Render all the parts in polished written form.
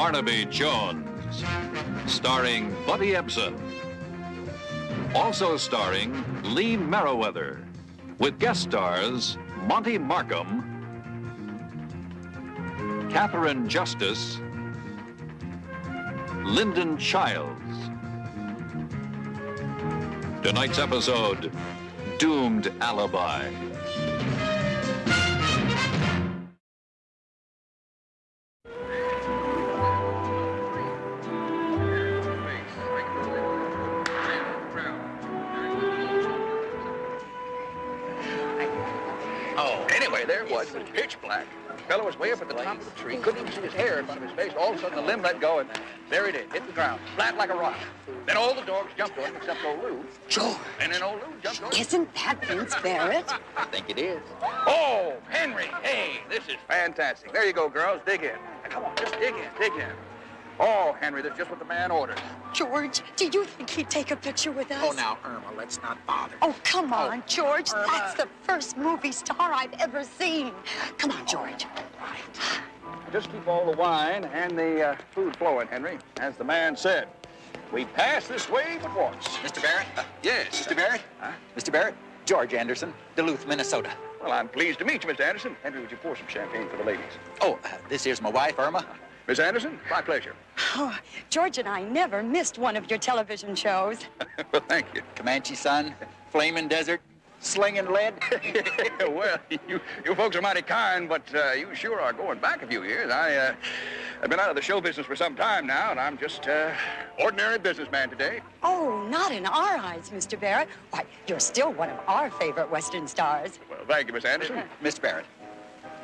Barnaby Jones, starring Buddy Ebsen. Also starring Lee Merriweather, with guest stars Monty Markham, Catherine Justice, Lyndon Childs. Tonight's episode, Doomed Alibi. Anyway, there it was. It was pitch black. The fellow was way up at the top of the tree. Couldn't even see his hair in front of his face. All of a sudden, the limb let go, and there he did. Hit the ground. Flat like a rock. Then all the dogs jumped on him, except old Lou. George. And then old Lou jumped on him. Isn't that Vince Barrett? I think it is. Oh, Henry. Hey, this is fantastic. There you go, girls. Dig in. Now, come on, just dig in. Dig in. Oh, Henry, that's just what the man ordered. George, do you think he'd take a picture with us? Oh, now, Irma, let's not bother. Oh, come on, George. Irma. That's the first movie star I've ever seen. Come on, George. Right. Just keep all the wine and the food flowing, Henry. As the man said, we pass this way but once. Mr. Barrett? Yes. Mr. Barrett? Huh? Mr. Barrett? George Anderson, Duluth, Minnesota. Well, I'm pleased to meet you, Mr. Anderson. Henry, would you pour some champagne for the ladies? Oh, this here's my wife, Irma. Miss Anderson, my pleasure. Oh, George and I never missed one of your television shows. Well, thank you. Comanche Sun, Flaming Desert, Slinging Lead. Well, you folks are mighty kind, but you sure are going back a few years. I've been out of the show business for some time now, and I'm just ordinary businessman today. Oh, not in our eyes, Mr. Barrett. Why, you're still one of our favorite Western stars. Well, thank you, Miss Anderson. Mr. Barrett,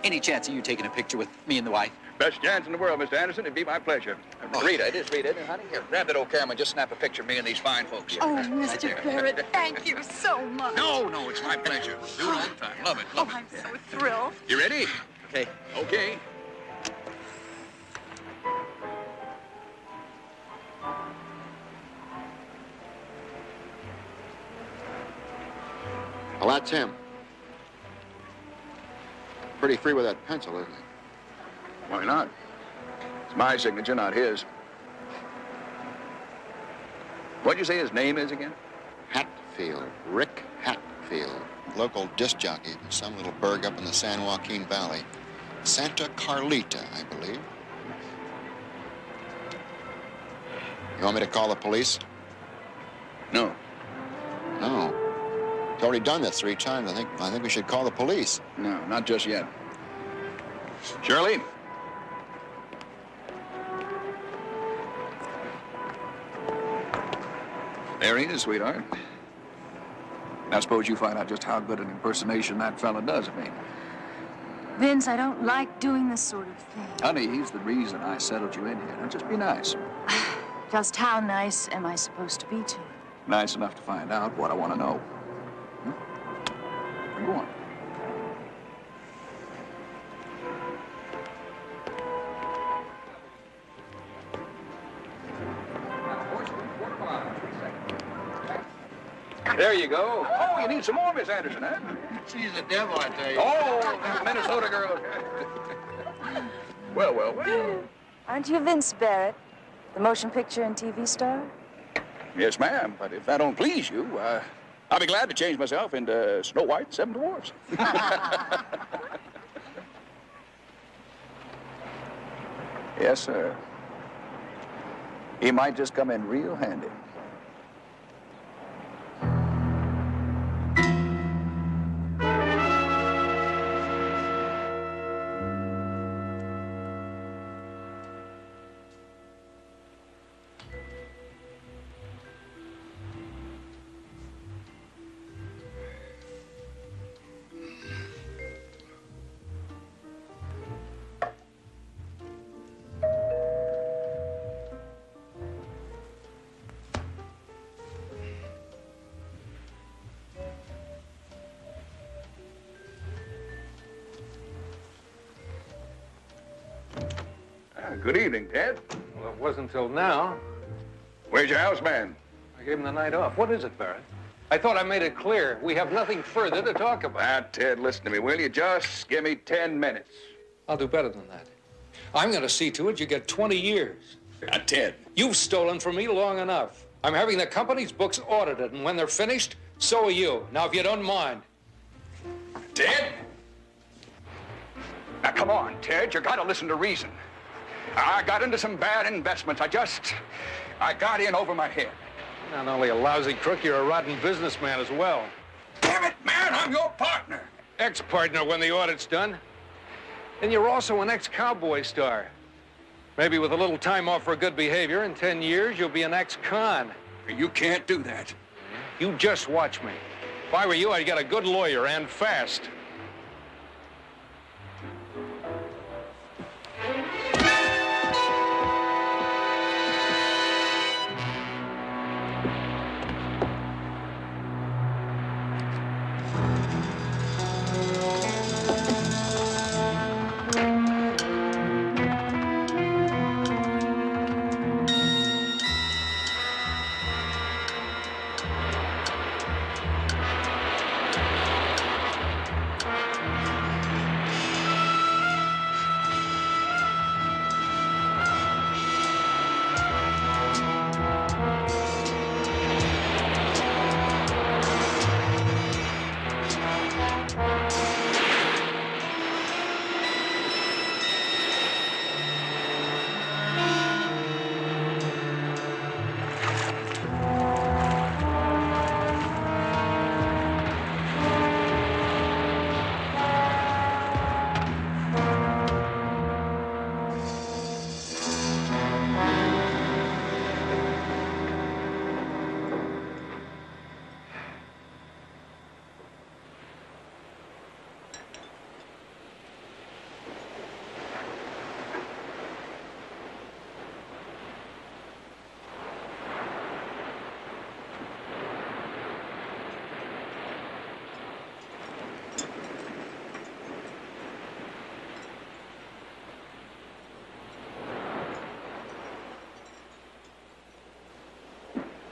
any chance of you taking a picture with me and the wife? Best chance in the world, Mr. Anderson. It'd be my pleasure. Rita, it is Rita, isn't it, honey? Here, grab that old camera and just snap a picture of me and these fine folks. Oh, Right Mr. there. Barrett, thank you so much. No, it's my pleasure. Do it all the time. Love it, love Oh, I'm it. so thrilled. You ready? Okay. Okay. Well, that's him. Pretty free with that pencil, isn't he? Why not? It's my signature, not his. What'd you say his name is again? Hatfield. Rick Hatfield. Local disc jockey from some little burg up in the San Joaquin Valley. Santa Carlita, I believe. You want me to call the police? No. No. He's already done this 3 times. I think we should call the police. No, not just yet. Shirley? There he is, sweetheart. Now suppose you find out just how good an impersonation that fella does of me. Vince, I don't like doing this sort of thing. Honey, he's the reason I settled you in here. Now just be nice. Just how nice am I supposed to be to you? Nice enough to find out what I want to know. Go on. There you go. Oh, you need some more, Miss Anderson, huh? She's a devil, I tell you. Oh, this Minnesota girl. Well. Aren't you Vince Barrett, the motion picture and TV star? Yes, ma'am. But if that don't please you, I'll be glad to change myself into Snow White and 7 Dwarfs. Yes, sir. He might just come in real handy. Good evening, Ted. Well, it wasn't until now. Where's your houseman? I gave him the night off. What is it, Barrett? I thought I made it clear. We have nothing further to talk about. Now, Ted, listen to me, will you? Just give me 10 minutes. I'll do better than that. I'm going to see to it you get 20 years. Not 10. You've stolen from me long enough. I'm having the company's books audited, and when they're finished, so are you. Now, if you don't mind. Ted? Now, come on, Ted. You got to listen to reason. I got into some bad investments. I got in over my head. Not only a lousy crook, you're a rotten businessman as well. Damn it, man, I'm your partner. Ex-partner when the audit's done. And you're also an ex-cowboy star. Maybe with a little time off for good behavior, in 10 years, you'll be an ex-con. You can't do that. You just watch me. If I were you, I'd get a good lawyer, and fast.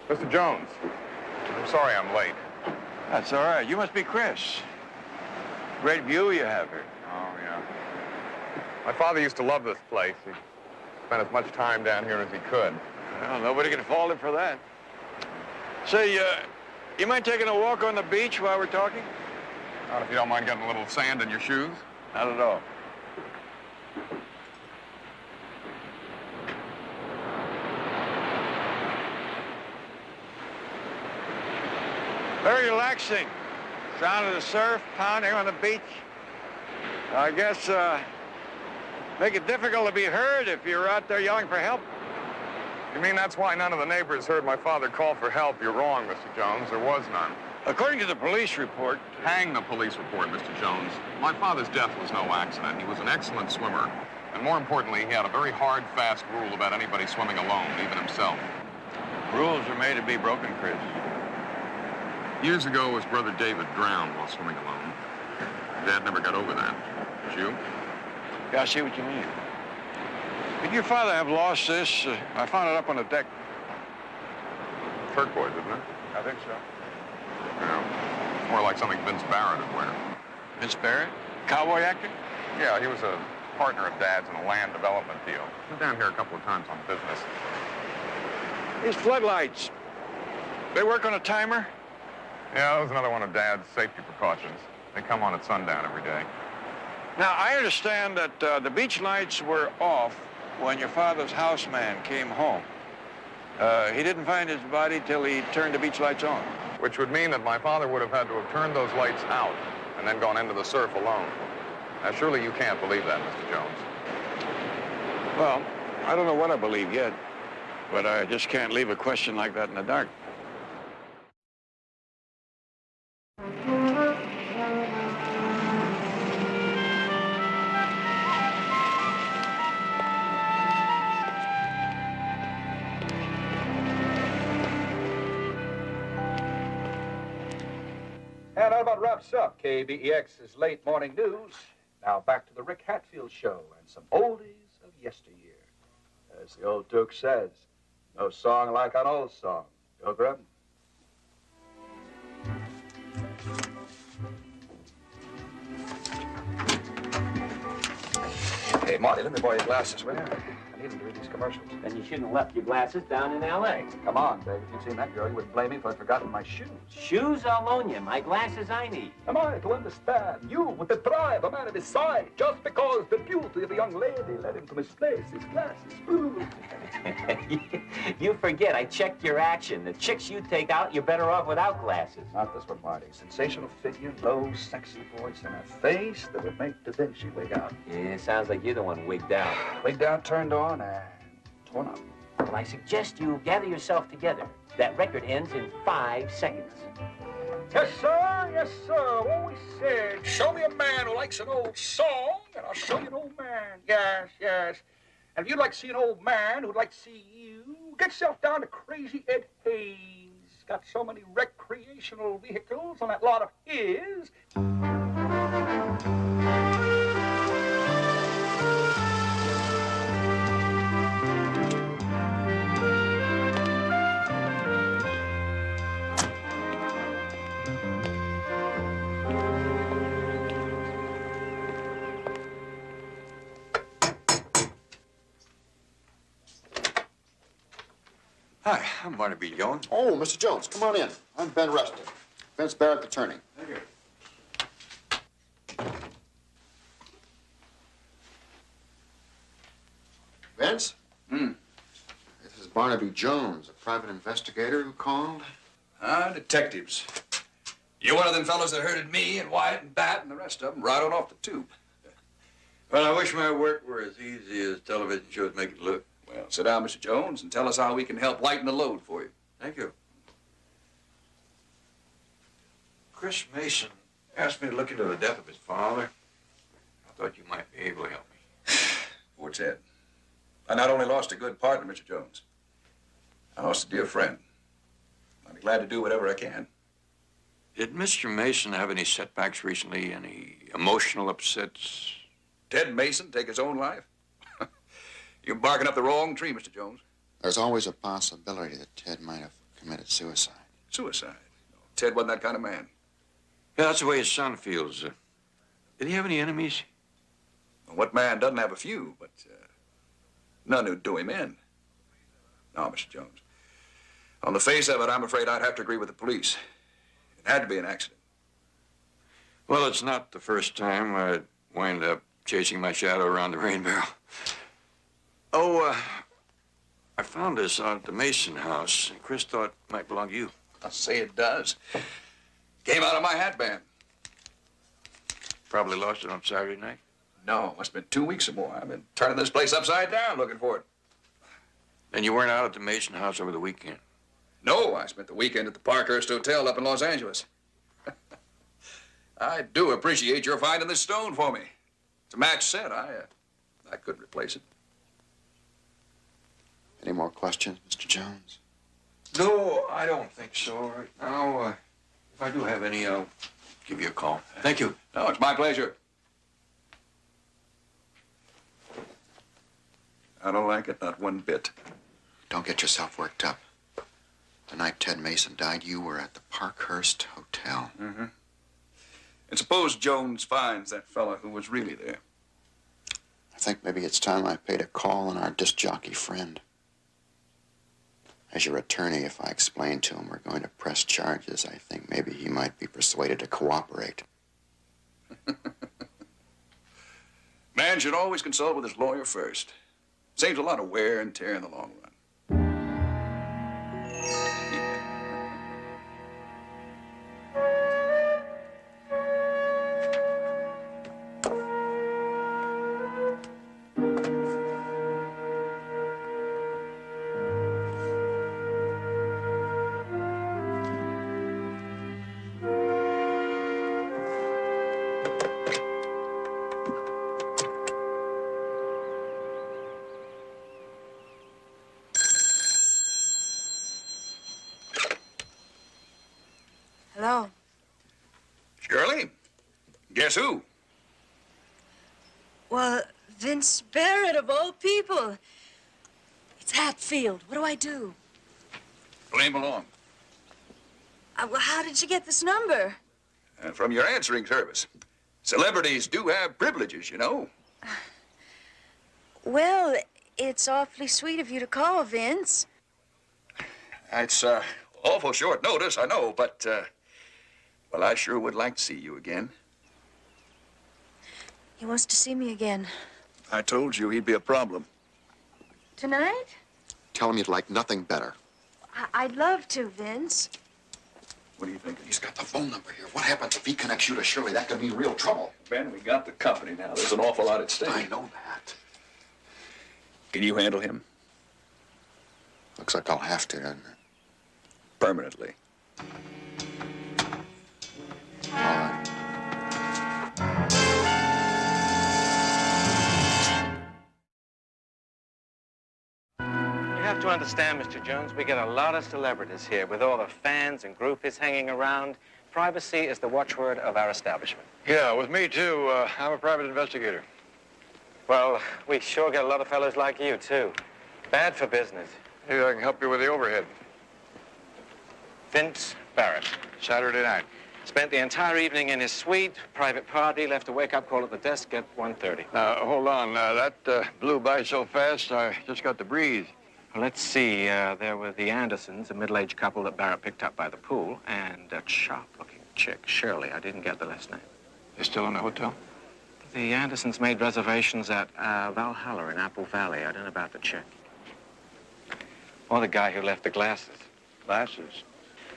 Mr. Jones, I'm sorry I'm late. That's all right. You must be Chris. Great view you have here. Oh, yeah. My father used to love this place. He spent as much time down here as he could. Well, nobody can fault him for that. Say, you mind taking a walk on the beach while we're talking? Not if you don't mind getting a little sand in your shoes. Not at all. Very relaxing. Sound of the surf pounding on the beach. I guess, make it difficult to be heard if you're out there yelling for help. You mean that's why none of the neighbors heard my father call for help? You're wrong, Mr. Jones. There was none. According to the police report... Hang the police report, Mr. Jones. My father's death was no accident. He was an excellent swimmer. And more importantly, he had a very hard, fast rule about anybody swimming alone, even himself. Rules are made to be broken, Chris. Years ago, his brother David drowned while swimming alone. Dad never got over that. Did you? Yeah, I see what you mean. Could your father have lost this? I found it up on the deck. Turquoise, isn't it? I think so. Yeah. More like something Vince Barrett would wear. Vince Barrett? Cowboy actor? Yeah, he was a partner of Dad's in a land development deal. Been down here a couple of times on business. These floodlights, they work on a timer? Yeah, that was another one of Dad's safety precautions. They come on at sundown every day. Now, I understand that the beach lights were off when your father's houseman came home. He didn't find his body till he turned the beach lights on. Which would mean that my father would have had to have turned those lights out and then gone into the surf alone. Now, surely you can't believe that, Mr. Jones. Well, I don't know what I believe yet, but I just can't leave a question like that in the dark. And that about wraps up KBEX's late morning news. Now back to the Rick Hatfield Show and some oldies of yesteryear. As the old Duke says, no song like an old song. Pilgrim. Hey, Marty, let me borrow your glasses, will you? I need them to read these commercials. Then you shouldn't have left your glasses down in L.A. Come on, Dave. If you'd seen that girl, you wouldn't blame me if I'd forgotten my shoes. Shoes, I'll loan you. My glasses I need. Am I to understand you would deprive a man of his sight just because the beauty of a young lady led him to misplace his glasses? Ooh. You forget, I checked your action. The chicks you take out, you're better off without glasses. Not this one, Marty. Sensational figure, low, sexy voice, and a face that would make Da Vinci wig out. Yeah, sounds like you're the one wigged out. Wigged out, turned on, and torn up. Well, I suggest you gather yourself together. That record ends in 5 seconds. Yes, sir. Yes, sir. Always said, show me a man who likes an old song, and I'll show you an old man. Yes, yes. And if you'd like to see an old man who'd like to see you, get yourself down to Crazy Ed Hayes. Got so many recreational vehicles on that lot of his. Hi, I'm Barnaby Jones. Oh, Mr. Jones, come on in. I'm Ben Rustin, Vince Barrett, attorney. Thank you. Vince? This is Barnaby Jones, a private investigator who called. Detectives. You're one of them fellows that herded me and Wyatt and Bat and the rest of them right on off the tube. Well, I wish my work were as easy as television shows make it look. Well, sit down, Mr. Jones, and tell us how we can help lighten the load for you. Thank you. Chris Mason asked me to look into the death of his father. I thought you might be able to help me. Poor Ted. I not only lost a good partner, Mr. Jones, I lost a dear friend. I'll be glad to do whatever I can. Did Mr. Mason have any setbacks recently? Any emotional upsets? Ted Mason take his own life? You're barking up the wrong tree, Mr. Jones. There's always a possibility that Ted might have committed suicide. Suicide? No, Ted wasn't that kind of man. Yeah, that's the way his son feels. Did he have any enemies? Well, what man doesn't have a few, but none who'd do him in. No, Mr. Jones. On the face of it, I'm afraid I'd have to agree with the police. It had to be an accident. Well, it's not the first time I'd wind up chasing my shadow around the rain barrel. Oh, I found this out at the Mason house, and Chris thought it might belong to you. I'll say it does. Came out of my hat band. Probably lost it on Saturday night? No, must have been 2 weeks or more. I've been turning this place upside down looking for it. Then you weren't out at the Mason house over the weekend? No, I spent the weekend at the Parkhurst Hotel up in Los Angeles. I do appreciate your finding this stone for me. It's a match set. I couldn't replace it. Any more questions, Mr. Jones? No, I don't think so right now. If I do have any, I'll give you a call. Thank you. No, it's my pleasure. I don't like it, not one bit. Don't get yourself worked up. The night Ted Mason died, you were at the Parkhurst Hotel. Mm-hmm. And suppose Jones finds that fella who was really there. I think maybe it's time I paid a call on our disc jockey friend. As your attorney, if I explain to him we're going to press charges, I think maybe he might be persuaded to cooperate. Man should always consult with his lawyer first. Saves a lot of wear and tear in the long run. Hello. Shirley, guess who? Well, Vince Barrett, of all people. It's Hatfield. What do I do? Blame along. Well, how did you get this number? From your answering service. Celebrities do have privileges, you know. Well, it's awfully sweet of you to call, Vince. It's awful short notice, I know, but, well, I sure would like to see you again. He wants to see me again. I told you he'd be a problem. Tonight? Tell him you'd like nothing better. I'd love to, Vince. What do you think? He's got the phone number here. What happens if he connects you to Shirley? That could be real trouble. Ben, we got the company now. There's an awful lot at stake. I know that. Can you handle him? Looks like I'll have to, doesn't it? Permanently. All right. You have to understand, Mr. Jones, we get a lot of celebrities here with all the fans and groupies hanging around. Privacy is the watchword of our establishment. Yeah, with me, too. I'm a private investigator. Well, we sure get a lot of fellows like you, too. Bad for business. Maybe I can help you with the overhead. Vince Barrett. Saturday night. Spent the entire evening in his suite, private party, left a wake-up call at the desk at 1:30. Now, hold on. That blew by so fast, I just got to breathe. Well, let's see. There were the Andersons, a middle-aged couple that Barrett picked up by the pool, and a sharp-looking chick, Shirley. I didn't get the last name. They're still in the hotel? The Andersons made reservations at Valhalla in Apple Valley. I don't know about the chick. Or the guy who left the glasses. Glasses?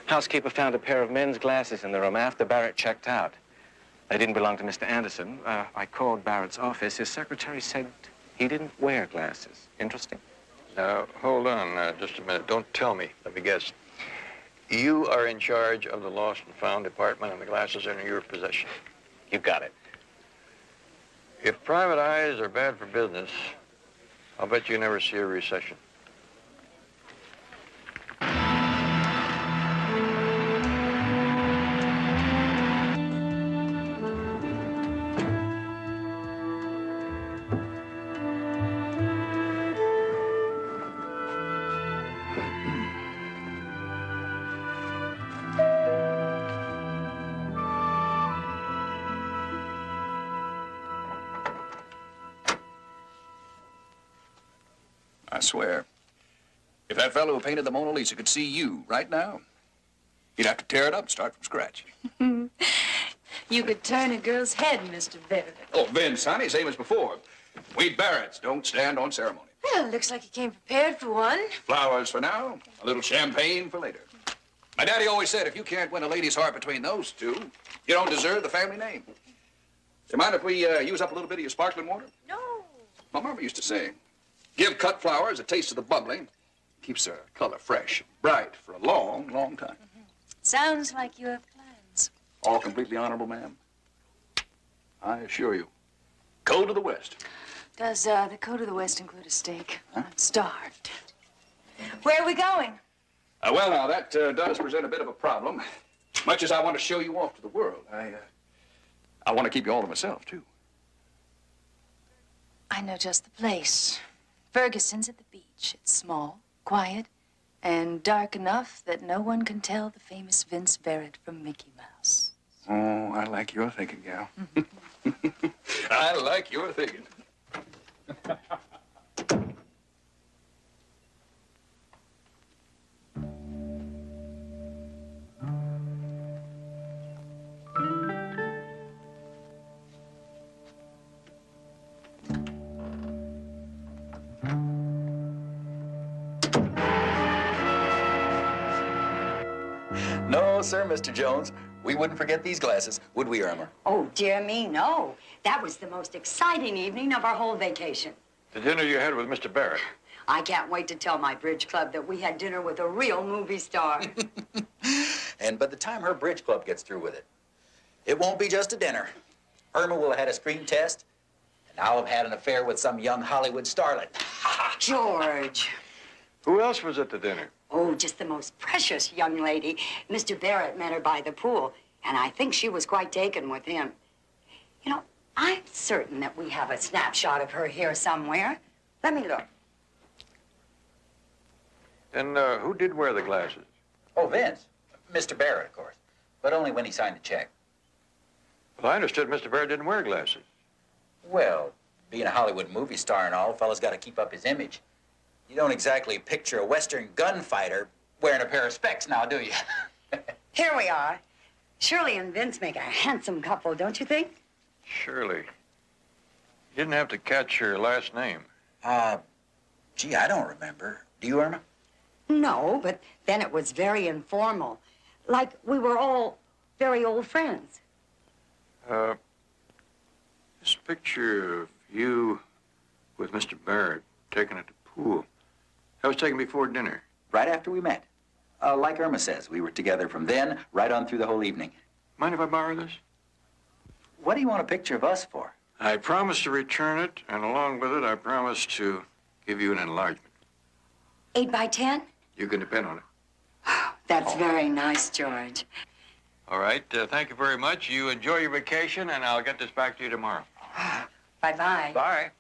Housekeeper found a pair of men's glasses in the room after Barrett checked out. They didn't belong to Mr. Anderson. I called Barrett's office. His secretary said he didn't wear glasses. Interesting. Now, hold on just a minute. Don't tell me. Let me guess. You are in charge of the lost and found department, and the glasses are in your possession. You got it. If private eyes are bad for business, I'll bet you never see a recession. I swear. If that fellow who painted the Mona Lisa could see you right now, he'd have to tear it up and start from scratch. You could turn a girl's head, Mr. Barrett. Oh, Vince, honey, same as before. We Barretts don't stand on ceremony. Well, looks like you came prepared for one. Flowers for now, a little champagne for later. My daddy always said if you can't win a lady's heart between those two, you don't deserve the family name. Do you mind if we use up a little bit of your sparkling water? No. My mama used to say, give cut flowers a taste of the bubbly. Keeps their color fresh, bright for a long, long time. Sounds like you have plans. All completely honorable, ma'am. I assure you. Go to the West. Does the code of the West include a steak? Huh? I'm starved. Where are we going? Well, now, that does present a bit of a problem. Much as I want to show you off to the world, I want to keep you all to myself, too. I know just the place. Ferguson's at the beach. It's small, quiet, and dark enough that no one can tell the famous Vince Barrett from Mickey Mouse. Oh, I like your thinking, gal. I like your thinking. No, sir, Mr. Jones. We wouldn't forget these glasses, would we, Irma? Oh, dear me, no. That was the most exciting evening of our whole vacation. The dinner you had with Mr. Barrett. I can't wait to tell my bridge club that we had dinner with a real movie star. And by the time her bridge club gets through with it, it won't be just a dinner. Irma will have had a screen test, and I'll have had an affair with some young Hollywood starlet. George. Who else was at the dinner? Oh, just the most precious young lady. Mr. Barrett met her by the pool, and I think she was quite taken with him. You know, I'm certain that we have a snapshot of her here somewhere. Let me look. And who did wear the glasses? Oh, Vince. Mr. Barrett, of course. But only when he signed the check. Well, I understood Mr. Barrett didn't wear glasses. Well, be Being a Hollywood movie star and all, a fella's got to keep up his image. You don't exactly picture a Western gunfighter wearing a pair of specs now, do you? Here we are. Shirley and Vince make a handsome couple, don't you think? Shirley. You didn't have to catch her last name. Gee, I don't remember. Do you, Irma? No, but then it was very informal. Like we were all very old friends. This picture of you with Mr. Barrett taken at the pool, that was taken before dinner. Right after we met. Like Irma says, we were together from then right on through the whole evening. Mind if I borrow this? What do you want a picture of us for? I promised to return it, and along with it, I promised to give you an enlargement. 8 by 10? You can depend on it. That's very nice, George. All right, thank you very much. You enjoy your vacation, and I'll get this back to you tomorrow. Bye-bye. Bye.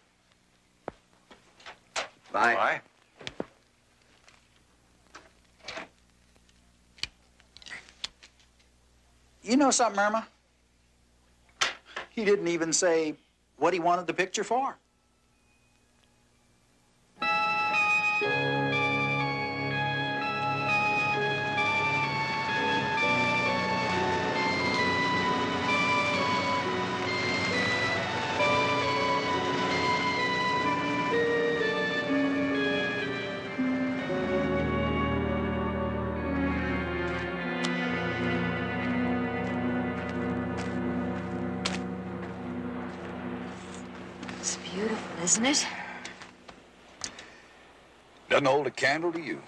Bye. Bye. You know something, Irma? He didn't even say what he wanted the picture for. It's beautiful, isn't it? Doesn't hold a candle to you.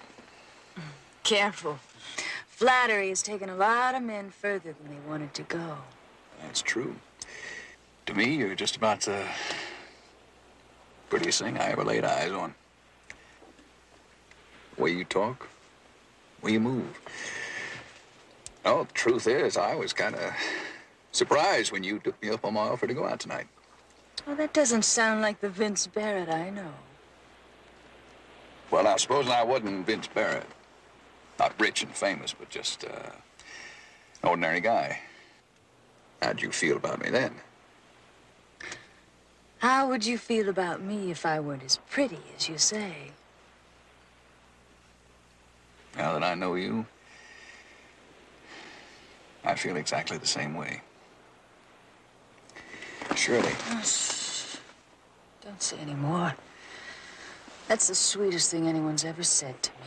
Careful. Flattery has taken a lot of men further than they wanted to go. That's true. To me, you're just about the prettiest thing I ever laid eyes on. The way you talk, the way you move. Oh, the truth is, I was kind of surprised when you took me up on my offer to go out tonight. Well, that doesn't sound like the Vince Barrett I know. Well, now, supposing I wasn't Vince Barrett. Not rich and famous, but just an ordinary guy. How'd you feel about me then? How would you feel about me if I weren't as pretty as you say? Now that I know you, I feel exactly the same way. Shirley. Oh, shh. Don't say any more. That's the sweetest thing anyone's ever said to me.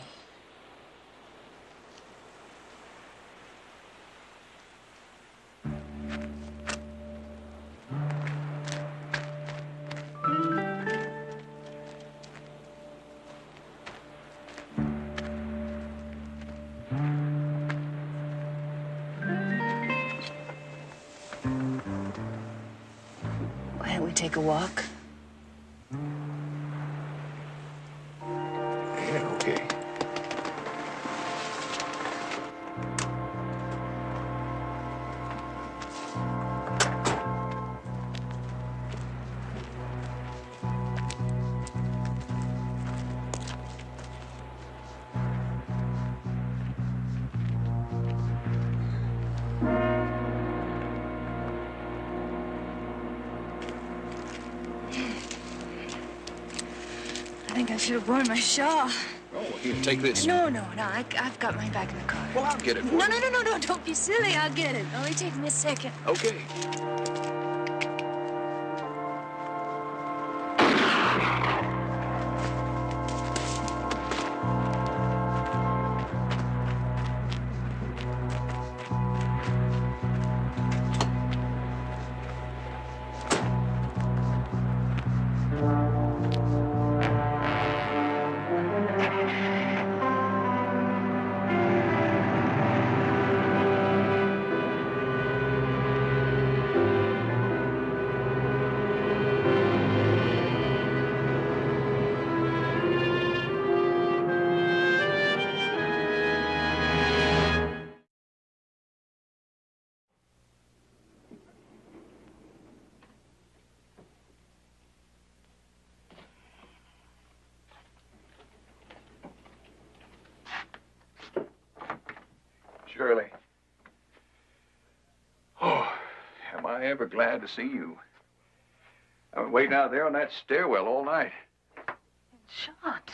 Why don't we take a walk? Yeah, okay. I think I should have worn my shawl. Oh, here, take this. No, I've got mine back in the car. Well, I'll get it for No, you. no, don't be silly. I'll get it. Only take me a second. Okay. Shirley. Oh, am I ever glad to see you. I've been waiting out there on that stairwell all night. Shot.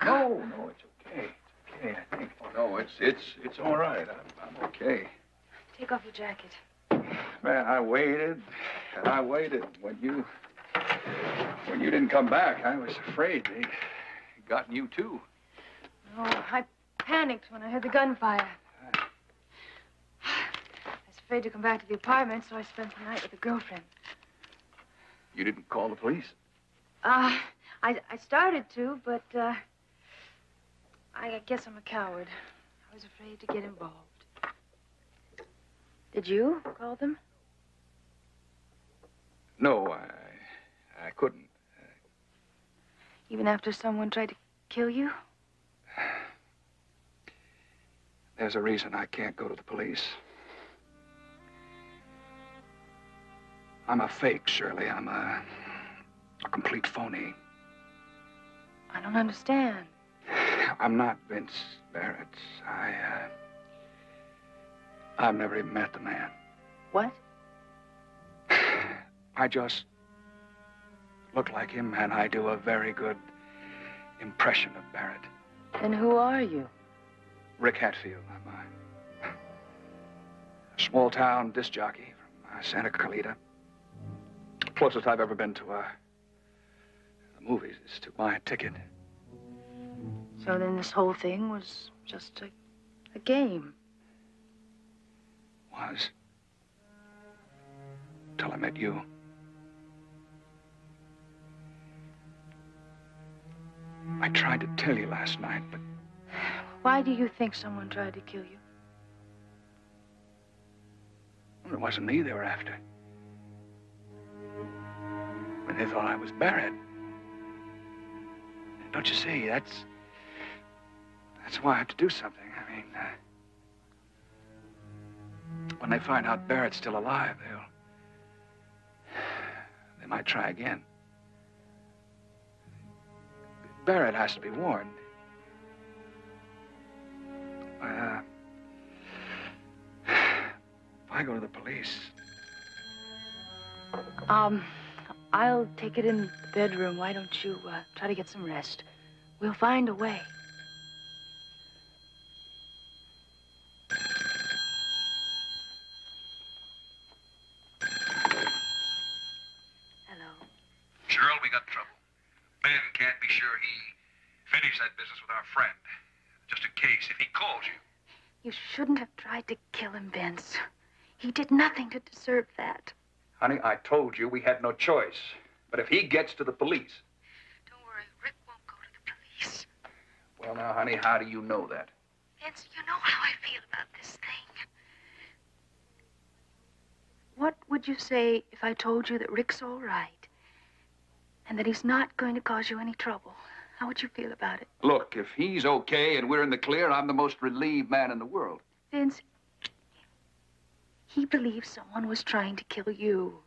No, it's okay. It's okay, I think. Oh, no, it's all right. I'm okay. Take off your jacket. Man, I waited and I waited. When you didn't come back, I was afraid they'd gotten you too. No, I panicked when I heard the gunfire. I was afraid to come back to the apartment, so I spent the night with a girlfriend. You didn't call the police? I started to, but I guess I'm a coward. I was afraid to get involved. Did you call them? No, I couldn't. Even after someone tried to kill you? There's a reason I can't go to the police. I'm a fake, Shirley. I'm a complete phony. I don't understand. I'm not Vince Barrett. I've never even met the man. What? I just look like him, and I do a very good impression of Barrett. Then who are you? Rick Hatfield. I'm a small-town disc jockey from Santa Clarita. Closest I've ever been to the movies is to buy a ticket. So then this whole thing was just a game. Was. Till I met you. I tried to tell you last night, but... Why do you think someone tried to kill you? It wasn't me they were after. And they thought I was Barrett. And don't you see, that's why I have to do something. I mean, when they find out Barrett's still alive, they might try again. Barrett has to be warned. If I go to the police... I'll take it in the bedroom. Why don't you try to get some rest? We'll find a way. Hello. Cheryl, we got trouble. Ben can't be sure he finished that business with our friend. Just in case, if he calls you. You shouldn't have tried to kill him, Vince. He did nothing to deserve that. Honey, I told you we had no choice. But if he gets to the police... Don't worry, Rick won't go to the police. Well, now, honey, how do you know that? Vince, you know how I feel about this thing. What would you say if I told you that Rick's all right and that he's not going to cause you any trouble? How would you feel about it? Look, if he's okay and we're in the clear, I'm the most relieved man in the world. Vince, he believes someone was trying to kill you.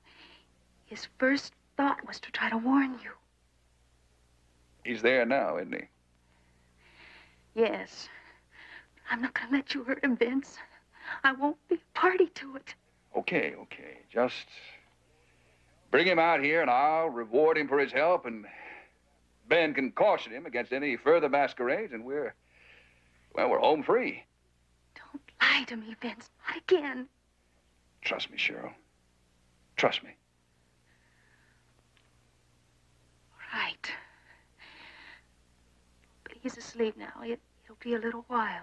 His first thought was to try to warn you. He's there now, isn't he? Yes. I'm not going to let you hurt him, Vince. I won't be a party to it. Okay. Just bring him out here and I'll reward him for his help, and Ben can caution him against any further masquerades, and we're home free. Don't lie to me, Vince. Not again. Trust me, Cheryl. Trust me. Right. But he's asleep now. It'll be a little while.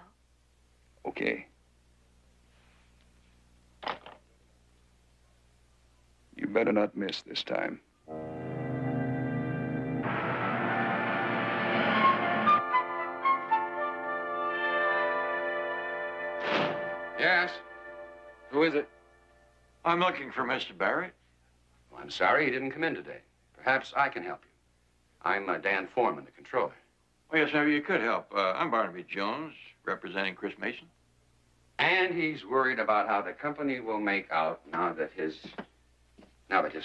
Okay. You better not miss this time. Yes? Who is it? I'm looking for Mr. Barrett. Well, I'm sorry he didn't come in today. Perhaps I can help you. I'm Dan Foreman, the controller. Oh, yes, maybe you could help. I'm Barnaby Jones, representing Chris Mason. And he's worried about how the company will make out now that his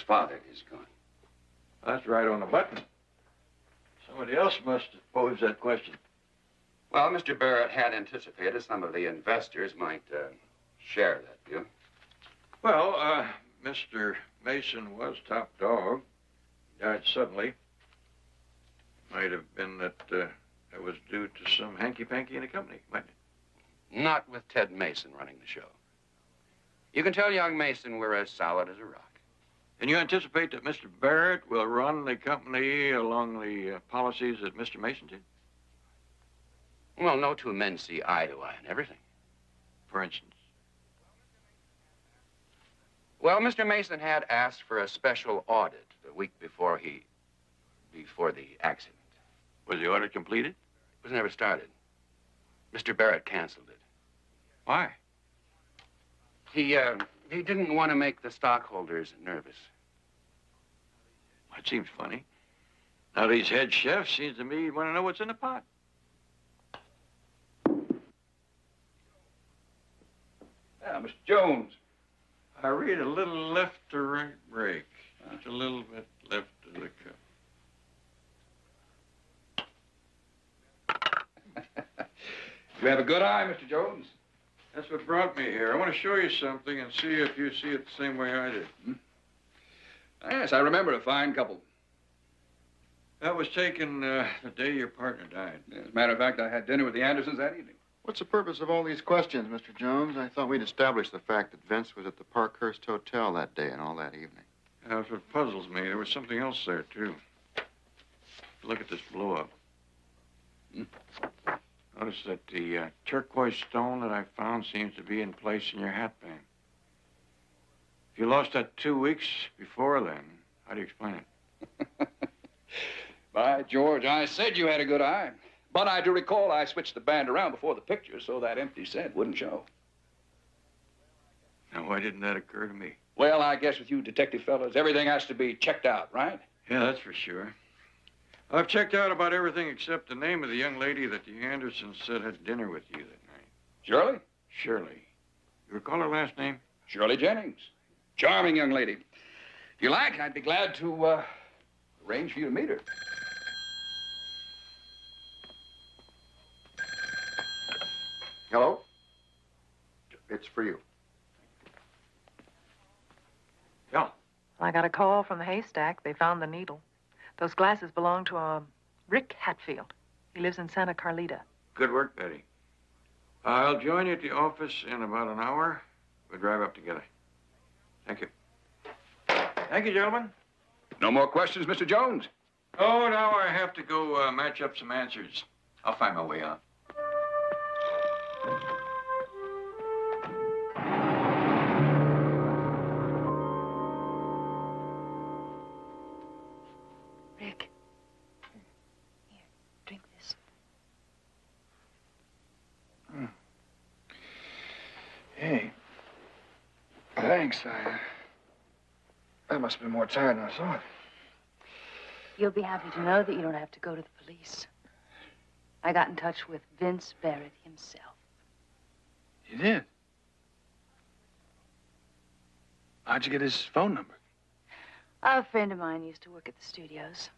father is gone. That's right on the button. Somebody else must have posed that question. Well, Mr. Barrett had anticipated some of the investors might share that view. Well, Mr. Mason was top dog. Died suddenly. Might have been that it was due to some hanky-panky in the company, mightn't it? Not with Ted Mason running the show. You can tell young Mason we're as solid as a rock. And you anticipate that Mr. Barrett will run the company along the policies that Mr. Mason did? Well, no two men see eye to eye on everything. For instance? Well, Mr. Mason had asked for a special audit the week before the accident. Was the audit completed? It was never started. Mr. Barrett canceled it. Why? He didn't want to make the stockholders nervous. That seems funny. Now, these head chefs seems to me want to know what's in the pot. Yeah, Mr. Jones. I read a little left to right break. Just a little bit left of the cup. You have a good eye, Mr. Jones. That's what brought me here. I want to show you something and see if you see it the same way I did. Yes, I remember a fine couple. That was taken the day your partner died. As a matter of fact, I had dinner with the Andersons that evening. What's the purpose of all these questions, Mr. Jones? I thought we'd established the fact that Vince was at the Parkhurst Hotel that day and all that evening. That's what puzzles me. There was something else there, too. Look at this blow-up. Notice that the turquoise stone that I found seems to be in place in your hatband. If you lost that 2 weeks before then, how do you explain it? By George, I said you had a good eye. But I do recall I switched the band around before the picture so that empty set wouldn't show. Now, why didn't that occur to me? Well, I guess with you detective fellas, everything has to be checked out, right? Yeah, that's for sure. I've checked out about everything except the name of the young lady that the Andersons said had dinner with you that night. Shirley? Shirley. You recall her last name? Shirley Jennings. Charming young lady. If you like, I'd be glad to arrange for you to meet her. Hello? It's for you. Yeah. I got a call from the haystack. They found the needle. Those glasses belong to Rick Hatfield. He lives in Santa Carlita. Good work, Betty. I'll join you at the office in about an hour. We'll drive up together. Thank you. Thank you, gentlemen. No more questions, Mr. Jones? Oh, now I have to go match up some answers. I'll find my way out. Rick. Here, drink this. Hey. Thanks. I must have been more tired than I thought. You'll be happy to know that you don't have to go to the police. I got in touch with Vince Barrett himself. You did? How'd you get his phone number? A friend of mine used to work at the studios.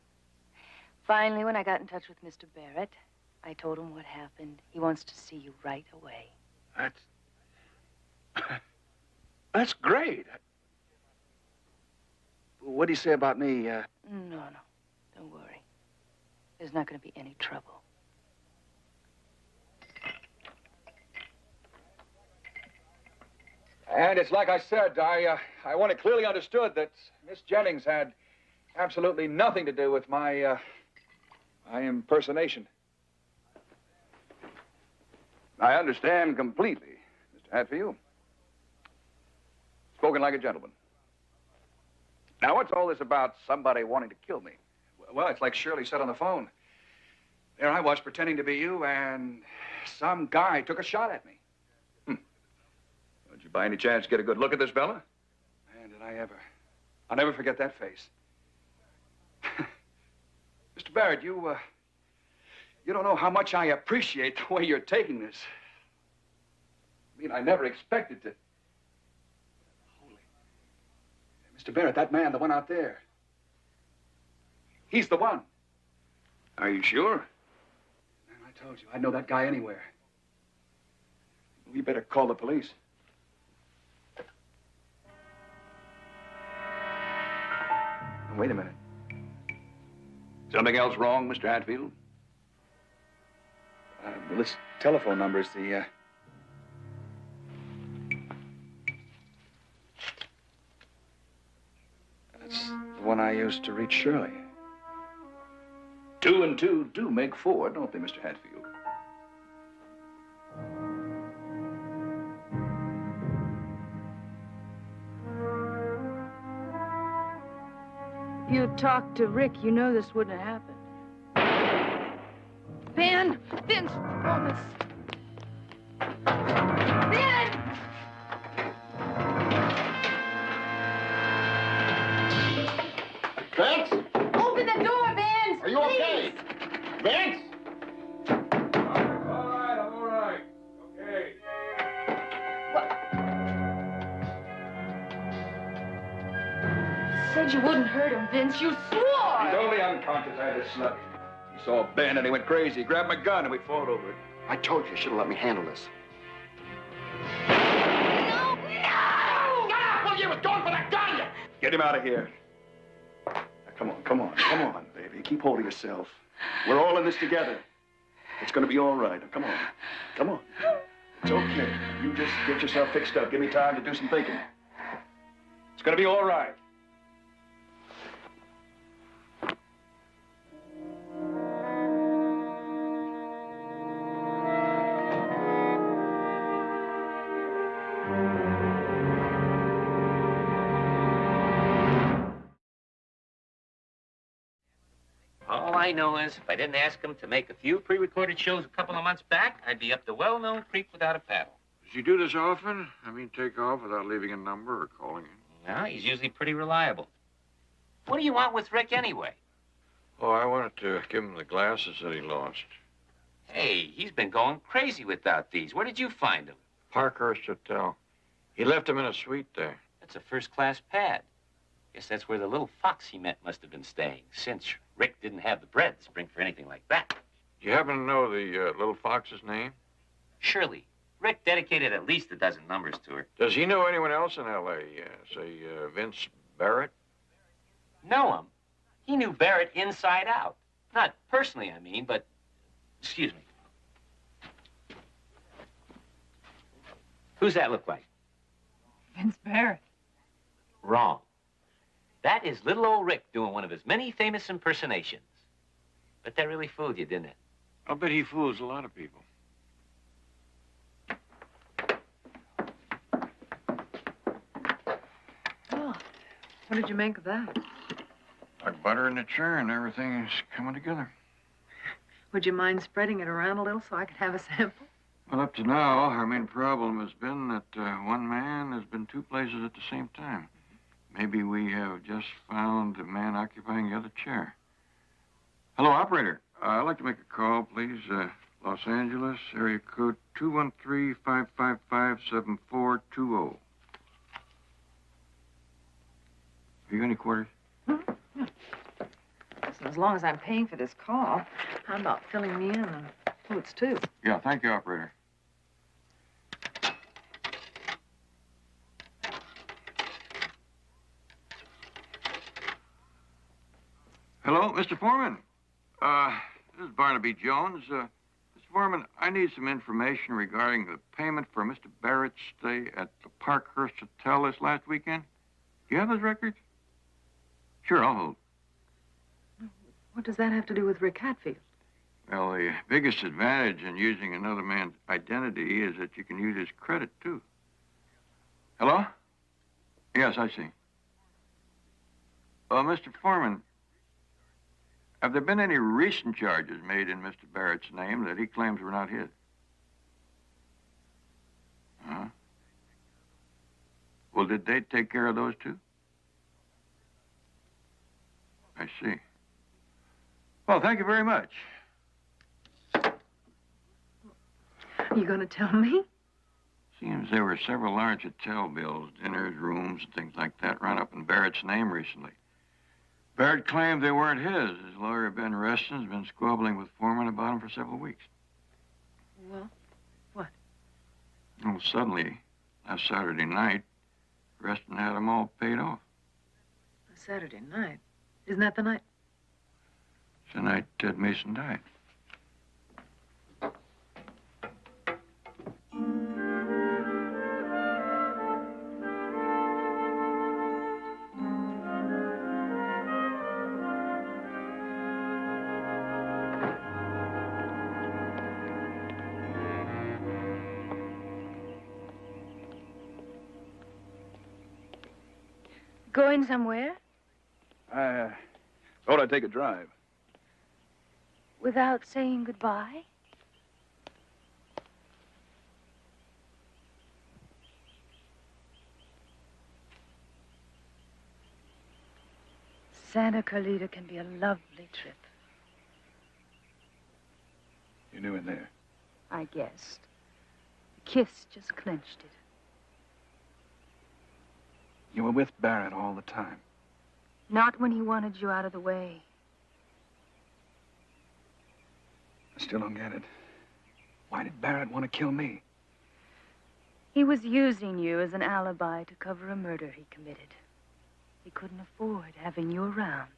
Finally, when I got in touch with Mr. Barrett, I told him what happened. He wants to see you right away. That's great. What'd he say about me? No. Don't worry. There's not going to be any trouble. And it's like I said, I want it clearly understood that Miss Jennings had absolutely nothing to do with my impersonation. I understand completely, Mr. Hatfield. Spoken like a gentleman. Now, what's all this about somebody wanting to kill me? Well, it's like Shirley said on the phone. There I was pretending to be you, and some guy took a shot at me. Did you by any chance get a good look at this fella? Man, did I ever. I'll never forget that face. Mr. Barrett, you don't know how much I appreciate the way you're taking this. I mean, I never expected to. Holy. Mr. Barrett, that man, the one out there. He's the one. Are you sure? Man, I told you, I'd know that guy anywhere. We better call the police. Wait a minute. Something else wrong, Mr. Hatfield? Well, this telephone number is the, That's the one I used to reach Shirley. 2 and 2 do make 4, don't they, Mr. Hatfield? If you had talked to Rick, you know this wouldn't have happened. Ben! Vince! Promise! Ben! Vince? Open the door, Vince! Are you okay? Vince? All right. Okay. Said you wouldn't hurt him, Vince. You swore! He's only unconscious. I had to slap him. He saw Ben and he went crazy. He grabbed my gun and we fought over it. I told you you should have let me handle this. No! Get up! Well, you was going for that gun, you... Get him out of here. Now, come on, baby. Keep hold of yourself. We're all in this together. It's gonna be all right. Now, come on. It's okay. You just get yourself fixed up. Give me time to do some thinking. It's gonna be all right. All I know is if I didn't ask him to make a few pre-recorded shows a couple of months back, I'd be up the well-known creek without a paddle. Does he do this often? I mean, take off without leaving a number or calling in? No, he's usually pretty reliable. What do you want with Rick anyway? Oh, I wanted to give him the glasses that he lost. Hey, he's been going crazy without these. Where did you find them? Parkhurst Hotel. He left them in a suite there. That's a first-class pad. Guess that's where the little fox he met must have been staying, since Rick didn't have the bread to spring for anything like that. Do you happen to know the little fox's name? Shirley. Rick dedicated at least a dozen numbers to her. Does he know anyone else in L.A., say, Vince Barrett? Know him? He knew Barrett inside out. Not personally, I mean, but... Excuse me. Who's that look like? Vince Barrett. Wrong. That is little old Rick doing one of his many famous impersonations. But that really fooled you, didn't it? I'll bet he fools a lot of people. Oh, what did you make of that? Like butter in a churn, everything is coming together. Would you mind spreading it around a little so I could have a sample? Well, up to now, our main problem has been that one man has been 2 places at the same time. Maybe we have just found the man occupying the other chair. Hello, operator. I'd like to make a call, please. Los Angeles, area code 213-555-7420. Have you got any quarters? Listen, as long as I'm paying for this call, how about filling me in on who it's to? Yeah, thank you, operator. Hello, Mr. Foreman. This is Barnaby Jones. Mr. Foreman, I need some information regarding the payment for Mr. Barrett's stay at the Parkhurst Hotel this last weekend. Do you have those records? Sure, I'll hold. What does that have to do with Rick Hatfield? Well, the biggest advantage in using another man's identity is that you can use his credit, too. Hello? Yes, I see. Mr. Foreman, have there been any recent charges made in Mr. Barrett's name that he claims were not his? Huh? Well, did they take care of those, too? I see. Well, thank you very much. Are you going to tell me? Seems there were several large hotel bills, dinners, rooms, and things like that run up in Barrett's name recently. Barrett claimed they weren't his. His lawyer, Ben Reston's been squabbling with Foreman about them for several weeks. Well, what? Well, suddenly, last Saturday night, Reston had them all paid off. Saturday night. Isn't that the night? the night Ted Mason died. Going somewhere? I thought I'd take a drive. Without saying goodbye? Santa Carlita can be a lovely trip. You knew it there. I guessed. The kiss just clinched it. You were with Barrett all the time. Not when he wanted you out of the way. I still don't get it. Why did Barrett want to kill me? He was using you as an alibi to cover a murder he committed. He couldn't afford having you around.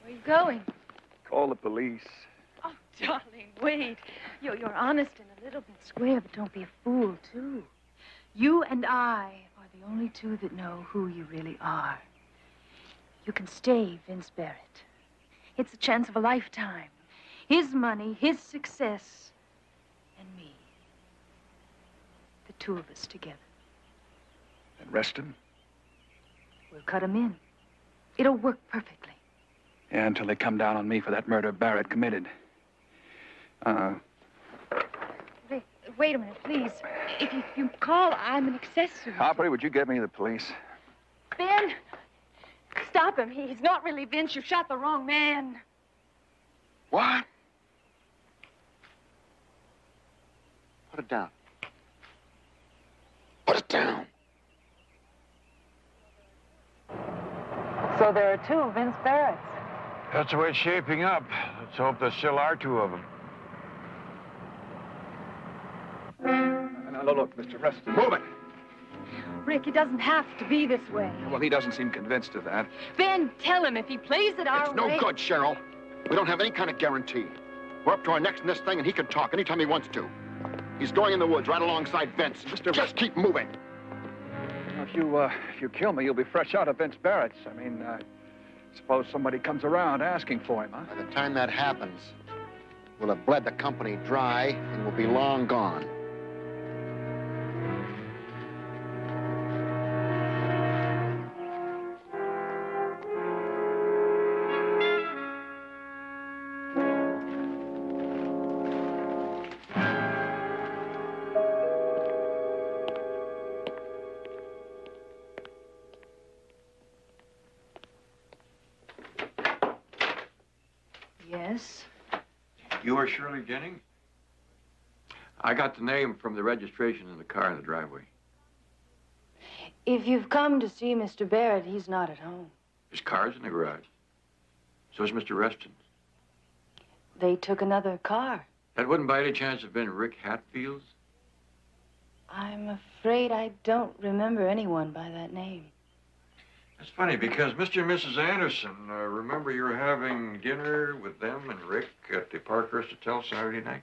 Where are you going? Call the police. Oh, darling, wait. You're honest and a little bit square, but don't be a fool, too. You and I are the only two that know who you really are. You can stay Vince Barrett. It's a chance of a lifetime. His money, his success, and me. The two of us together. And arrest him? We'll cut him in. It'll work perfectly. Yeah, until they come down on me for that murder Barrett committed. Wait a minute, please. If you call, I'm an accessory. Opry, would you get me the police? Ben, stop him. He's not really Vince. You shot the wrong man. What? Put it down. Put it down. So there are two Vince Barretts. That's the way it's shaping up. Let's hope there still are two of them. Now, look, Mr. Reston. Move it. Rick, it doesn't have to be this way. Well, he doesn't seem convinced of that. Ben, tell him if he plays it our It's no way... good, Cheryl. We don't have any kind of guarantee. We're up to our necks in this thing, and he can talk anytime he wants to. He's going in the woods right alongside Vince. Just keep moving. If you kill me, you'll be fresh out of Vince Barrett's. I mean, suppose somebody comes around asking for him, huh? By the time that happens, we'll have bled the company dry, and we'll be long gone. Yes? You are Shirley Jennings? I got the name from the registration in the car in the driveway. If you've come to see Mr. Barrett, he's not at home. His car's in the garage. So is Mr. Reston's. They took another car. That wouldn't by any chance have been Rick Hatfield's? I'm afraid I don't remember anyone by that name. That's funny, because Mr. and Mrs. Anderson, remember you were having dinner with them and Rick at the Parkhurst Hotel Saturday night?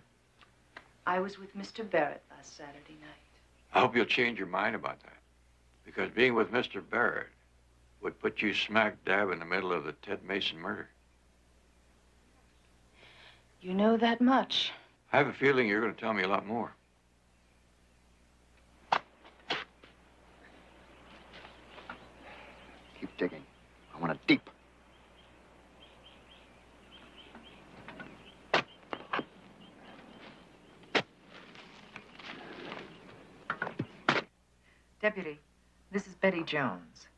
I was with Mr. Barrett last Saturday night. I hope you'll change your mind about that. Because being with Mr. Barrett would put you smack dab in the middle of the Ted Mason murder. You know that much. I have a feeling you're going to tell me a lot more. Keep digging. I want it deep. Deputy, this is Betty Jones.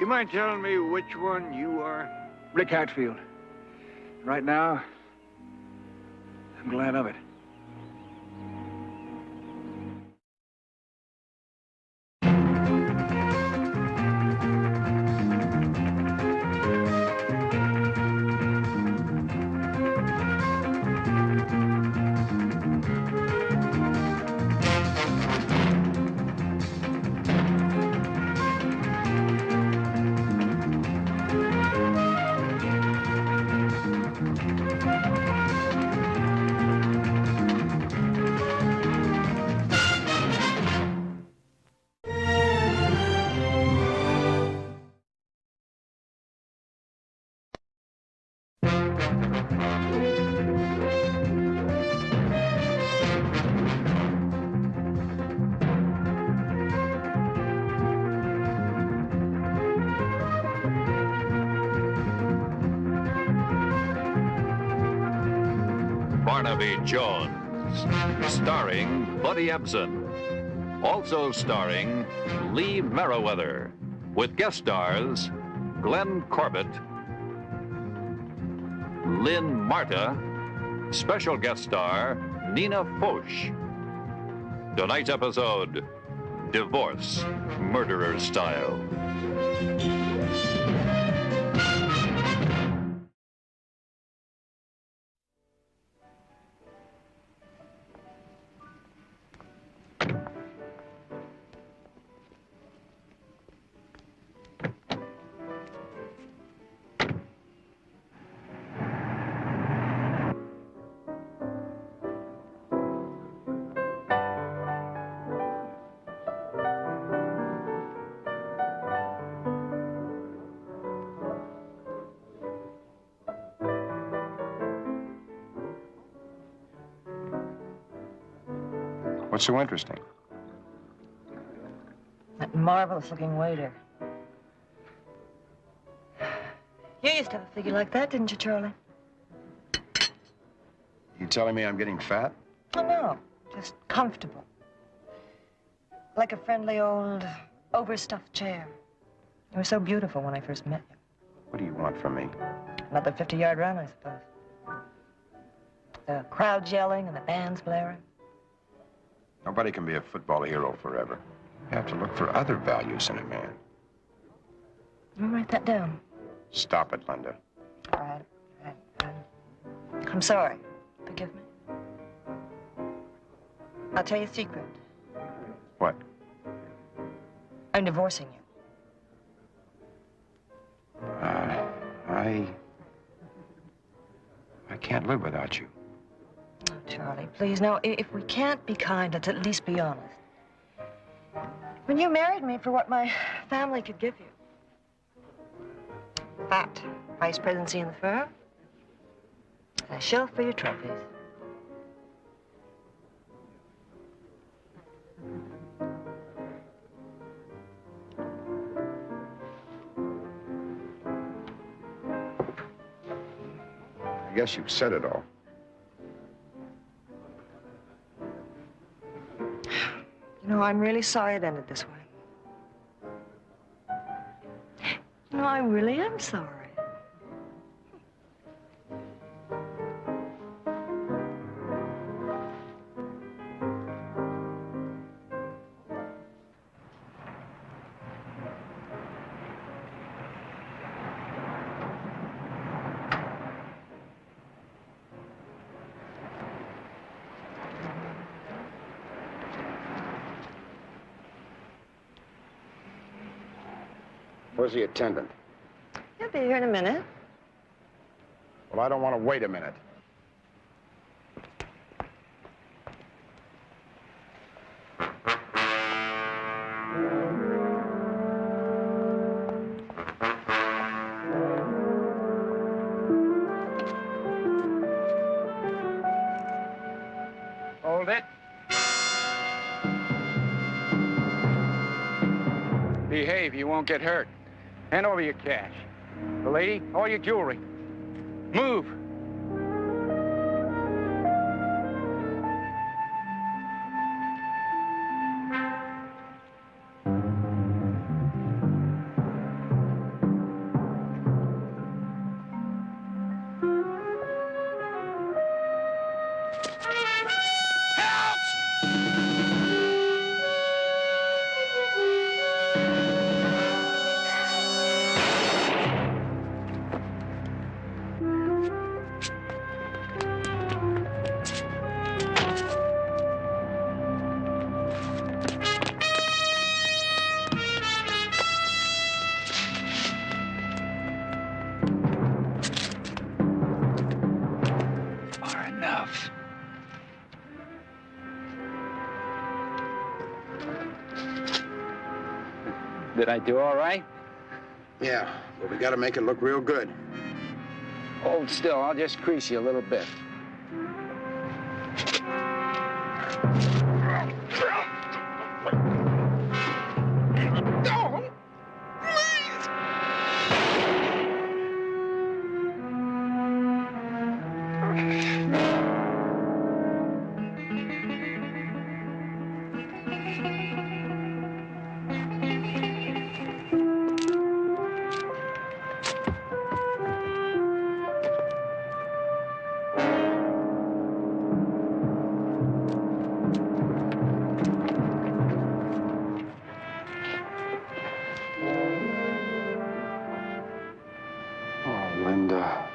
You mind telling me which one you are? Rick Hatfield. Right now, I'm glad of it. Barnaby Jones, starring Buddy Ebsen. Also starring Lee Merriweather, with guest stars Glenn Corbett, Lynn Marta, special guest star Nina Foch. Tonight's episode, Divorce, Murderer Style. What's so interesting? That marvelous-looking waiter. You used to have a figure like that, didn't you, Charlie? You telling me I'm getting fat? Oh, no. Just comfortable. Like a friendly old overstuffed chair. You were so beautiful when I first met you. What do you want from me? Another 50-yard run, I suppose. The crowd yelling and the bands blaring. Nobody can be a football hero forever. You have to look for other values in a man. You write that down. Stop it, Linda. All right. I'm sorry. Forgive me. I'll tell you a secret. What? I'm divorcing you. I can't live without you. Oh, Charlie, please. Now, if we can't be kind, let's at least be honest. When you married me for what my family could give you. Fat, vice presidency in the firm, and a shelf for your trophies. I guess you've said it all. You know, I'm really sorry it ended this way. You know, I really am sorry. Where's the attendant? He'll be here in a minute. Well, I don't want to wait a minute. Hold it. Behave, you won't get hurt. Hand over your cash. The lady, all your jewelry. Move. Did I do all right? Yeah, but we gotta make it look real good. Hold still. I'll just crease you a little bit. Oh, Linda.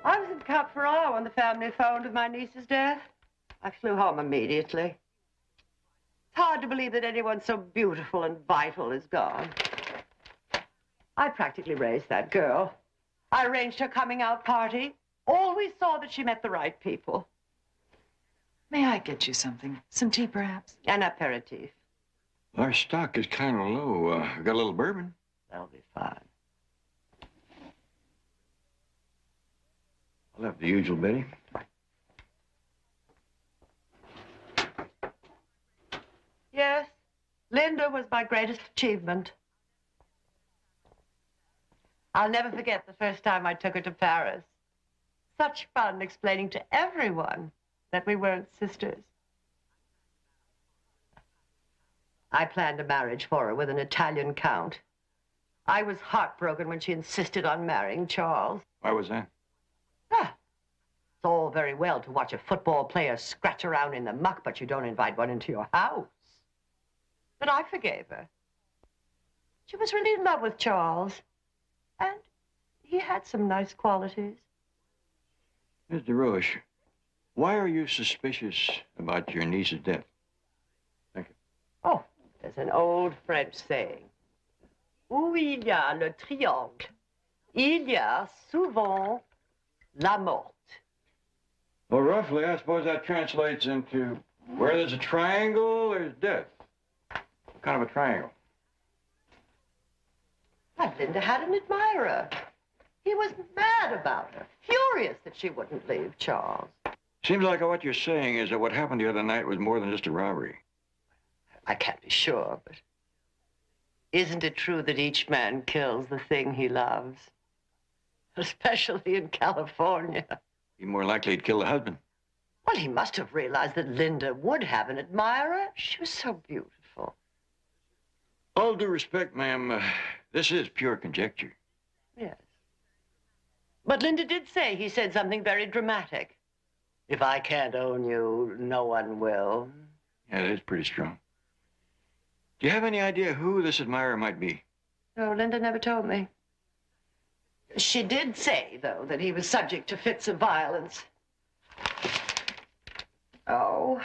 I was in Cap Ferrara when the family phoned with my niece's death. I flew home immediately. It's hard to believe that anyone so beautiful and vital is gone. I practically raised that girl. I arranged her coming out party. Always saw that she met the right people. May I get you something? Some tea, perhaps? An aperitif. Our stock is kind of low. We got a little bourbon. That'll be fine. I'll have the usual, Betty. Yes, Linda was my greatest achievement. I'll never forget the first time I took her to Paris. Such fun explaining to everyone that we weren't sisters. I planned a marriage for her with an Italian count. I was heartbroken when she insisted on marrying Charles. Why was that? It's all very well to watch a football player scratch around in the muck, but you don't invite one into your house. But I forgave her. She was really in love with Charles. And he had some nice qualities. Mr. Roche, why are you suspicious about your niece's death? Thank you. Oh, there's an old French saying. Où il y a le triangle, il y a souvent la mort. Well, roughly, I suppose that translates into where there's a triangle, there's death. What kind of a triangle? But Linda had an admirer. He was mad about her, furious that she wouldn't leave Charles. Seems like what you're saying is that what happened the other night was more than just a robbery. I can't be sure, but isn't it true that each man kills the thing he loves? Especially in California. Be more likely he'd kill the husband. Well, he must have realized that Linda would have an admirer. She was so beautiful. All due respect, ma'am, this is pure conjecture. Yes. But Linda did say he said something very dramatic. If I can't own you, no one will. Yeah, that is pretty strong. Do you have any idea who this admirer might be? No, Linda never told me. She did say, though, that he was subject to fits of violence. Oh,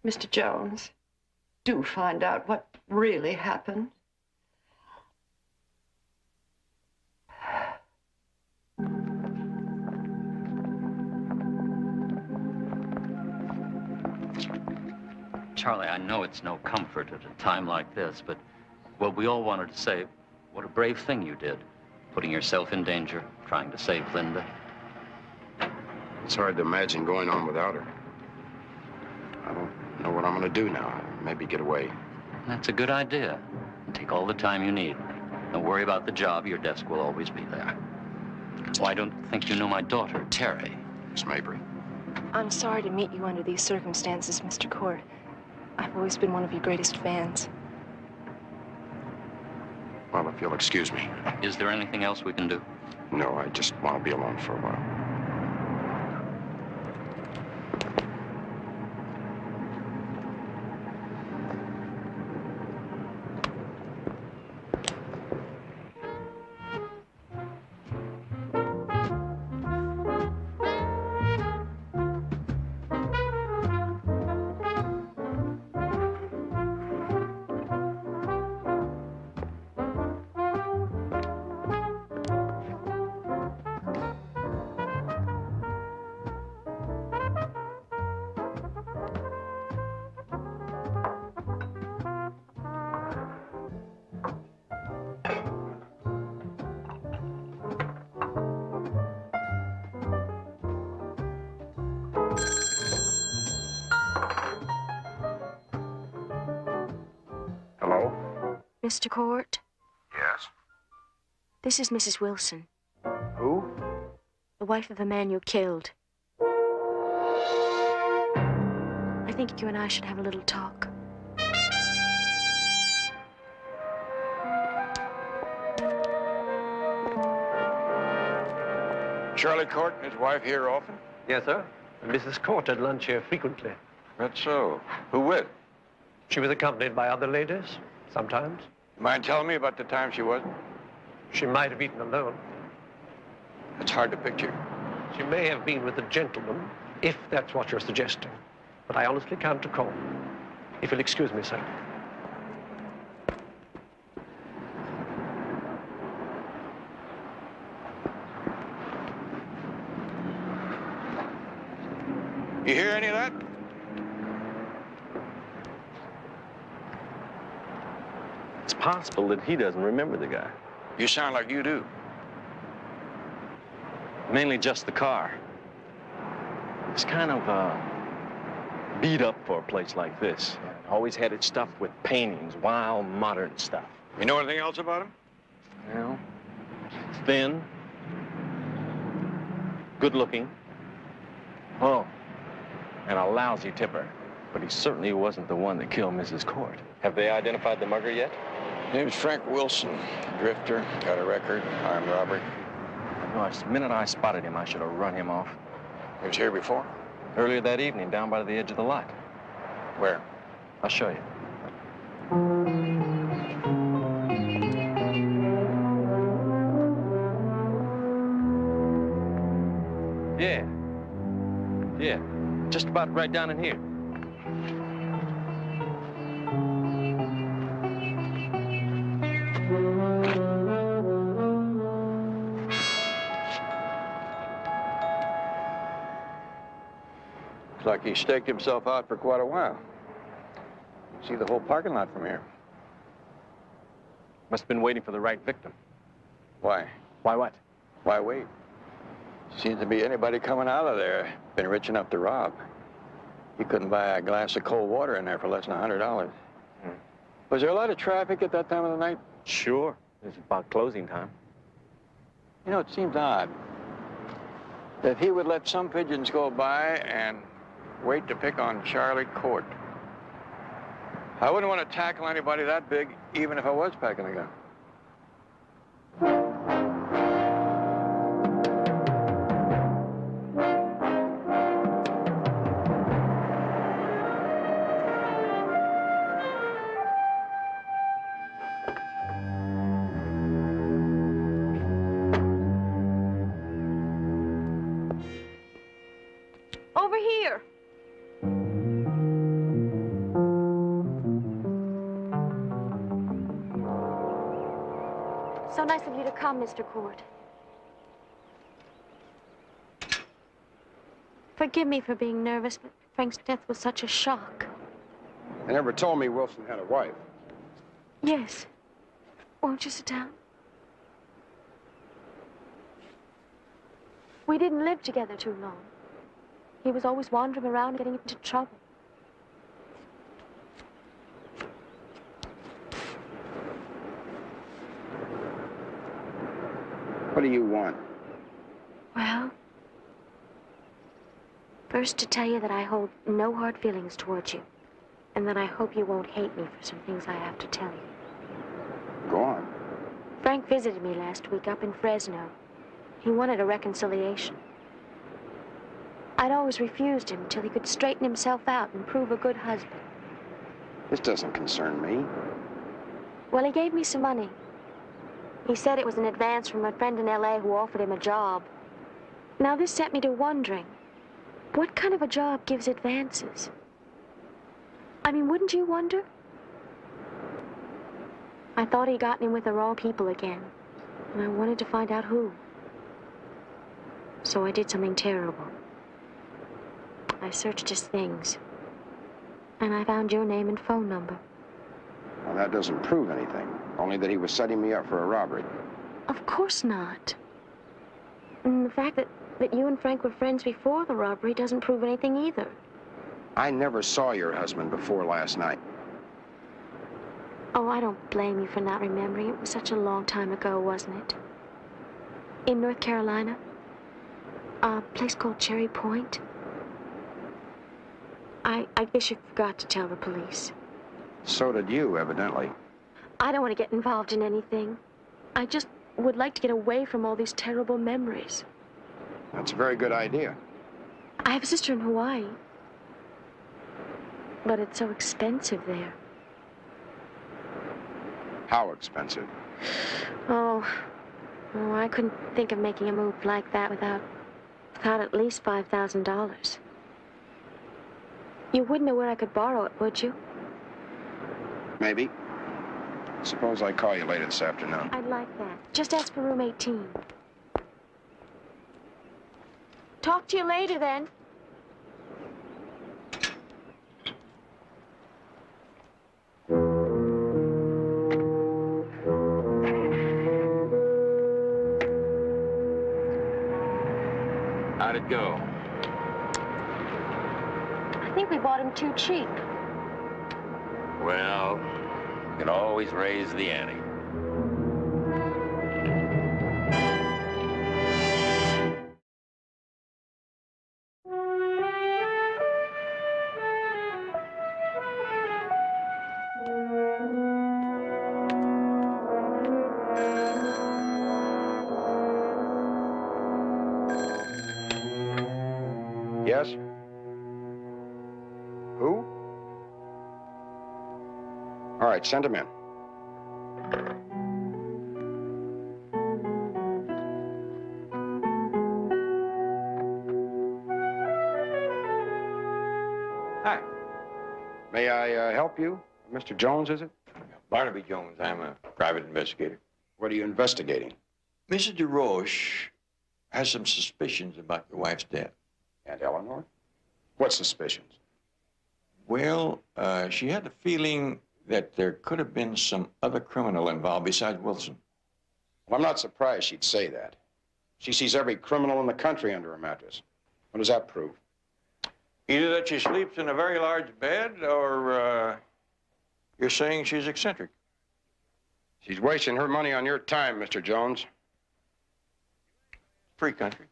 Mr. Jones, do find out what really happened. Charlie, I know it's no comfort at a time like this, but what we all wanted to say, what a brave thing you did. Putting yourself in danger, trying to save Linda. It's hard to imagine going on without her. I don't know what I'm gonna do now. Maybe get away. That's a good idea. Take all the time you need. Don't worry about the job. Your desk will always be there. Oh, I don't think you know my daughter, Terry. Miss Mabry. I'm sorry to meet you under these circumstances, Mr. Court. I've always been one of your greatest fans. Well, if you'll excuse me. Is there anything else we can do? No, I just want to be alone for a while. Mr. Court, Yes? this is Mrs. Wilson, Who? the wife of the man you killed. I think you and I should have a little talk. Charlie Court and his wife here often? Yes, sir. Mrs. Court had lunch here frequently. That's so. Who with? She was accompanied by other ladies, sometimes. Mind telling me about the time she wasn't? She might have eaten alone. It's hard to picture. She may have been with a gentleman, if that's what you're suggesting. But I honestly can't recall. If you'll excuse me, sir. You hear any of that? It's possible that he doesn't remember the guy. You sound like you do. Mainly just the car. It's kind of beat up for a place like this. Always had it stuffed with paintings, wild, modern stuff. You know anything else about him? Well, thin, good looking. Oh, and a lousy tipper. But he certainly wasn't the one that killed Mrs. Court. Have they identified the murderer yet? Name's Frank Wilson, drifter, got a record, armed robbery. No, the minute I spotted him, I should have run him off. He was here before? Earlier that evening, down by the edge of the lot. Where? I'll show you. Yeah, just about right down in here. Looks like he staked himself out for quite a while. See the whole parking lot from here. Must have been waiting for the right victim. Why? Why what? Why wait? Seems to be anybody coming out of there been rich enough to rob. You couldn't buy a glass of cold water in there for less than $100. Was there a lot of traffic at that time of the night? Sure. It was about closing time. You know, it seems odd that he would let some pigeons go by and wait to pick on Charlie Court. I wouldn't want to tackle anybody that big, even if I was packing a gun. Over here. So nice of you to come, Mr. Court. Forgive me for being nervous, but Frank's death was such a shock. They never told me Wilson had a wife. Yes. Won't you sit down? We didn't live together too long. He was always wandering around getting into trouble. What do you want? Well, first to tell you that I hold no hard feelings towards you, and that I hope you won't hate me for some things I have to tell you. Go on. Frank visited me last week up in Fresno. He wanted a reconciliation. I'd always refused him till he could straighten himself out and prove a good husband. This doesn't concern me. Well, he gave me some money. He said it was an advance from a friend in L.A. who offered him a job. Now, this set me to wondering, what kind of a job gives advances? I mean, wouldn't you wonder? I thought he'd gotten in with the wrong people again, and I wanted to find out who. So I did something terrible. I searched his things, and I found your name and phone number. Well, that doesn't prove anything. Only that he was setting me up for a robbery. Of course not. And the fact that you and Frank were friends before the robbery doesn't prove anything either. I never saw your husband before last night. Oh, I don't blame you for not remembering. It was such a long time ago, wasn't it? In North Carolina? A place called Cherry Point? I guess you forgot to tell the police. So did you, evidently. I don't want to get involved in anything. I just would like to get away from all these terrible memories. That's a very good idea. I have a sister in Hawaii. But it's so expensive there. How expensive? Oh, I couldn't think of making a move like that without at least $5,000. You wouldn't know where I could borrow it, would you? Maybe. Suppose I call you later this afternoon. I'd like that. Just ask for room 18. Talk to you later, then. How'd it go? I think we bought him too cheap. Well, you can always raise the ante. Yes? Who? All right, send him in. Hi. May I help you? Mr. Jones, is it? Barnaby Jones. I'm a private investigator. What are you investigating? Mrs. DeRoche has some suspicions about your wife's death. And Eleanor? What suspicions? Well, she had the feeling that there could have been some other criminal involved besides Wilson. Well, I'm not surprised she'd say that. She sees every criminal in the country under her mattress. What does that prove? Either that she sleeps in a very large bed, or you're saying she's eccentric. She's wasting her money on your time, Mr. Jones. Free country.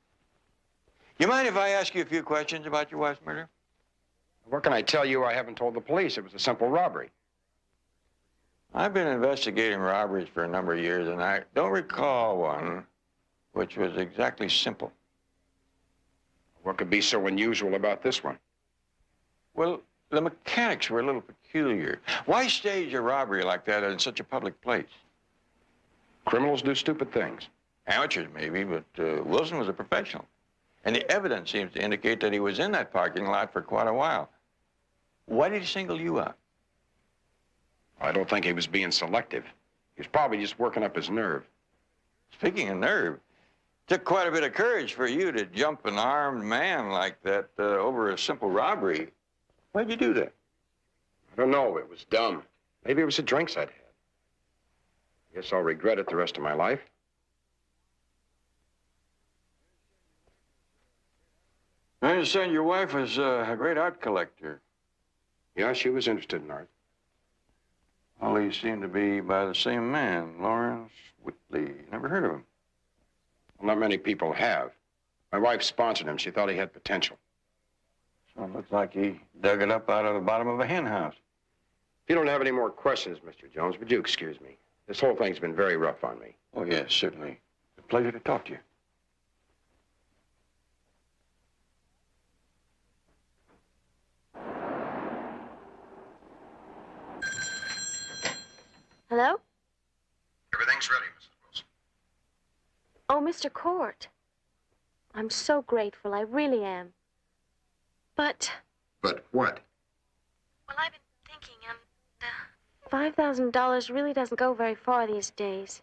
You mind if I ask you a few questions about your wife's murder? What can I tell you I haven't told the police? It was a simple robbery. I've been investigating robberies for a number of years, and I don't recall one which was exactly simple. What could be so unusual about this one? Well, the mechanics were a little peculiar. Why stage a robbery like that in such a public place? Criminals do stupid things. Amateurs, maybe, but Wilson was a professional. And the evidence seems to indicate that he was in that parking lot for quite a while. Why did he single you out? I don't think he was being selective. He was probably just working up his nerve. Speaking of nerve, it took quite a bit of courage for you to jump an armed man like that over a simple robbery. Why'd you do that? I don't know. It was dumb. Maybe it was the drinks I'd had. I guess I'll regret it the rest of my life. I understand your wife was a great art collector. Yeah, she was interested in art. All these seem to be by the same man, Lawrence Whitley. Never heard of him. Well, not many people have. My wife sponsored him. She thought he had potential. So it looks like he dug it up out of the bottom of a hen house. If you don't have any more questions, Mr. Jones, would you excuse me? This whole thing's been very rough on me. Oh, yes, certainly. It's a pleasure to talk to you. Hello? Everything's ready, Mrs. Wilson. Oh, Mr. Court. I'm so grateful. I really am. But... But what? Well, I've been thinking, $5,000 really doesn't go very far these days.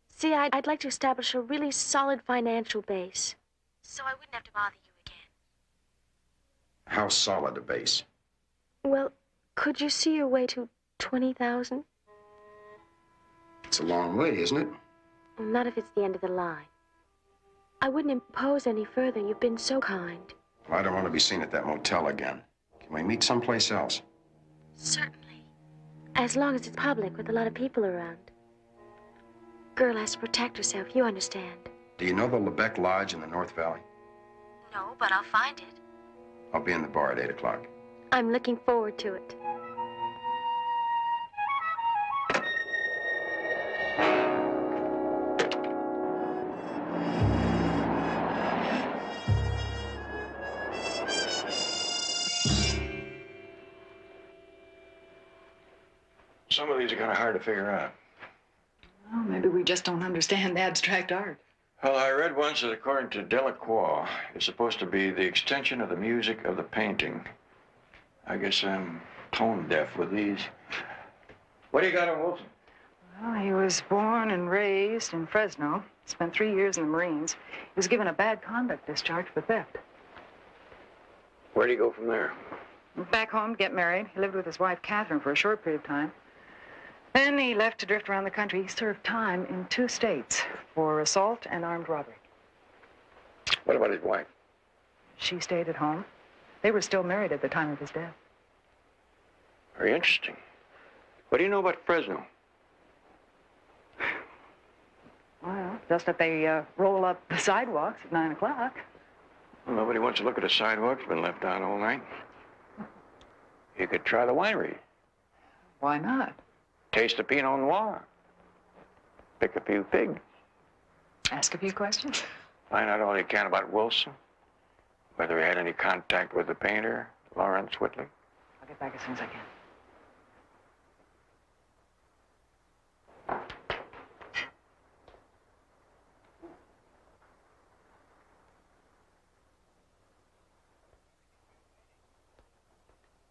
See, I'd like to establish a really solid financial base, so I wouldn't have to bother you again. How solid a base? Well, could you see your way to 20,000? It's a long way, isn't it? Not if it's the end of the line. I wouldn't impose any further. You've been so kind. Well, I don't want to be seen at that motel again. Can we meet someplace else? Certainly. As long as it's public with a lot of people around. Girl has to protect herself, you understand. Do you know the Lebec Lodge in the North Valley? No, but I'll find it. I'll be in the bar at 8 o'clock. I'm looking forward to it. Some of these are kind of hard to figure out. Well, maybe we just don't understand abstract art. Well, I read once that according to Delacroix, it's supposed to be the extension of the music of the painting. I guess I'm tone deaf with these. What do you got on Wilson? Well, he was born and raised in Fresno. Spent 3 years in the Marines. He was given a bad conduct discharge for theft. Where do you go from there? Back home to get married. He lived with his wife, Catherine, for a short period of time. Then he left to drift around the country. He served time in 2 states for assault and armed robbery. What about his wife? She stayed at home. They were still married at the time of his death. Very interesting. What do you know about Fresno? Well, just that they roll up the sidewalks at 9 o'clock. Well, nobody wants to look at a sidewalk. It's been left out all night. You could try the winery. Why not? Taste the Pinot Noir. Pick a few figs. Ask a few questions. Find out all you can about Wilson. Whether he had any contact with the painter, Lawrence Whitley. I'll get back as soon as I can.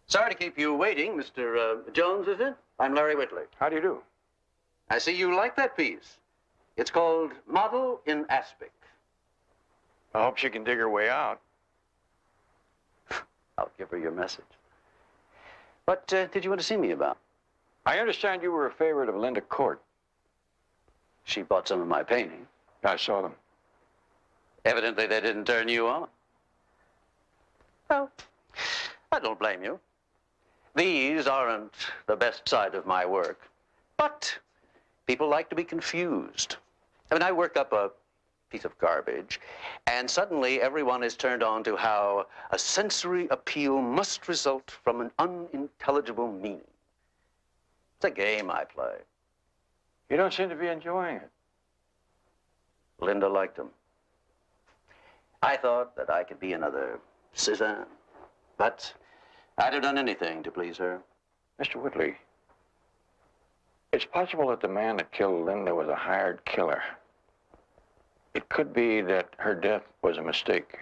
Sorry to keep you waiting, Mr. Jones, is it? I'm Larry Whitley. How do you do? I see you like that piece. It's called Model in Aspic. I hope she can dig her way out. I'll give her your message. What did you want to see me about? I understand you were a favorite of Linda Court. She bought some of my painting. I saw them. Evidently, they didn't turn you on. Well, I don't blame you. These aren't the best side of my work. But people like to be confused. I mean, I work up a piece of garbage, and suddenly everyone is turned on to how a sensory appeal must result from an unintelligible meaning. It's a game I play. You don't seem to be enjoying it. Linda liked them. I thought that I could be another Cézanne, but I'd have done anything to please her. Mr. Whitley, it's possible that the man that killed Linda was a hired killer. It could be that her death was a mistake.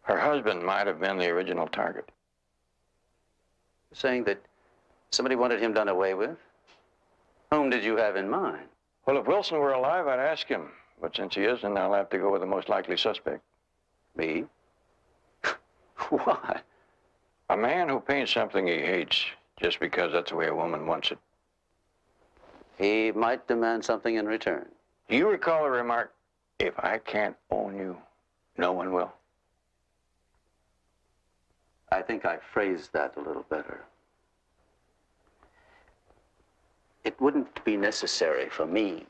Her husband might have been the original target. Saying that somebody wanted him done away with? Whom did you have in mind? Well, if Wilson were alive, I'd ask him. But since he isn't, I'll have to go with the most likely suspect. Me? Why? A man who paints something he hates just because that's the way a woman wants it. He might demand something in return. Do you recall the remark, if I can't own you, no one will? I think I phrased that a little better. It wouldn't be necessary for me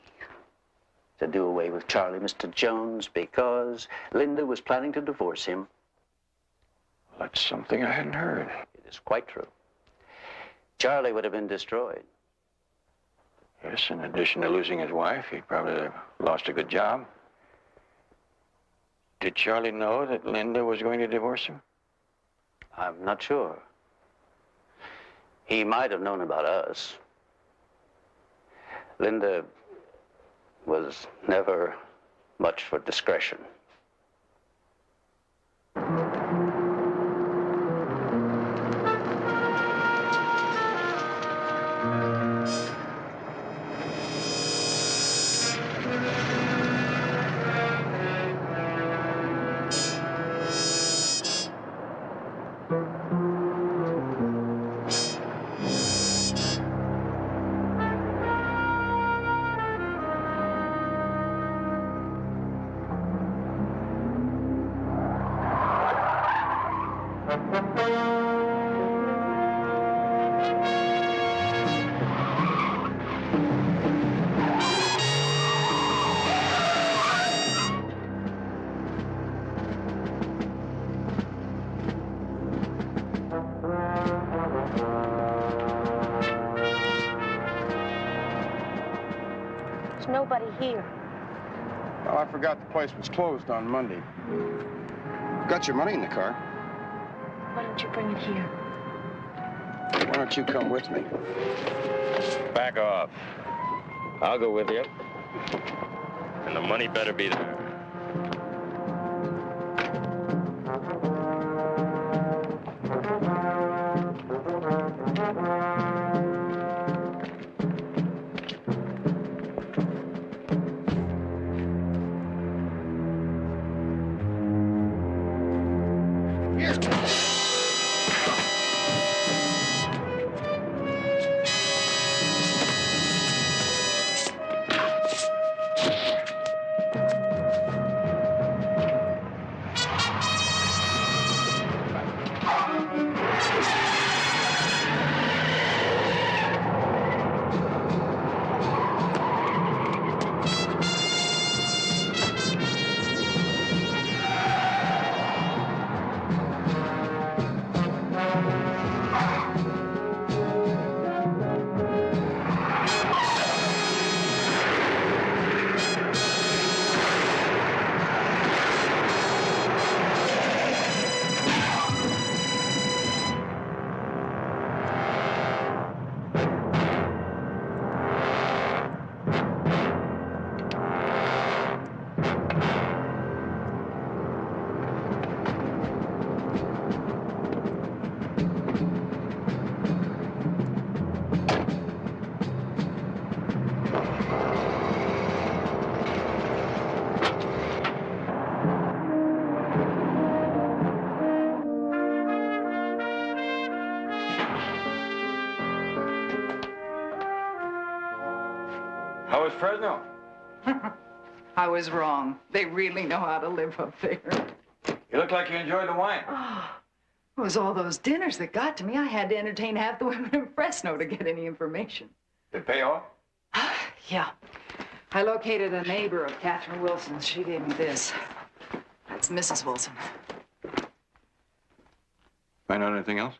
to do away with Charlie, Mr. Jones, because Linda was planning to divorce him. That's something I hadn't heard. It is quite true. Charlie would have been destroyed. Yes, in addition to losing his wife, he'd probably have lost a good job. Did Charlie know that Linda was going to divorce him? I'm not sure. He might have known about us. Linda was never much for discretion. nobody here. Well, I forgot the place was closed on Monday. Got your money in the car. Why don't you bring it here? Why don't you come with me? Back off. I'll go with you. And the money better be there. How was Fresno? I was wrong. They really know how to live up there. You look like you enjoyed the wine. Oh, it was all those dinners that got to me. I had to entertain half the women in Fresno to get any information. Did it pay off? Yeah. I located a neighbor of Catherine Wilson's. She gave me this. That's Mrs. Wilson. Find out anything else?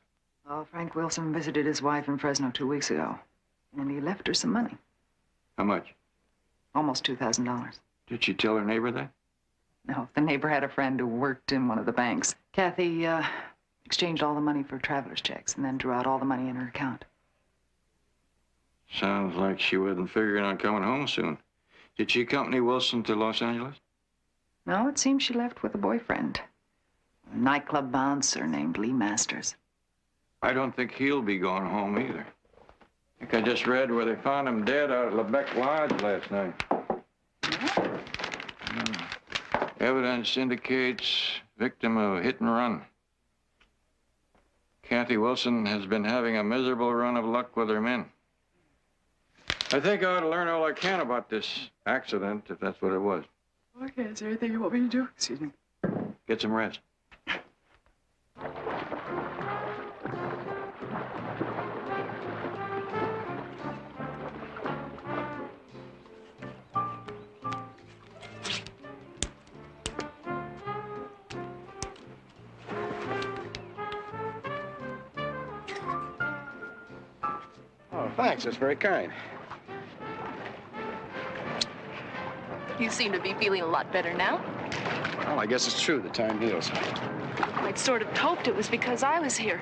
Oh, Frank Wilson visited his wife in Fresno 2 weeks ago. And he left her some money. How much? Almost $2,000. Did she tell her neighbor that? No, the neighbor had a friend who worked in one of the banks. Kathy exchanged all the money for traveler's checks and then drew out all the money in her account. Sounds like she wasn't figuring on coming home soon. Did she accompany Wilson to Los Angeles? No, it seems she left with a boyfriend. A nightclub bouncer named Lee Masters. I don't think he'll be going home either. I think I just read where they found him dead out at Lebec Lodge last night. Evidence indicates victim of hit and run. Kathy Wilson has been having a miserable run of luck with her men. I think I ought to learn all I can about this accident, if that's what it was. Okay, is there anything you want me to do? Excuse me. Get some rest. Oh, thanks. That's very kind. You seem to be feeling a lot better now. Well, I guess it's true. The time heals. I'd sort of hoped it was because I was here.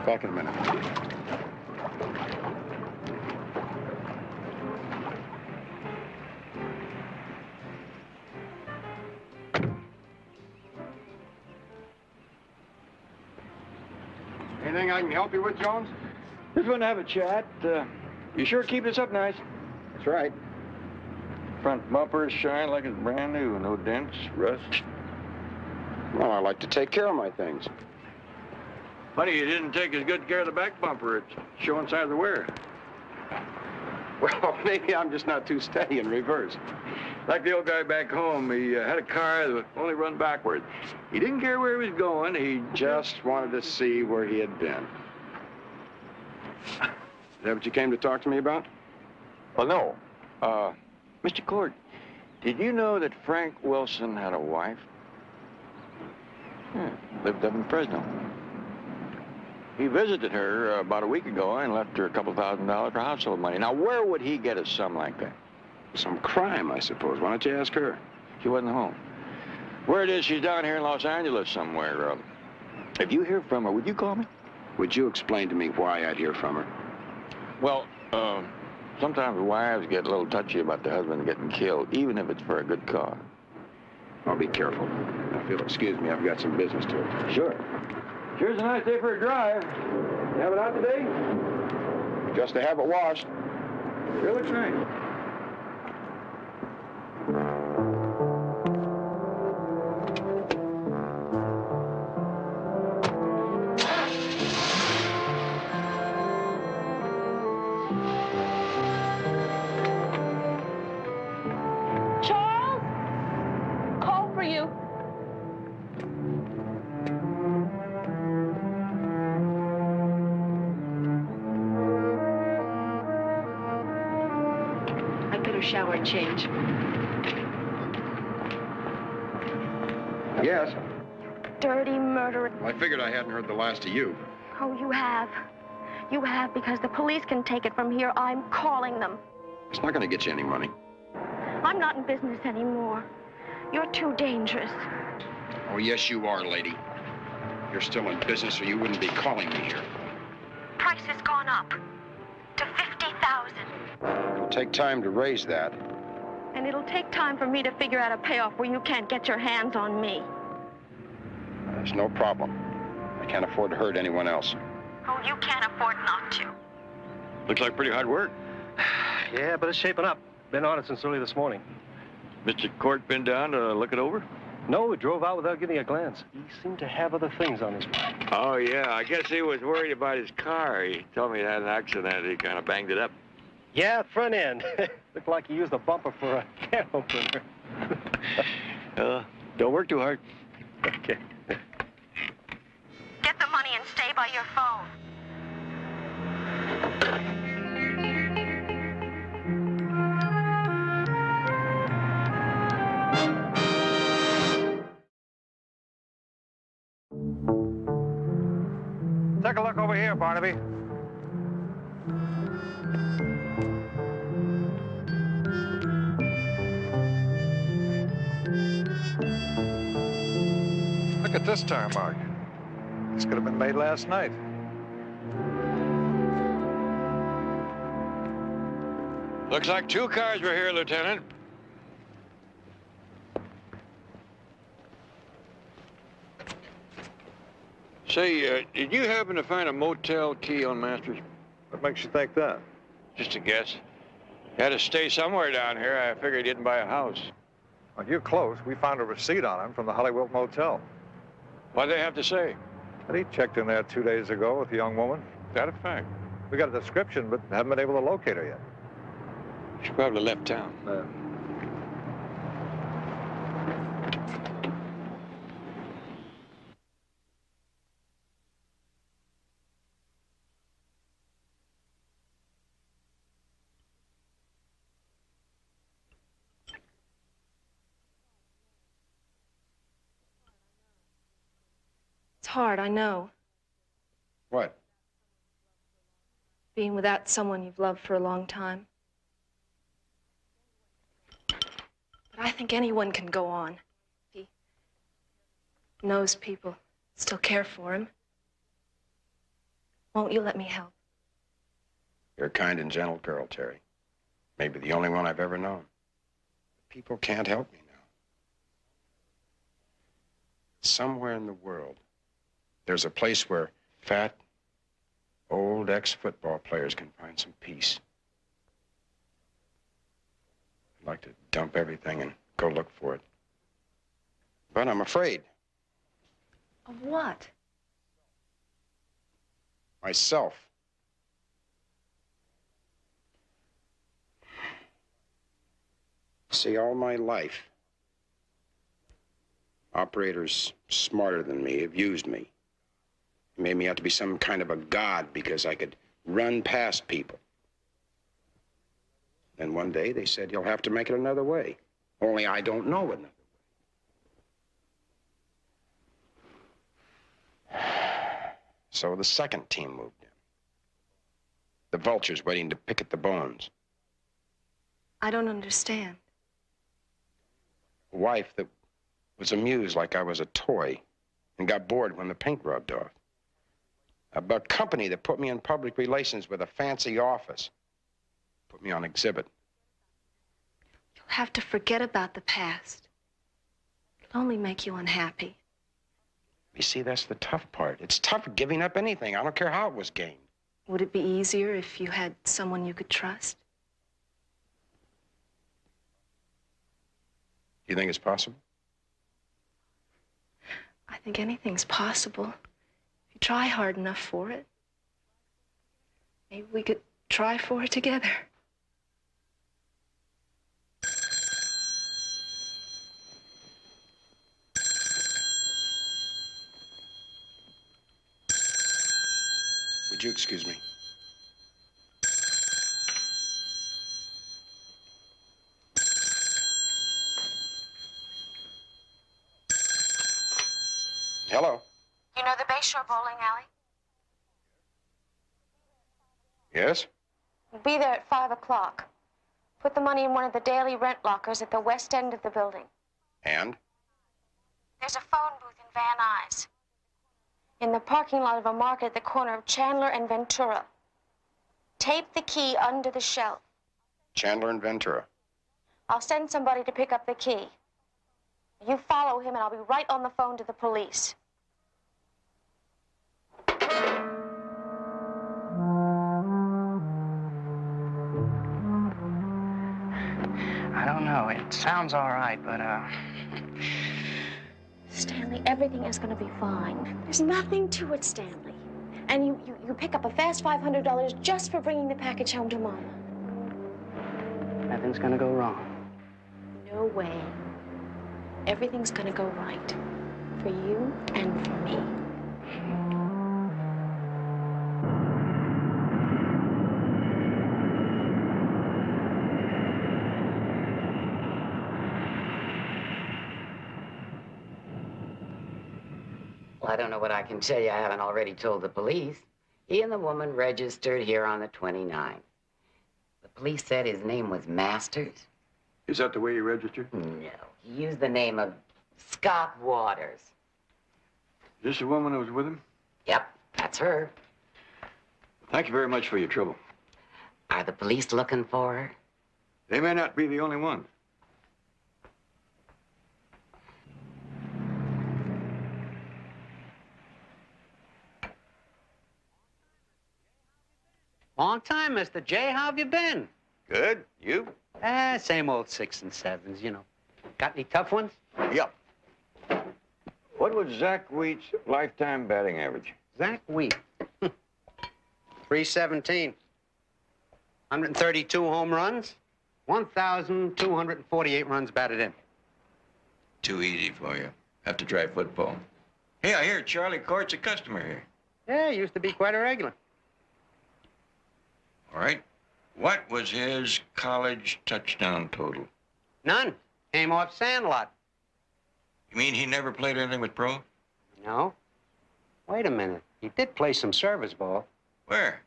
Back in a minute. Anything I can help you with, Jones? Just want to have a chat. You sure keep this up nice. That's right. Front bumpers shine like it's brand new. No dents, rust. Well, I like to take care of my things. Funny you didn't take as good care of the back bumper. It's showing signs of wear. Well, maybe I'm just not too steady in reverse. Like the old guy back home, he had a car that would only run backward. He didn't care where he was going. He Just wanted to see where he had been. Is that what you came to talk to me about? Well, no. Mr. Court, did you know that Frank Wilson had a wife? Lived up in Fresno. He visited her about a week ago and left her a couple $1,000 for household money. Now, where would he get a sum like that? Some crime, I suppose. Why don't you ask her? She wasn't home. Word is she's down here in Los Angeles somewhere. If you hear from her, would you call me? Would you explain to me why I'd hear from her? Well, sometimes wives get a little touchy about their husband getting killed, even if it's for a good cause. I'll be careful. Now, if you'll excuse me, I've got some business to attend. Sure. Sure's a nice day for a drive. You have it out today? Just to have it washed. Sure looks nice. Charles? Call for you. I better shower and change. Yes. Dirty murderer. Well, I figured I hadn't heard the last of you. Oh, you have. You have, because the police can take it from here. I'm calling them. It's not going to get you any money. I'm not in business anymore. You're too dangerous. Oh, yes, you are, lady. You're still in business, or you wouldn't be calling me here. Price has gone up to $50,000. It'll take time to raise that. And it'll take time for me to figure out a payoff where you can't get your hands on me. There's no problem. I can't afford to hurt anyone else. Oh, you can't afford not to. Looks like pretty hard work. Yeah, but it's shaping up. Been on it since early this morning. Mr. Court been down to look it over? No, he drove out without giving a glance. He seemed to have other things on his mind. Oh, yeah. I guess he was worried about his car. He told me he had an accident. He kind of banged it up. Yeah, front end. Looked like he used a bumper for a can opener. Don't work too hard. Okay. Get the money and stay by your phone. Take a look over here, Barnaby. Look at this tire mark. This could have been made last night. Looks like 2 cars were here, Lieutenant. Say, did you happen to find a motel key on Masters? What makes you think that? Just a guess. You had to stay somewhere down here. I figured you didn't buy a house. Well, you're close. We found a receipt on him from the Hollywood Motel. What'd they have to say? And he checked in there 2 days ago with a young woman. Is that a fact? We got a description, but haven't been able to locate her yet. She probably left town. It's hard, I know. What? Being without someone you've loved for a long time. But I think anyone can go on. If he knows people still care for him. Won't you let me help? You're a kind and gentle girl, Terry. Maybe the only one I've ever known. People can't help me now. Somewhere in the world, there's a place where fat, old ex-football players can find some peace. I'd like to dump everything and go look for it. But I'm afraid. Of what? Myself. See, all my life, operators smarter than me have used me. Made me out to be some kind of a god because I could run past people. Then one day they said, you'll have to make it another way. Only I don't know another way. So the second team moved in. The vultures waiting to pick at the bones. I don't understand. A wife that was amused like I was a toy and got bored when the paint rubbed off. A company that put me in public relations with a fancy office. Put me on exhibit. You'll have to forget about the past. It'll only make you unhappy. You see, that's the tough part. It's tough giving up anything. I don't care how it was gained. Would it be easier if you had someone you could trust? Do you think it's possible? I think anything's possible. If you try hard enough for it. Maybe we could try for it together. Would you excuse me? Hello? You know the Bayshore Bowling Alley? Yes? Be there at 5 o'clock. Put the money in one of the daily rent lockers at the west end of the building. And? There's a phone booth in Van Nuys. In the parking lot of a market at the corner of Chandler and Ventura. Tape the key under the shelf. Chandler and Ventura. I'll send somebody to pick up the key. You follow him and I'll be right on the phone to the police. I don't know. It sounds all right, but, Stanley, everything is going to be fine. There's nothing to it, Stanley. And you pick up a fast $500 just for bringing the package home to Mama. nothing's gonna go wrong. No way. Everything's going to go right. For you and for me. Well, I don't know what I can tell you I haven't already told the police. He and the woman registered here on the 29th. The police said his name was Masters. Is that the way you registered? No. He used the name of Scott Waters. Is this the woman who was with him? Yep, that's her. Thank you very much for your trouble. Are the police looking for her? They may not be the only one. Long time, Mr. J. How have you been? Good. You? Same old 6 and 7s, you know. Got any tough ones? Yep. What was Zach Wheat's lifetime batting average? Zach Wheat. 317. 132 home runs. 1,248 runs batted in. Too easy for you. Have to try football. Hey, I hear Charlie Court's a customer here. Yeah, used to be quite a regular. All right. What was his college touchdown total? None. Came off Sandlot. You mean he never played anything with pro? No. Wait a minute. He did play some service ball. Where?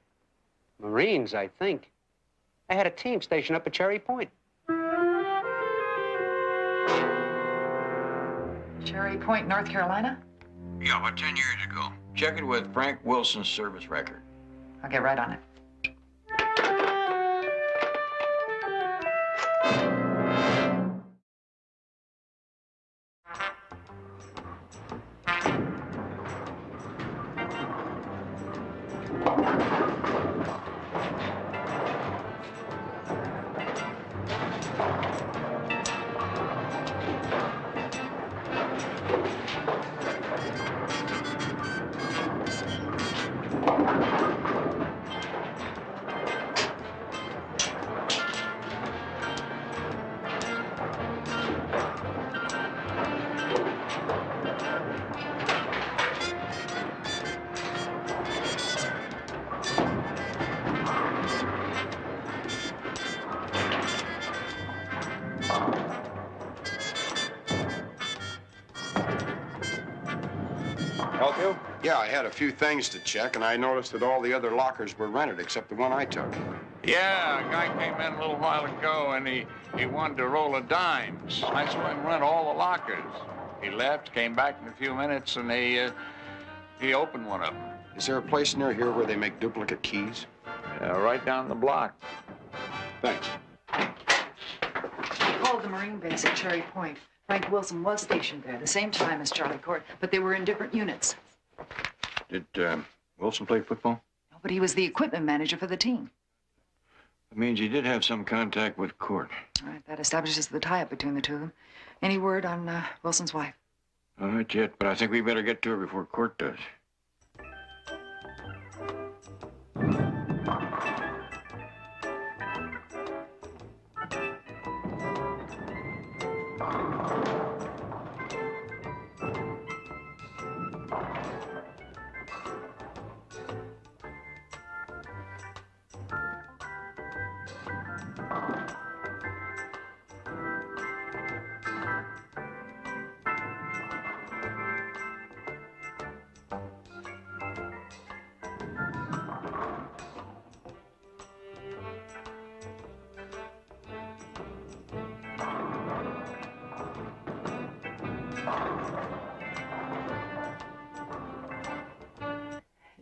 Marines, I think. I had a team stationed up at Cherry Point. Cherry Point, North Carolina? Yeah, about 10 years ago. Check it with Frank Wilson's service record. I'll get right on it. Yeah, I had a few things to check, and I noticed that all the other lockers were rented except the one I took. Yeah, a guy came in a little while ago, and he wanted to roll of dimes. I saw him rent all the lockers. He left, came back in a few minutes, and he opened one of them. Is there a place near here where they make duplicate keys? Yeah, right down the block. Thanks. I called the Marine base at Cherry Point. Frank Wilson was stationed there, the same time as Charlie Court, but they were in different units. Did Wilson play football? No, but he was the equipment manager for the team. That means he did have some contact with Court. All right, that establishes the tie-up between the two of them. Any word on Wilson's wife? Not yet, but I think we better get to her before Court does.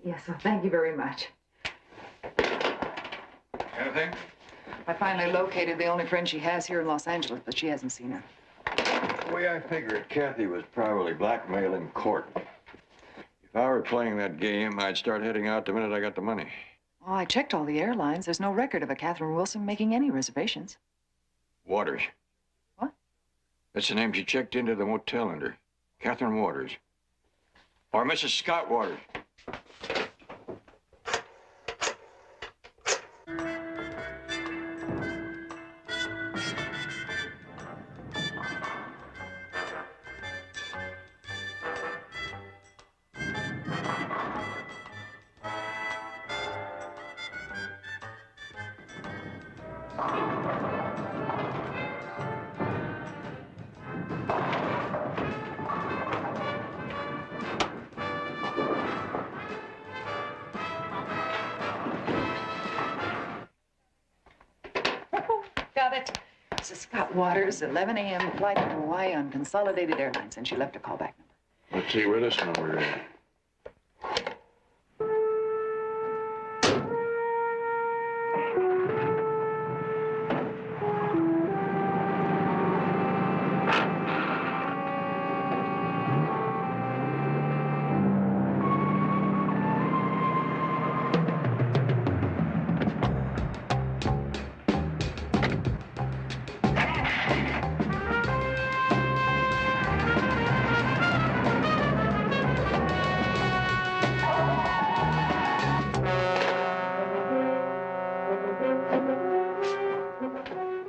Yes, well, thank you very much. Anything? I finally located the only friend she has here in Los Angeles, but she hasn't seen her. The way I figured, Kathy was probably blackmailing Court. If I were playing that game, I'd start heading out the minute I got the money. Well, I checked all the airlines. There's no record of a Catherine Wilson making any reservations. Waters. What? That's the name she checked into the motel under. Catherine Waters. Or Mrs. Scott Waters. Got it. Mrs. Scott Waters, 11 a.m. flight to Hawaii on Consolidated Airlines, and she left a callback number. Let's see where this number is.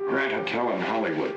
Grant Hotel in Hollywood.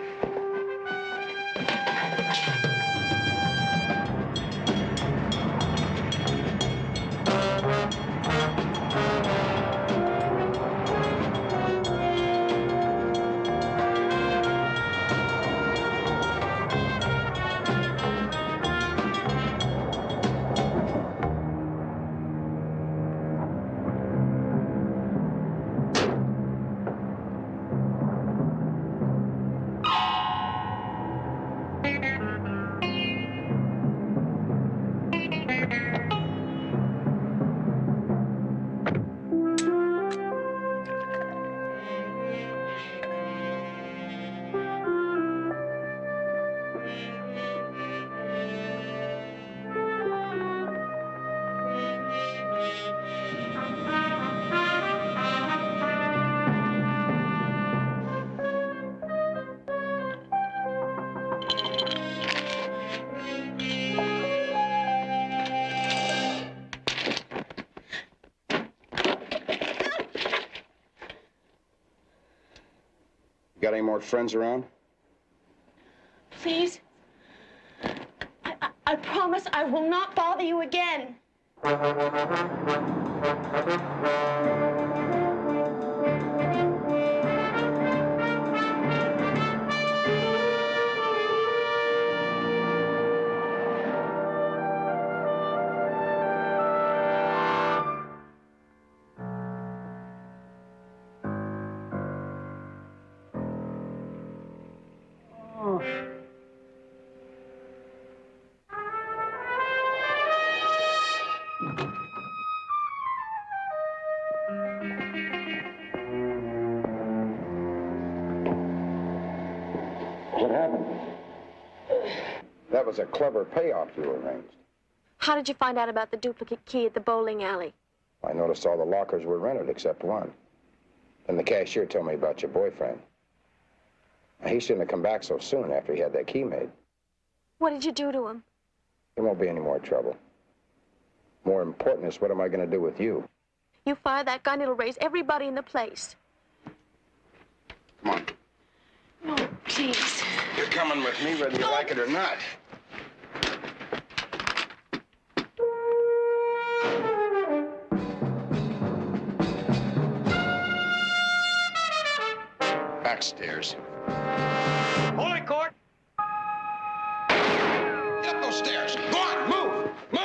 Got any more friends around? Please. I promise I will not bother you again. know. What happened? That was a clever payoff you arranged. How did you find out about the duplicate key at the bowling alley? I noticed all the lockers were rented except one. Then the cashier told me about your boyfriend. He shouldn't have come back so soon after he had that key made. What did you do to him? There won't be any more trouble. More important is, what am I going to do with you? You fire that gun, it'll raise everybody in the place. Come on. No, please. You're coming with me whether you like it or not. Backstairs. Hold it, Court. Get up those stairs. Go on, move! Move!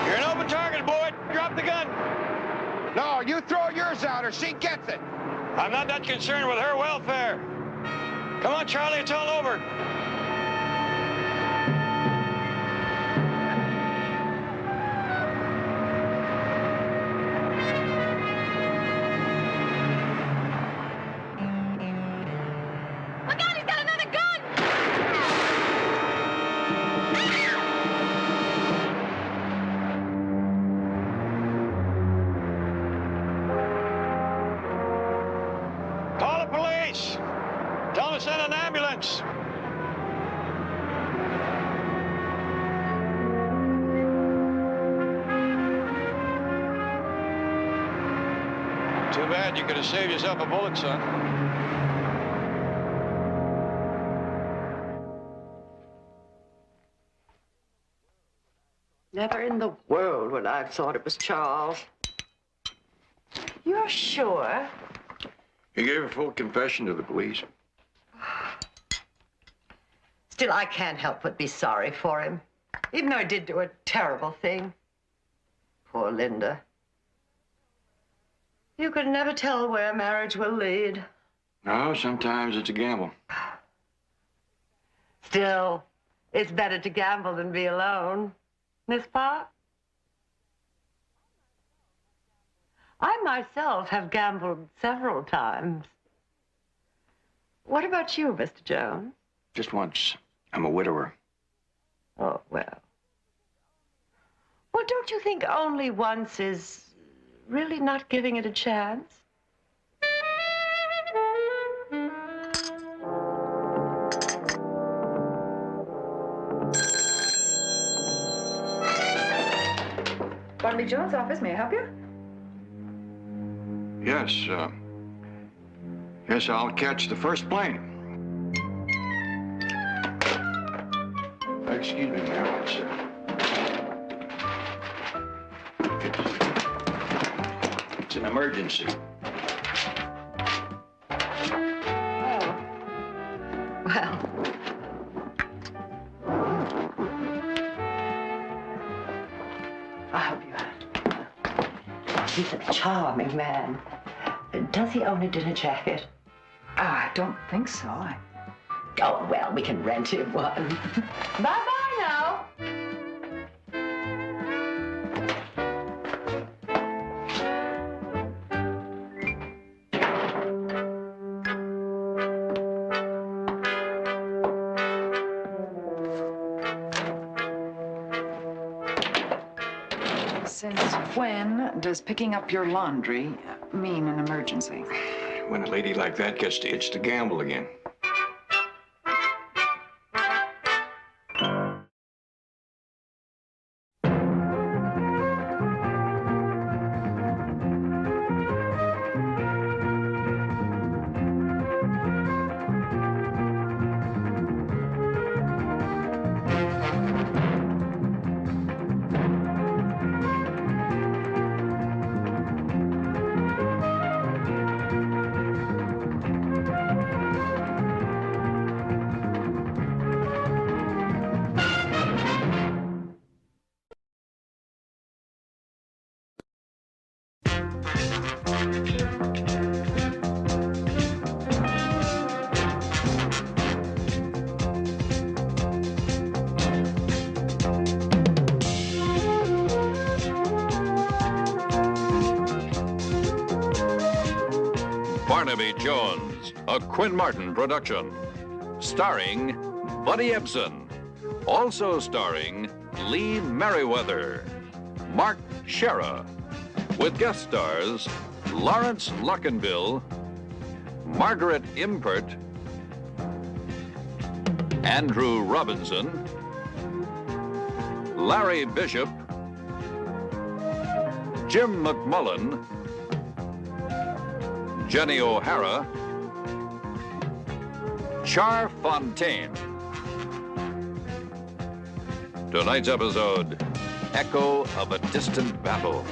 You're an open target, boy. Drop the gun. No, you throw yours out or she gets it. I'm not that concerned with her welfare. Come on, Charlie, it's all over. Look out, he's got another gun! Call the police. Tell them to send an ambulance. Too bad. You could have saved yourself a bullet, son. Never in the world would I have thought it was Charles. You're sure? He gave a full confession to the police. Still, I can't help but be sorry for him, even though he did do a terrible thing. Poor Linda. You could never tell where marriage will lead. No, sometimes it's a gamble. Still, it's better to gamble than be alone. Miss Park? I myself have gambled several times. What about you, Mr. Jones? Just once. I'm a widower. Oh, well. Well, don't you think only once is really not giving it a chance? Barnaby Jones' office, may I help you? Yes, yes, I'll catch the first plane. Excuse me, ma'am. It's an emergency. Oh. Well. I hope you are. He's a charming man. Does he own a dinner jacket? I don't think so. Oh, well, we can rent him one. Bye-bye now. Since when does picking up your laundry mean an emergency? When a lady like that gets to itch to gamble again. Barnaby Jones, a Quinn Martin production. Starring Buddy Ebsen. Also starring Lee Merriweather, Mark Shera, with guest stars Lawrence Luckinbill, Margaret Impert, Andrew Robinson, Larry Bishop, Jim McMullen, Jenny O'Hara, Char Fontaine. Tonight's episode, Echo of a Distant Battle.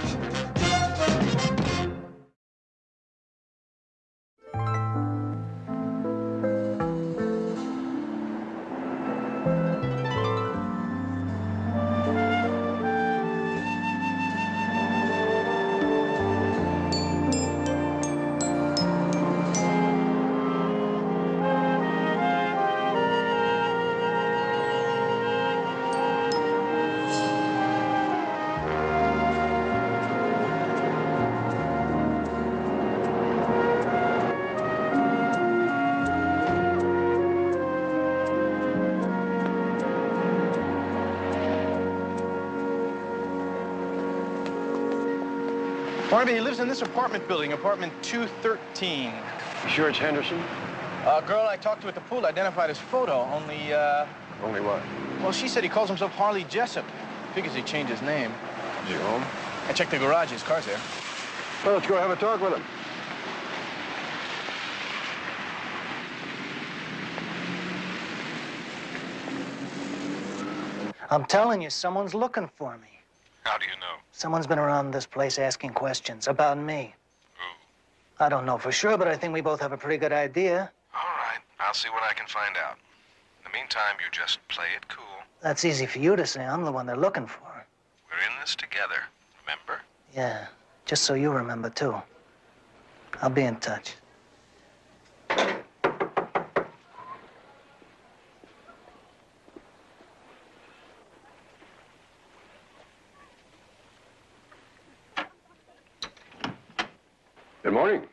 Barnaby, he lives in this apartment building, apartment 213. You sure it's Henderson? A girl I talked to at the pool identified his photo, only, Only what? well, she said he calls himself Harley Jessup. Figures he changed his name. Is he home? I checked the garage, his car's there. Well, let's go have a talk with him. I'm telling you, someone's looking for me. How do you know? Someone's been around this place asking questions about me. Who? I don't know for sure, but I think we both have a pretty good idea. All right, I'll see what I can find out. In the meantime, you just play it cool. That's easy for you to say. I'm the one they're looking for. We're in this together, remember? Yeah, just so you remember, too. I'll be in touch. Good morning.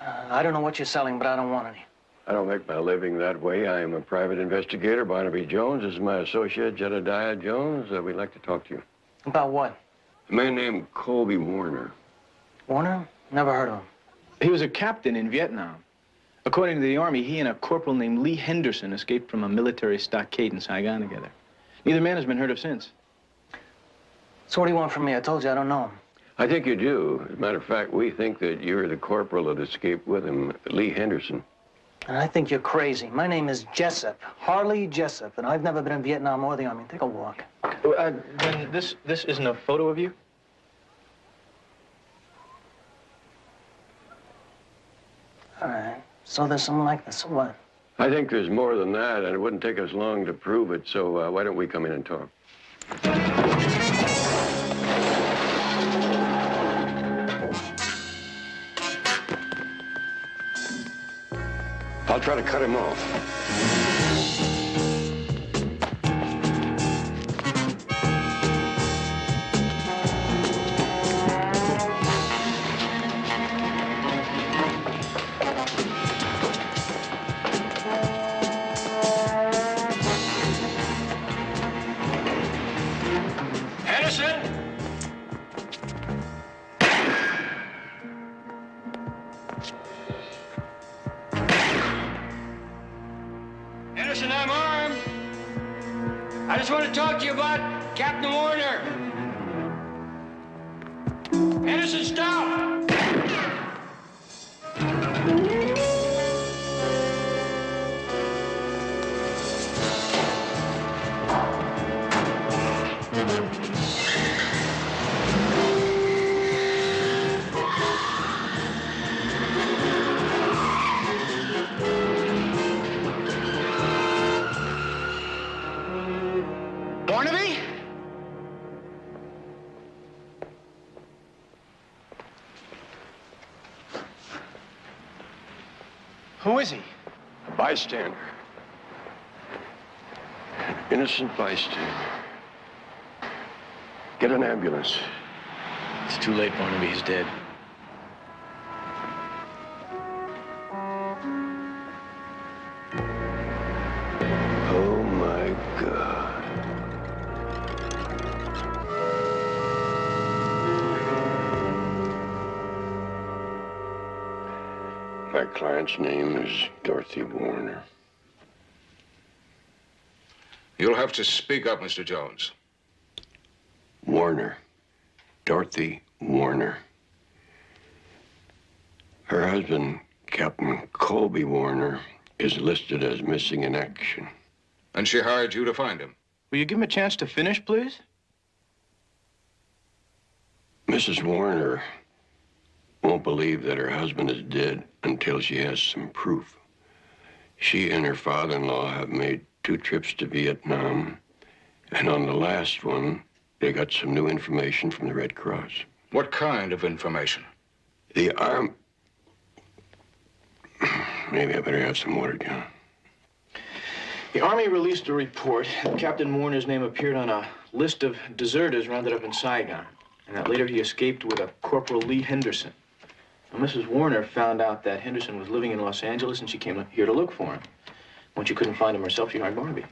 I don't know what you're selling, but I don't want any. I don't make my living that way. I am a private investigator. Barnaby Jones. This is my associate, Jedediah Jones. We'd like to talk to you. About what? A man named Colby Warner. Warner? Never heard of him. He was a captain in Vietnam. According to the Army, he and a corporal named Lee Henderson escaped from a military stockade in Saigon together. Neither man has been heard of since. So what do you want from me? I told you I don't know him. I think you do. As a matter of fact, we think that you're the corporal that escaped with him, Lee Henderson. And I think you're crazy. My name is Jessup, Harley Jessup, and I've never been in Vietnam or the Army. Take a walk. Then this isn't a photo of you? All right. So there's some likeness. So what? I think there's more than that, and it wouldn't take us long to prove it, so why don't we come in and talk? I'll try to cut him off. Henderson! Henderson, I'm armed. I just want to talk to you about Captain Warner. Henderson, stop! Barnaby? Who is he? A bystander. Innocent bystander. Get an ambulance. It's too late, Barnaby. He's dead. Oh, my God. My client's name is Dorothy Warner. You'll have to speak up, Mr. Jones. Warner. Dorothy Warner. Her husband, Captain Colby Warner, is listed as missing in action. And she hired you to find him? Will you give him a chance to finish, please? Mrs. Warner won't believe that her husband is dead until she has some proof. She and her father-in-law have made 2 trips to Vietnam, and on the last one, they got some new information from the Red Cross. What kind of information? The arm... Maybe I better have some water, John. The Army released a report that Captain Warner's name appeared on a list of deserters rounded up in Saigon, and that later he escaped with a Corporal Lee Henderson. Now, Mrs. Warner found out that Henderson was living in Los Angeles, and she came up here to look for him. When she couldn't find him herself, she hired Barnaby.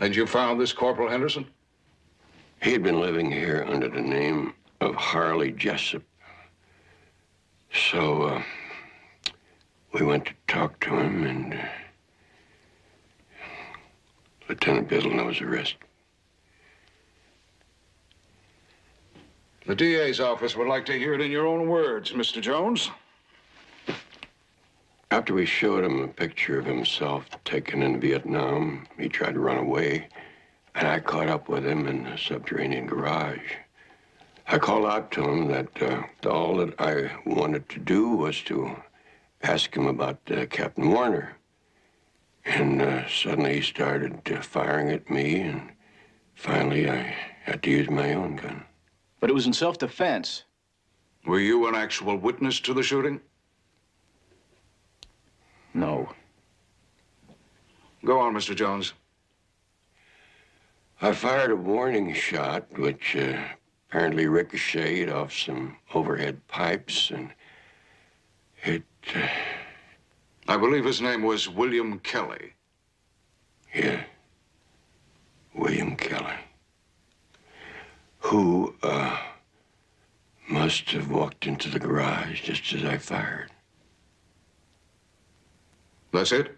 And you found this Corporal Henderson? He had been living here under the name of Harley Jessup. So, we went to talk to him, and Lieutenant Biddle was arrested. The DA's office would like to hear it in your own words, Mr. Jones. After we showed him a picture of himself taken in Vietnam, he tried to run away, and I caught up with him in the subterranean garage. I called out to him that all that I wanted to do was to ask him about Captain Warner. And suddenly he started firing at me, and finally I had to use my own gun. But it was in self-defense. Were you an actual witness to the shooting? No. Go on, Mr. Jones. I fired a warning shot, which apparently ricocheted off some overhead pipes, and it... I believe his name was William Kelly. Yeah. William Kelly. Who, must have walked into the garage just as I fired. That's it?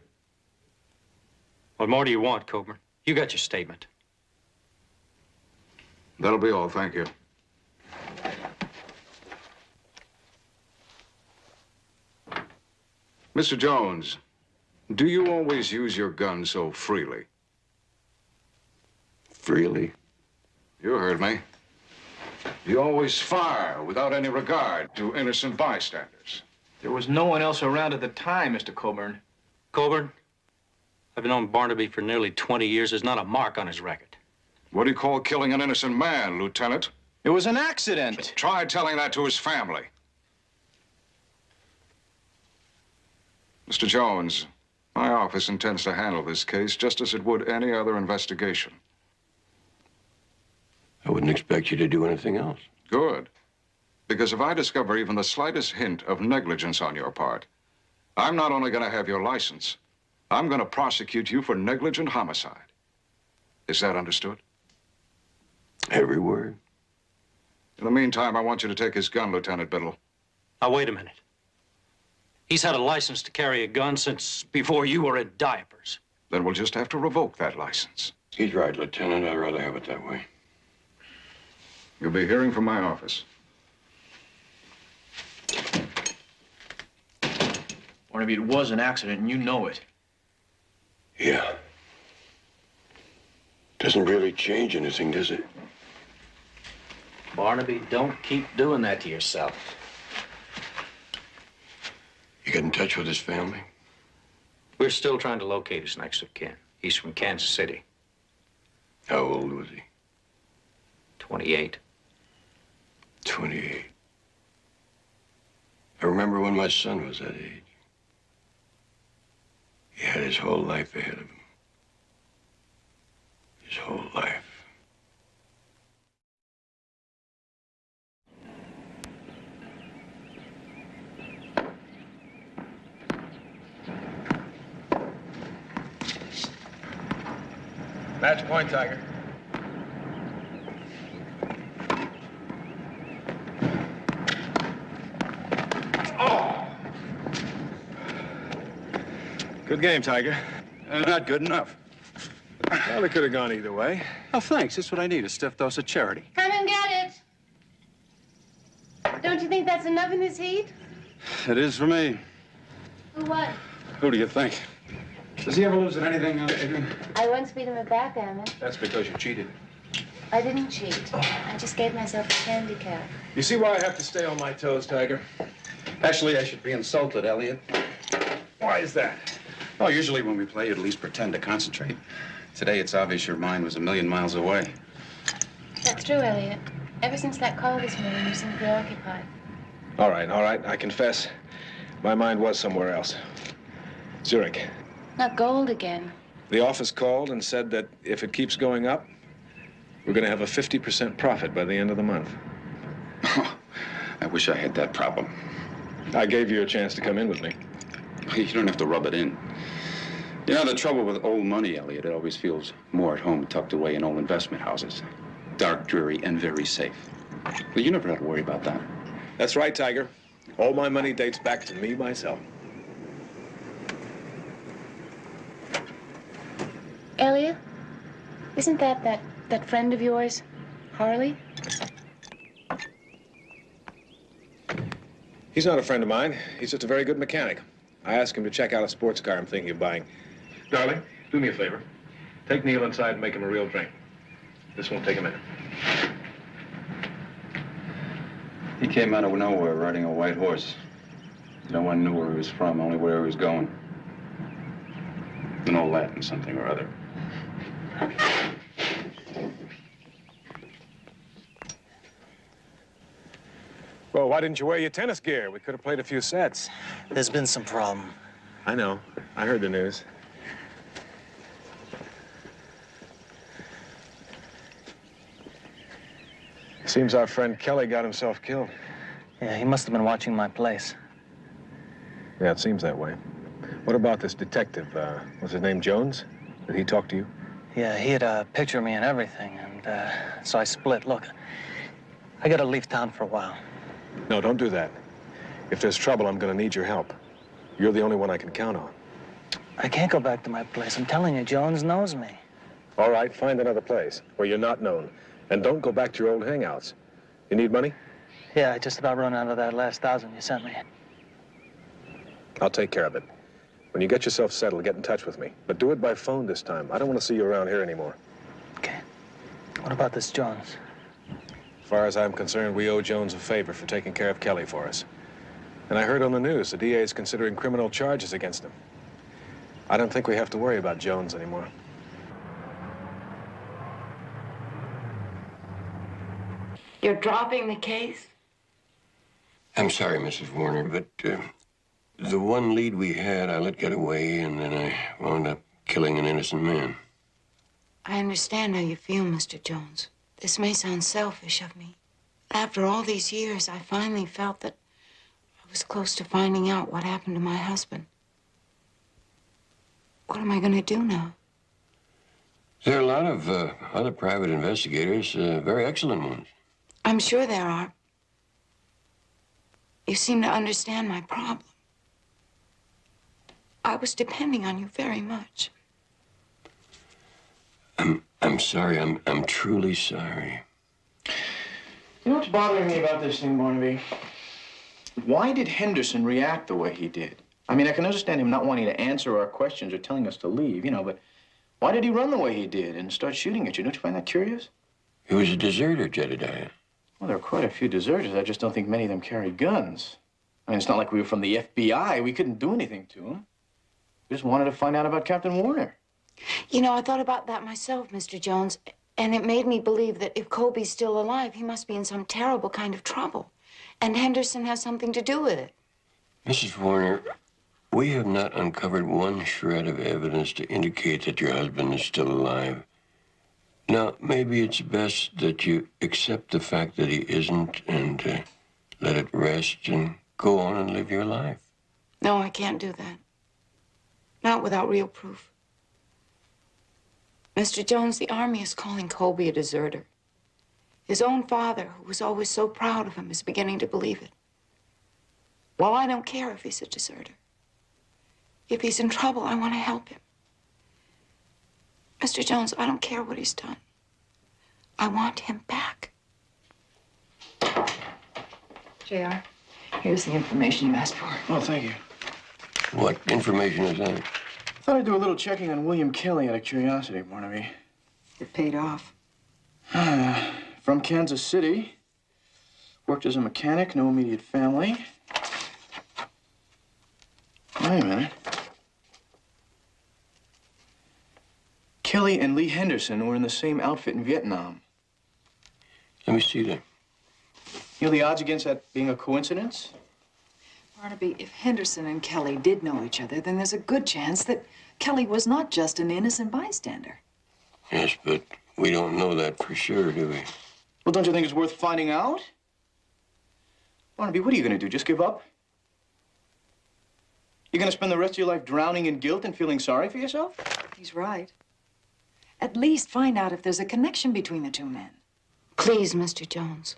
What more do you want, Coburn? You got your statement. That'll be all, thank you. Mr. Jones, do you always use your gun so freely? Freely? You heard me. You always fire without any regard to innocent bystanders. There was no one else around at the time, Mr. Coburn. Coburn, I've known Barnaby for nearly 20 years. There's not a mark on his record. What do you call killing an innocent man, Lieutenant? It was an accident. Try telling that to his family. Mr. Jones, my office intends to handle this case just as it would any other investigation. I wouldn't expect you to do anything else. Good. Because if I discover even the slightest hint of negligence on your part, I'm not only going to have your license, I'm going to prosecute you for negligent homicide. Is that understood? Every word. In the meantime, I want you to take his gun, Lieutenant Biddle. Now, wait a minute. He's had a license to carry a gun since before you were in diapers. Then we'll just have to revoke that license. He's right, Lieutenant. I'd rather have it that way. You'll be hearing from my office. Barnaby, it was an accident, and you know it. Yeah. Doesn't really change anything, does it? Barnaby, don't keep doing that to yourself. You get in touch with his family? We're still trying to locate his next of kin. He's from Kansas City. How old was he? 28. 28. I remember when my son was that age. He had his whole life ahead of him. His whole life. Match point, Tiger. Oh! Good game, Tiger. Not good enough. Well, it could have gone either way. Oh, thanks. That's what I need, a stiff dose of charity. Come and get it. Don't you think that's enough in this heat? It is for me. Who what? Who do you think? Does he ever lose at anything, Adrian? I once beat him at backgammon. That's because you cheated. I didn't cheat. I just gave myself a handicap. You see why I have to stay on my toes, Tiger? Actually, I should be insulted, Elliot. Why is that? Oh, usually when we play, you at least pretend to concentrate. Today, it's obvious your mind was a million miles away. That's true, Elliot. Ever since that call this morning, you seem preoccupied. All right. I confess. My mind was somewhere else. Zurich. Not gold again. The office called and said that if it keeps going up, we're going to have a 50% profit by the end of the month. I wish I had that problem. I gave you a chance to come in with me. You don't have to rub it in. You know, the trouble with old money, Elliot, it always feels more at home tucked away in old investment houses. Dark, dreary, and very safe. But you never have to worry about that. That's right, Tiger. All my money dates back to me myself. Elliot, isn't that friend of yours, Harley? He's not a friend of mine. He's just a very good mechanic. I asked him to check out a sports car I'm thinking of buying. Darling, do me a favor. Take Neil inside and make him a real drink. This won't take a minute. He came out of nowhere riding a white horse. No one knew where he was from, only where he was going. An old Latin something or other. Well, why didn't you wear your tennis gear? We could have played a few sets. There's been some problem. I know. I heard the news. Seems our friend Kelly got himself killed. Yeah, he must have been watching my place. Yeah, it seems that way. What about this detective? What's his name, Jones? Did he talk to you? Yeah, he had a picture of me and everything, and so I split. Look, I gotta leave town for a while. No, don't do that. If there's trouble, I'm gonna need your help. You're the only one I can count on. I can't go back to my place. I'm telling you, Jones knows me. All right, find another place where you're not known. And don't go back to your old hangouts. You need money? Yeah, I just about run out of that last 1,000 you sent me. I'll take care of it. When you get yourself settled, get in touch with me. But do it by phone this time. I don't want to see you around here anymore. Okay. What about this Jones? As far as I'm concerned, we owe Jones a favor for taking care of Kelly for us. And I heard on the news the DA is considering criminal charges against him. I don't think we have to worry about Jones anymore. You're dropping the case? I'm sorry, Mrs. Warner, but the one lead we had, I let get away, and then I wound up killing an innocent man. I understand how you feel, Mr. Jones. This may sound selfish of me. After all these years, I finally felt that I was close to finding out what happened to my husband. What am I going to do now? There are a lot of other private investigators, very excellent ones. I'm sure there are. You seem to understand my problem. I was depending on you very much. I'm sorry. I'm truly sorry. You know what's bothering me about this thing, Barnaby? Why did Henderson react the way he did? I mean, I can understand him not wanting to answer our questions or telling us to leave, you know, but why did he run the way he did and start shooting at you? Don't you find that curious? He was a deserter, Jedediah. Well, there are quite a few deserters. I just don't think many of them carry guns. I mean, it's not like we were from the FBI. We couldn't do anything to him. We just wanted to find out about Captain Warner. You know, I thought about that myself, Mr. Jones, and it made me believe that if Colby's still alive, he must be in some terrible kind of trouble. And Henderson has something to do with it. Mrs. Warner, We have not uncovered one shred of evidence to indicate that your husband is still alive. Now, maybe it's best that you accept the fact that he isn't and let it rest and go on and live your life. No, I can't do that. Not without real proof. Mr. Jones, the Army is calling Colby a deserter. His own father, who was always so proud of him, is beginning to believe it. Well, I don't care if he's a deserter. If he's in trouble, I want to help him. Mr. Jones, I don't care what he's done. I want him back. JR, here's the information you asked for. Oh, thank you. What information is that? Thought I'd do a little checking on William Kelly out of curiosity, Barnaby. It paid off. From Kansas City. Worked as a mechanic, no immediate family. Wait a minute. Kelly and Lee Henderson were in the same outfit in Vietnam. Let me see that. You know the odds against that being a coincidence? Barnaby, if Henderson and Kelly did know each other, then there's a good chance that Kelly was not just an innocent bystander. Yes, but we don't know that for sure, do we? Well, don't you think it's worth finding out? Barnaby, what are you going to do? Just give up? You're going to spend the rest of your life drowning in guilt and feeling sorry for yourself? He's right. At least find out if there's a connection between the two men. Please, Mr. Jones.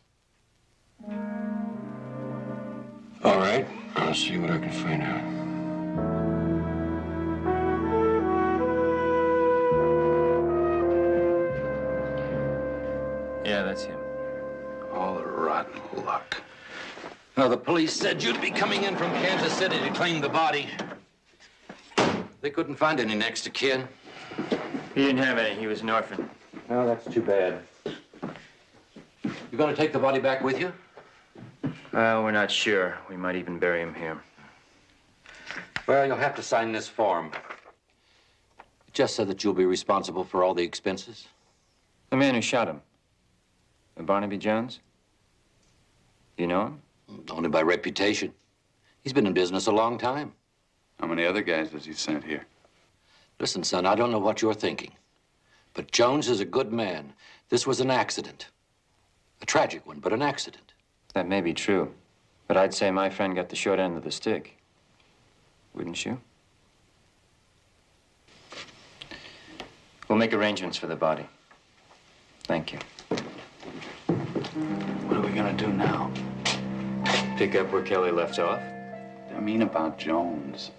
All right, I'll see what I can find out. Yeah, that's him. All the rotten luck. Now, the police said you'd be coming in from Kansas City to claim the body. They couldn't find any next of kin. He didn't have any. He was an orphan. Oh, that's too bad. You gonna take the body back with you? We're not sure. We might even bury him here. Well, you'll have to sign this form. It just said that you'll be responsible for all the expenses. The man who shot him. Barnaby Jones? You know him? Only by reputation. He's been in business a long time. How many other guys has he sent here? Listen, son, I don't know what you're thinking, but Jones is a good man. This was an accident. A tragic one, but an accident. That may be true, but I'd say my friend got the short end of the stick. Wouldn't you? We'll make arrangements for the body. Thank you. What are we going to do now? Pick up where Kelly left off? I mean about Jones.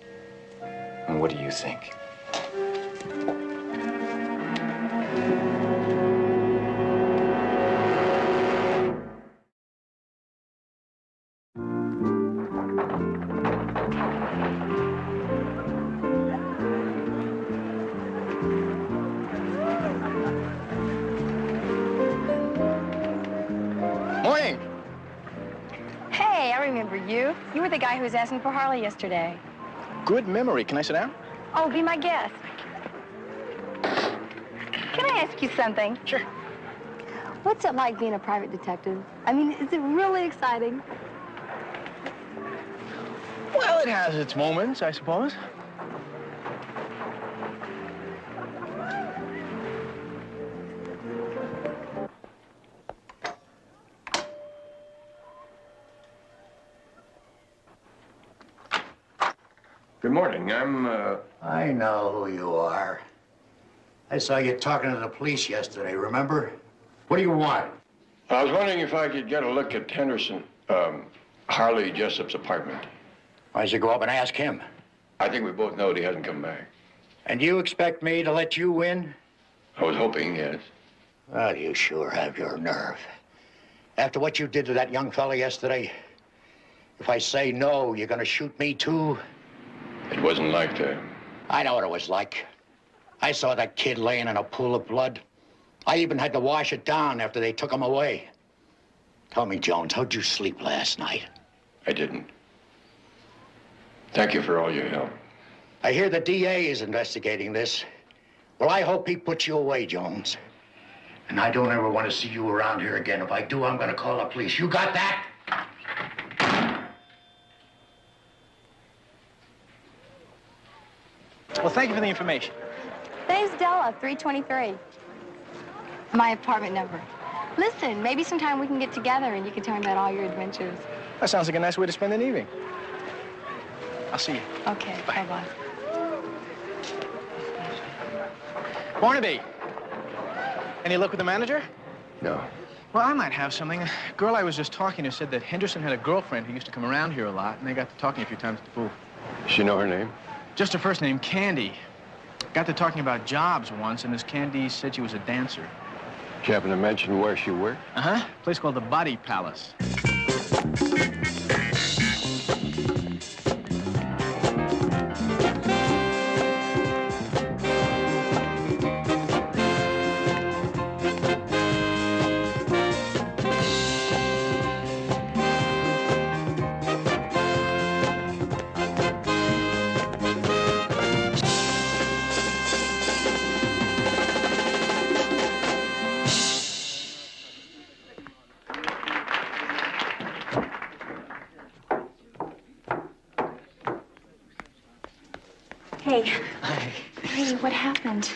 And what do you think? Morning. Hey, I remember you. You were the guy who was asking for Harley yesterday. Good memory. Can I sit down? Oh, be my guest. Can I ask you something? Sure. What's it like being a private detective? I mean, is it really exciting? Well, it has its moments, I suppose. Good morning. I know who you are. I saw you talking to the police yesterday, remember? What do you want? I was wondering if I could get a look at Henderson, Harley Jessup's apartment. Why don't you go up and ask him? I think we both know that he hasn't come back. And you expect me to let you in? I was hoping, yes. Well, you sure have your nerve. After what you did to that young fella yesterday, if I say no, you're gonna shoot me too? It wasn't like that. I know what it was like. I saw that kid laying in a pool of blood. I even had to wash it down after they took him away. Tell me, Jones, how'd you sleep last night? I didn't. Thank you for all your help. I hear the DA is investigating this. Well, I hope he puts you away, Jones. And I don't ever want to see you around here again. If I do, I'm gonna call the police. You got that? Well, thank you for the information. The name's Della, 323. My apartment number. Listen, maybe sometime we can get together and you can tell me about all your adventures. That sounds like a nice way to spend an evening. I'll see you. Okay, bye-bye. Barnaby, any luck with the manager? No. Well, I might have something. A girl I was just talking to said that Henderson had a girlfriend who used to come around here a lot, and they got to talking a few times at the pool. Does she know her name? Just her first name, Candy. Got to talking about jobs once, and this Candy said she was a dancer. Did you happen to mention where she worked? Uh-huh. A place called the Body Palace. Hey. Hey, what happened?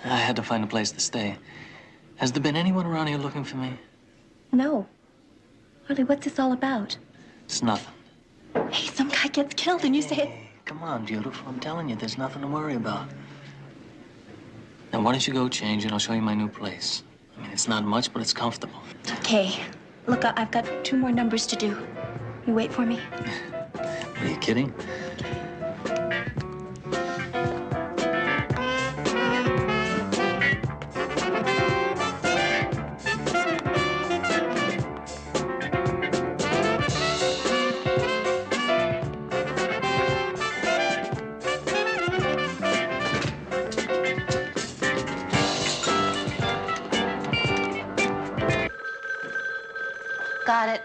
I had to find a place to stay. Has there been anyone around here looking for me? No. Really, what's this all about? It's nothing. Hey, some guy gets killed and you say it... Come on, beautiful. I'm telling you, there's nothing to worry about. Now, why don't you go change and I'll show you my new place. I mean, it's not much, but it's comfortable. Okay. Look, I've got 2 more numbers to do. You wait for me? Are you kidding? Got it.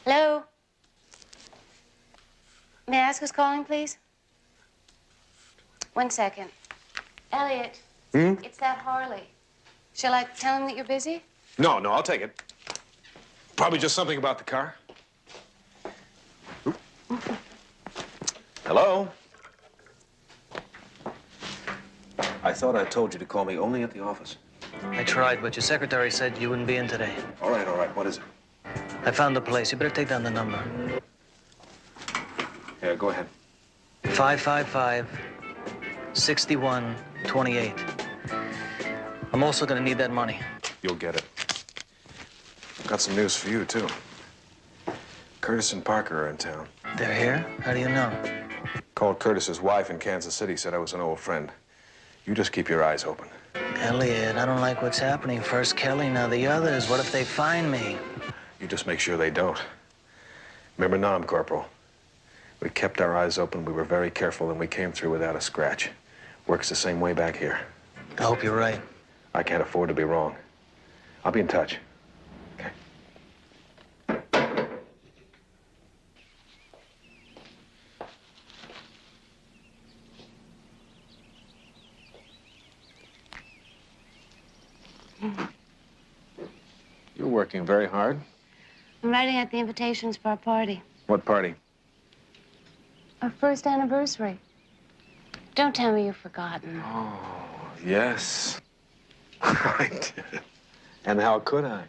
Hello? May I ask who's calling, please? 1 second. Elliot. It's that Harley. Shall I tell him that you're busy? No, I'll take it. Probably just something about the car. Oop. Hello? I thought I told you to call me only at the office. I tried, but your secretary said you wouldn't be in today. All right. What is it? I found the place. You better take down the number. Yeah, go ahead. 555-6128. I'm also gonna need that money. You'll get it. I've got some news for you, too. Curtis and Parker are in town. They're here? How do you know? Called Curtis's wife in Kansas City, said I was an old friend. You just keep your eyes open. Elliot, I don't like what's happening. First Kelly, now the others. What if they find me? You just make sure they don't. Remember Nam, Corporal? We kept our eyes open, we were very careful, and we came through without a scratch. Works the same way back here. I hope you're right. I can't afford to be wrong. I'll be in touch. You're working very hard. I'm writing out the invitations for our party. What party? Our first anniversary. Don't tell me you've forgotten. Oh, yes. I did. And how could I?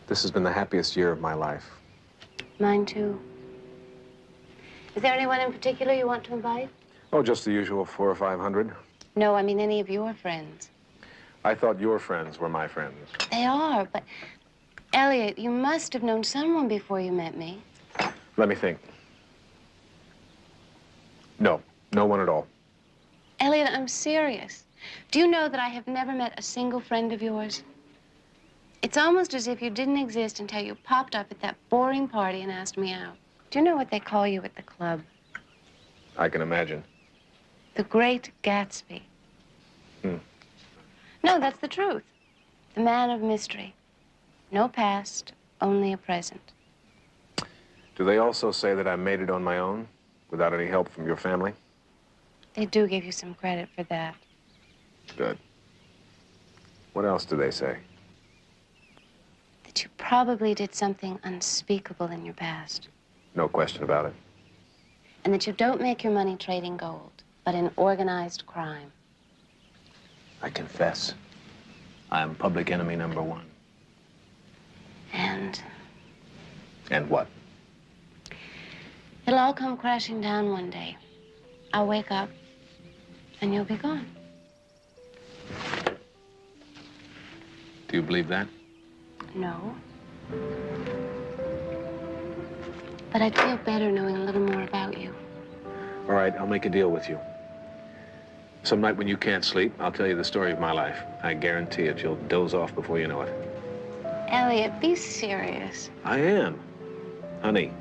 This has been the happiest year of my life. Mine, too. Is there anyone in particular you want to invite? Oh, just the usual 400 or 500. No, I mean any of your friends. I thought your friends were my friends. They are, but... Elliot, you must have known someone before you met me. Let me think. No one at all. Elliot, I'm serious. Do you know that I have never met a single friend of yours? It's almost as if you didn't exist until you popped up at that boring party and asked me out. Do you know what they call you at the club? I can imagine. The Great Gatsby. No, that's the truth. The man of mystery. No past, only a present. Do they also say that I made it on my own, without any help from your family? They do give you some credit for that. Good. What else do they say? That you probably did something unspeakable in your past. No question about it. And that you don't make your money trading gold, but in organized crime. I confess, I am public enemy number one. And And what? it'll all come crashing down one day. I'll wake up, and you'll be gone. Do you believe that? No. But I'd feel better knowing a little more about you. All right, I'll make a deal with you. Some night when you can't sleep, I'll tell you the story of my life. I guarantee it. You'll doze off before you know it. Elliot, be serious. I am. Honey,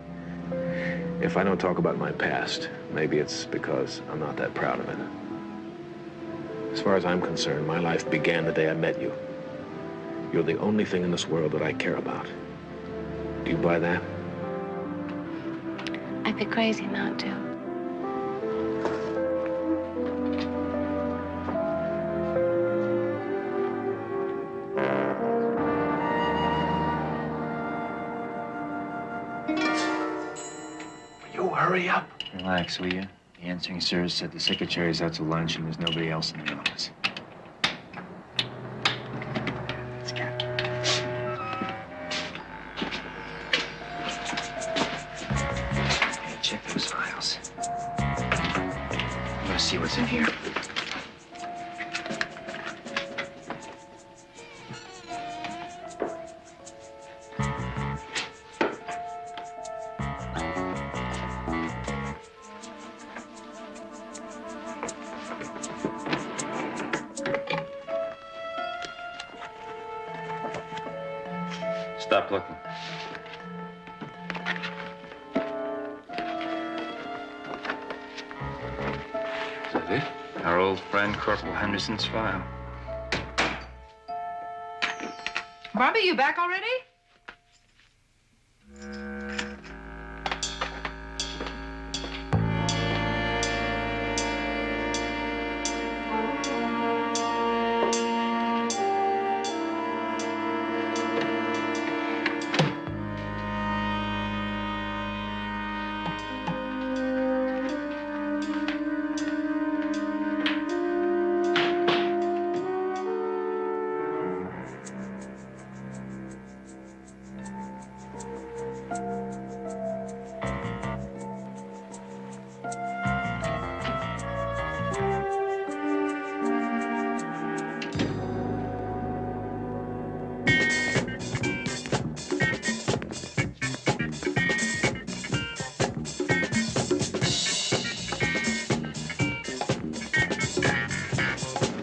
if I don't talk about my past, maybe it's because I'm not that proud of it. As far as I'm concerned, my life began the day I met you. You're the only thing in this world that I care about. Do you buy that? I'd be crazy not to. You hurry up. Relax, will you? The answering service said the secretary's out to lunch and there's nobody else in the office. Let's go. Hey, check those files. I'm gonna see what's in here. Stop looking. Is that it? Our old friend, Corporal Henderson's file. Barbie, you back already?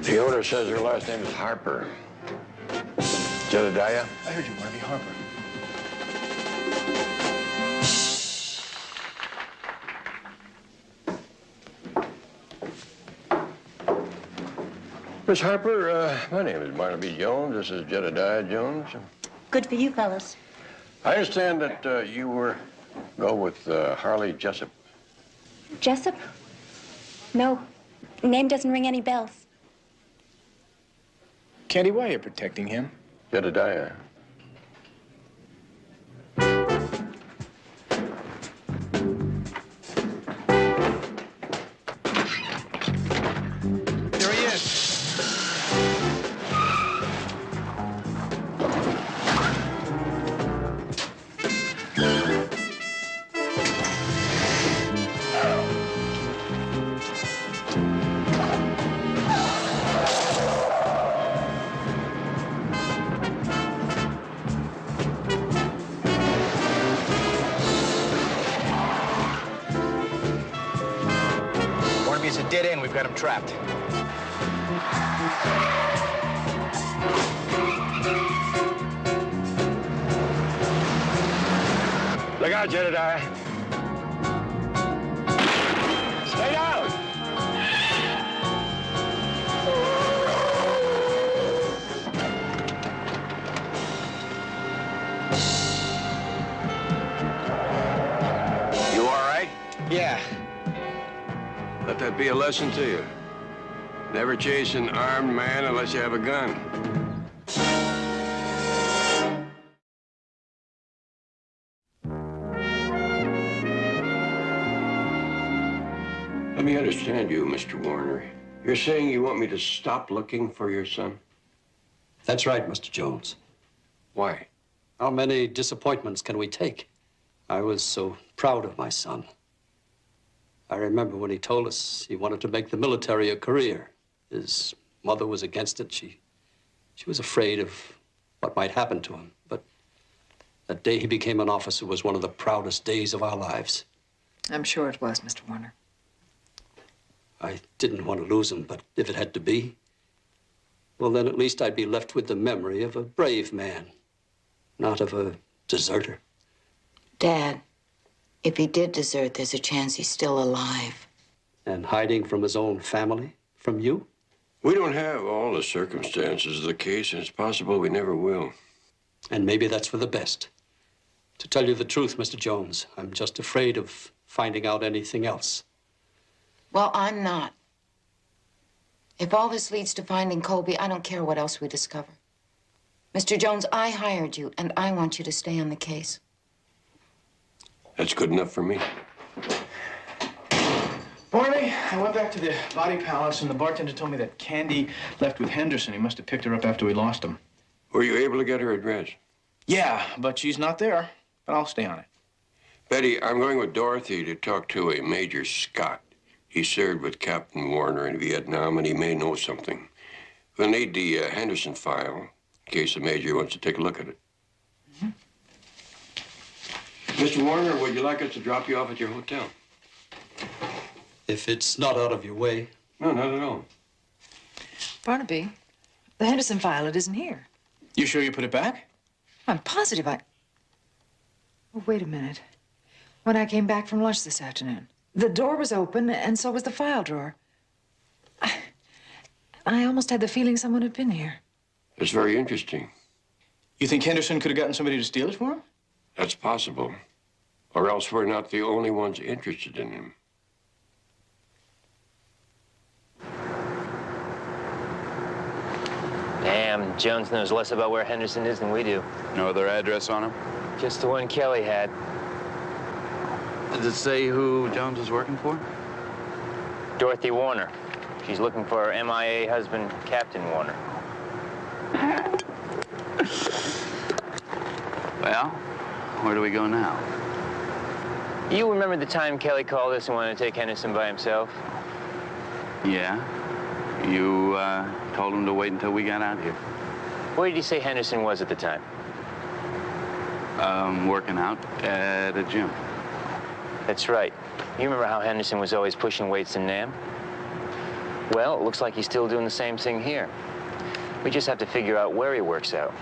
The owner says her last name is Harper. Jedediah? I heard you want to be Harper. Miss Harper, my name is Barnaby Jones. This is Jedediah Jones. Good for you fellas. I understand that you go with Harley Jessup. Jessup? No. Name doesn't ring any bells. Candy, why are you protecting him? Jedediah. There he is. Barnaby, it's a dead end. We've got him trapped. Look out, Jedediah. Stay down! You all right? Yeah. Let that be a lesson to you. Never chase an armed man unless you have a gun. me understand you, Mr. Warner. You're saying you want me to stop looking for your son? That's right, Mr. Jones. Why? How many disappointments can we take? I was so proud of my son. I remember when he told us he wanted to make the military a career. His mother was against it. She was afraid of what might happen to him. But that day he became an officer was one of the proudest days of our lives. I'm sure it was, Mr. Warner. I didn't want to lose him, but if it had to be, well, then at least I'd be left with the memory of a brave man, not of a deserter. Dad, if he did desert, there's a chance he's still alive. And hiding from his own family, from you? We don't have all the circumstances of the case, and it's possible we never will. And maybe that's for the best. To tell you the truth, Mr. Jones, I'm just afraid of finding out anything else. Well, I'm not. If all this leads to finding Colby, I don't care what else we discover. Mr. Jones, I hired you, and I want you to stay on the case. That's good enough for me. Barnaby, I went back to the Body Palace, and the bartender told me that Candy left with Henderson. He must have picked her up after we lost him. Were you able to get her address? Yeah, but she's not there. But I'll stay on it. Betty, I'm going with Dorothy to talk to a Major Scott. He served with Captain Warner in Vietnam, and he may know something. We'll need the Henderson file in case the Major wants to take a look at it. Mr. Warner, would you like us to drop you off at your hotel? If it's not out of your way. No, not at all. Barnaby, the Henderson file, it isn't here. You sure you put it back? I'm positive I... Oh, wait a minute. When I came back from lunch this afternoon, the door was open, and so was the file drawer. I almost had the feeling someone had been here. It's very interesting. You think Henderson could have gotten somebody to steal it for him? That's possible. Or else we're not the only ones interested in him. Damn, Jones knows less about where Henderson is than we do. No other address on him? Just the one Kelly had. Does it say who Jones is working for? Dorothy Warner. She's looking for her MIA husband, Captain Warner. Well, where do we go now? You remember the time Kelly called us and wanted to take Henderson by himself? Yeah. You told him to wait until we got out here. Where did you say Henderson was at the time? Working out at a gym. That's right. You remember how Henderson was always pushing weights in Nam? Well, it looks like he's still doing the same thing here. We just have to figure out where he works out.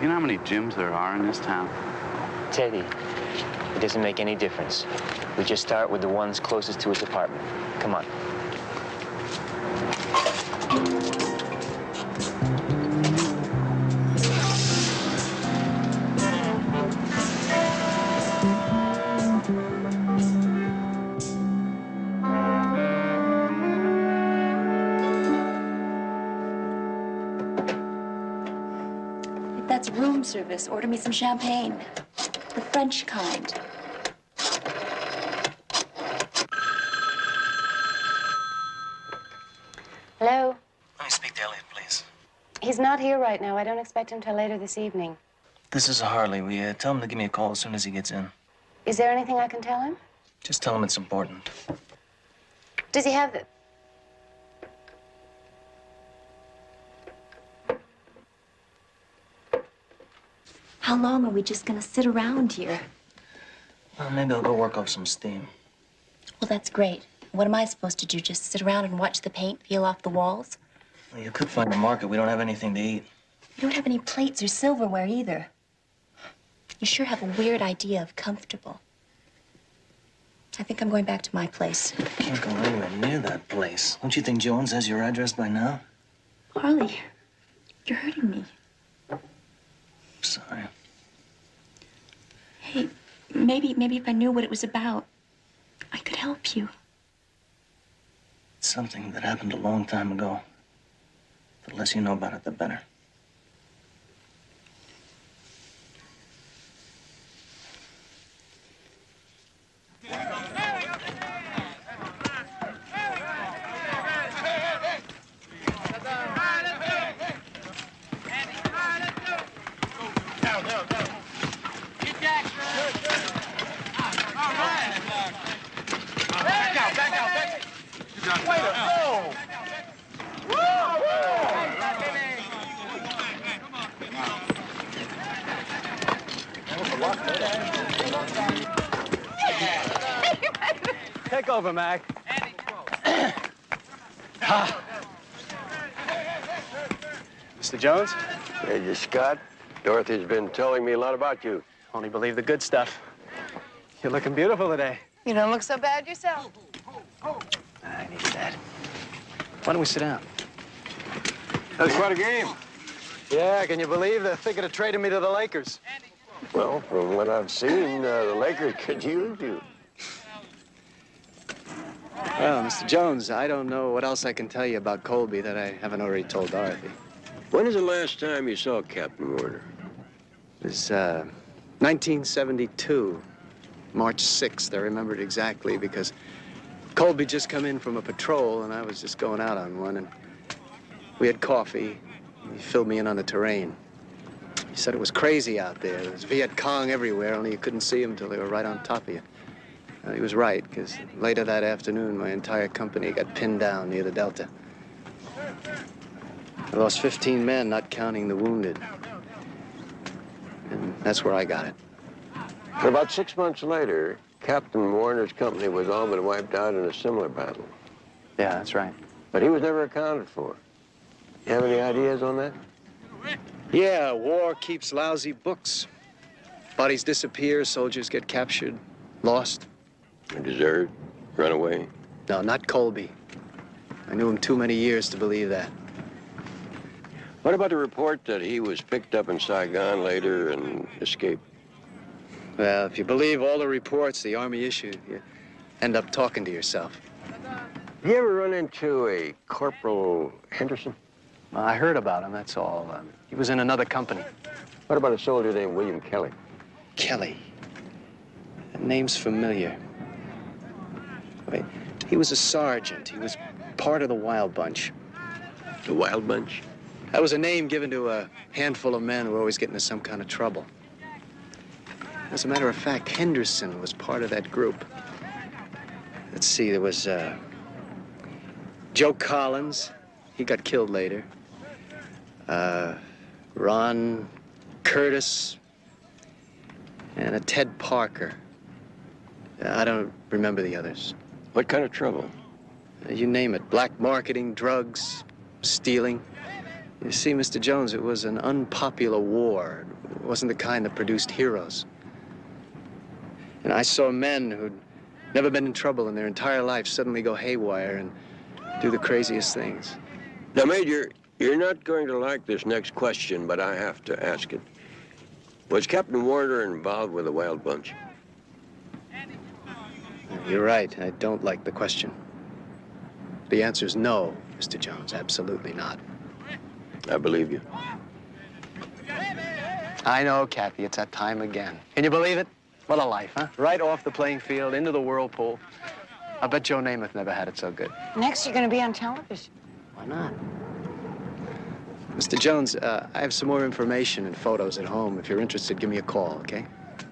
You know how many gyms there are in this town? Teddy, it doesn't make any difference. We just start with the ones closest to his apartment. Come on. If that's room service, order me some champagne. The French kind. Hello? Let me speak to Elliot, please. He's not here right now. I don't expect him till later this evening. This is Harley. We tell him to give me a call as soon as he gets in. Is there anything I can tell him? Just tell him it's important. Does he have the... How long are we just gonna sit around here? Well, maybe I'll go work off some steam. Well, that's great. What am I supposed to do? Just sit around and watch the paint peel off the walls? Well, you could find a market. We don't have anything to eat. You don't have any plates or silverware either. You sure have a weird idea of comfortable. I think I'm going back to my place. Can't go anywhere near that place. Don't you think Jones has your address by now? Harley, you're hurting me. Sorry. Hey, maybe if I knew what it was about, I could help you. It's something that happened a long time ago. The less you know about it, the better. Take over, Mac. Mr. Jones? Major Scott, Dorothy's been telling me a lot about you. Only believe the good stuff. You're looking beautiful today. You don't look so bad yourself. I need that. Why don't we sit down? That's quite a game. Yeah, can you believe they're thinking of trading me to the Lakers? Well, from what I've seen, the Lakers could use you. Well, Mr. Jones, I don't know what else I can tell you about Colby that I haven't already told Dorothy. When is the last time you saw Captain Warner? It was 1972, March 6th. I remember it exactly because Colby just come in from a patrol and I was just going out on one, and we had coffee. He filled me in on the terrain. He said it was crazy out there. There was Viet Cong everywhere, only you couldn't see them until they were right on top of you. He was right, because later that afternoon, my entire company got pinned down near the Delta. I lost 15 men, not counting the wounded. And that's where I got it. And about 6 months later, Captain Warner's company was all but wiped out in a similar battle. Yeah, that's right. But he was never accounted for. You have any ideas on that? Yeah, war keeps lousy books. Bodies disappear, soldiers get captured, lost. Desert, run away? No, not Colby. I knew him too many years to believe that. What about the report that he was picked up in Saigon later and escaped? Well, if you believe all the reports the Army issued, you end up talking to yourself. You ever run into a Corporal Henderson? Well, I heard about him, that's all. He was in another company. What about a soldier named William Kelly? Kelly. That name's familiar. Wait, he was a sergeant. He was part of the Wild Bunch. The Wild Bunch? That was a name given to a handful of men who were always getting into some kind of trouble. As a matter of fact, Henderson was part of that group. Let's see, there was Joe Collins. He got killed later. Ron Curtis and a Ted Parker. I don't remember the others. What kind of trouble? You name it. Black marketing, drugs, stealing. You see, Mr. Jones, it was an unpopular war. It wasn't the kind that produced heroes. And I saw men who'd never been in trouble in their entire life suddenly go haywire and do the craziest things. Now, Major, you're not going to like this next question, but I have to ask it. Was Captain Warner involved with the Wild Bunch? You're right. I don't like the question. The answer's no, Mr. Jones. Absolutely not. I believe you. I know, Kathy. It's that time again. Can you believe it? What a life, huh? Right off the playing field, into the whirlpool. I bet Joe Namath never had it so good. Next, you're going to be on television. Why not? Mr. Jones, I have some more information and photos at home. If you're interested, give me a call, okay?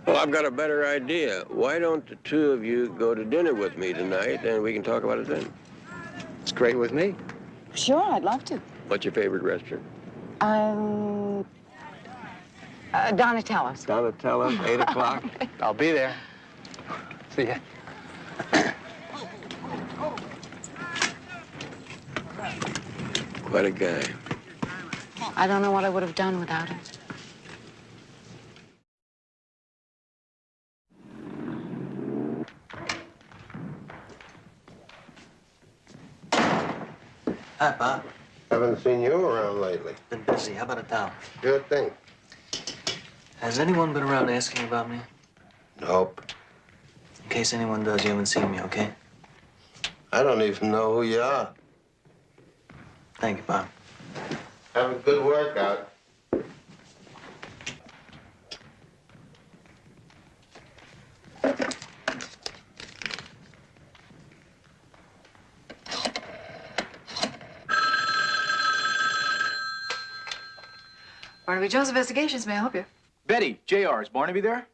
Well, I've got a better idea. Why don't the two of you go to dinner with me tonight, and we can talk about it then? It's great with me. Sure, I'd love to. What's your favorite restaurant? Donatello's. Donatello's, 8 o'clock? I'll be there. See ya. Quite a guy. I don't know what I would have done without him. Hi, Bob. Haven't seen you around lately. Been busy. How about a towel? Good thing. Has anyone been around asking about me? Nope. In case anyone does, you haven't seen me, okay? I don't even know who you are. Thank you, Bob. Have a good workout. Barnaby Jones Investigations, may I help you? Betty, JR, is Barnaby there?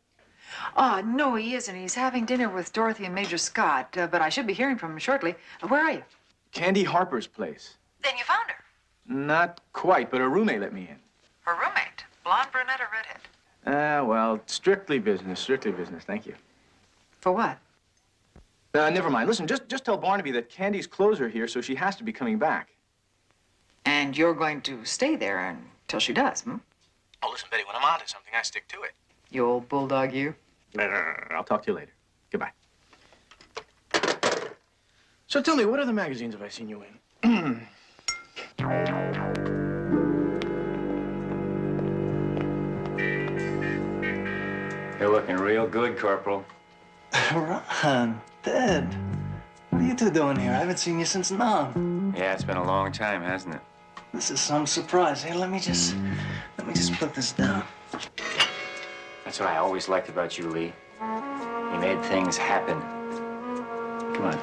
No, he isn't. He's having dinner with Dorothy and Major Scott, but I should be hearing from him shortly. Where are you? Candy Harper's place. Then you found her. Not quite, but her roommate let me in. Her roommate? Blonde, brunette, or redhead? Well, strictly business, thank you. For what? Never mind. Listen, just tell Barnaby that Candy's clothes are here, so she has to be coming back. And you're going to stay there until she does, hmm? Oh, listen, Betty, when I'm onto something, I stick to it. You old bulldog, you. I'll talk to you later. Goodbye. So tell me, what other magazines have I seen you in? You're looking real good, Corporal. Ron, Dad, what are you two doing here? I haven't seen you since Nam. Yeah, it's been a long time, hasn't it? This is some surprise. Here, let me just put this down. That's what I always liked about you, Lee. You made things happen. Come on.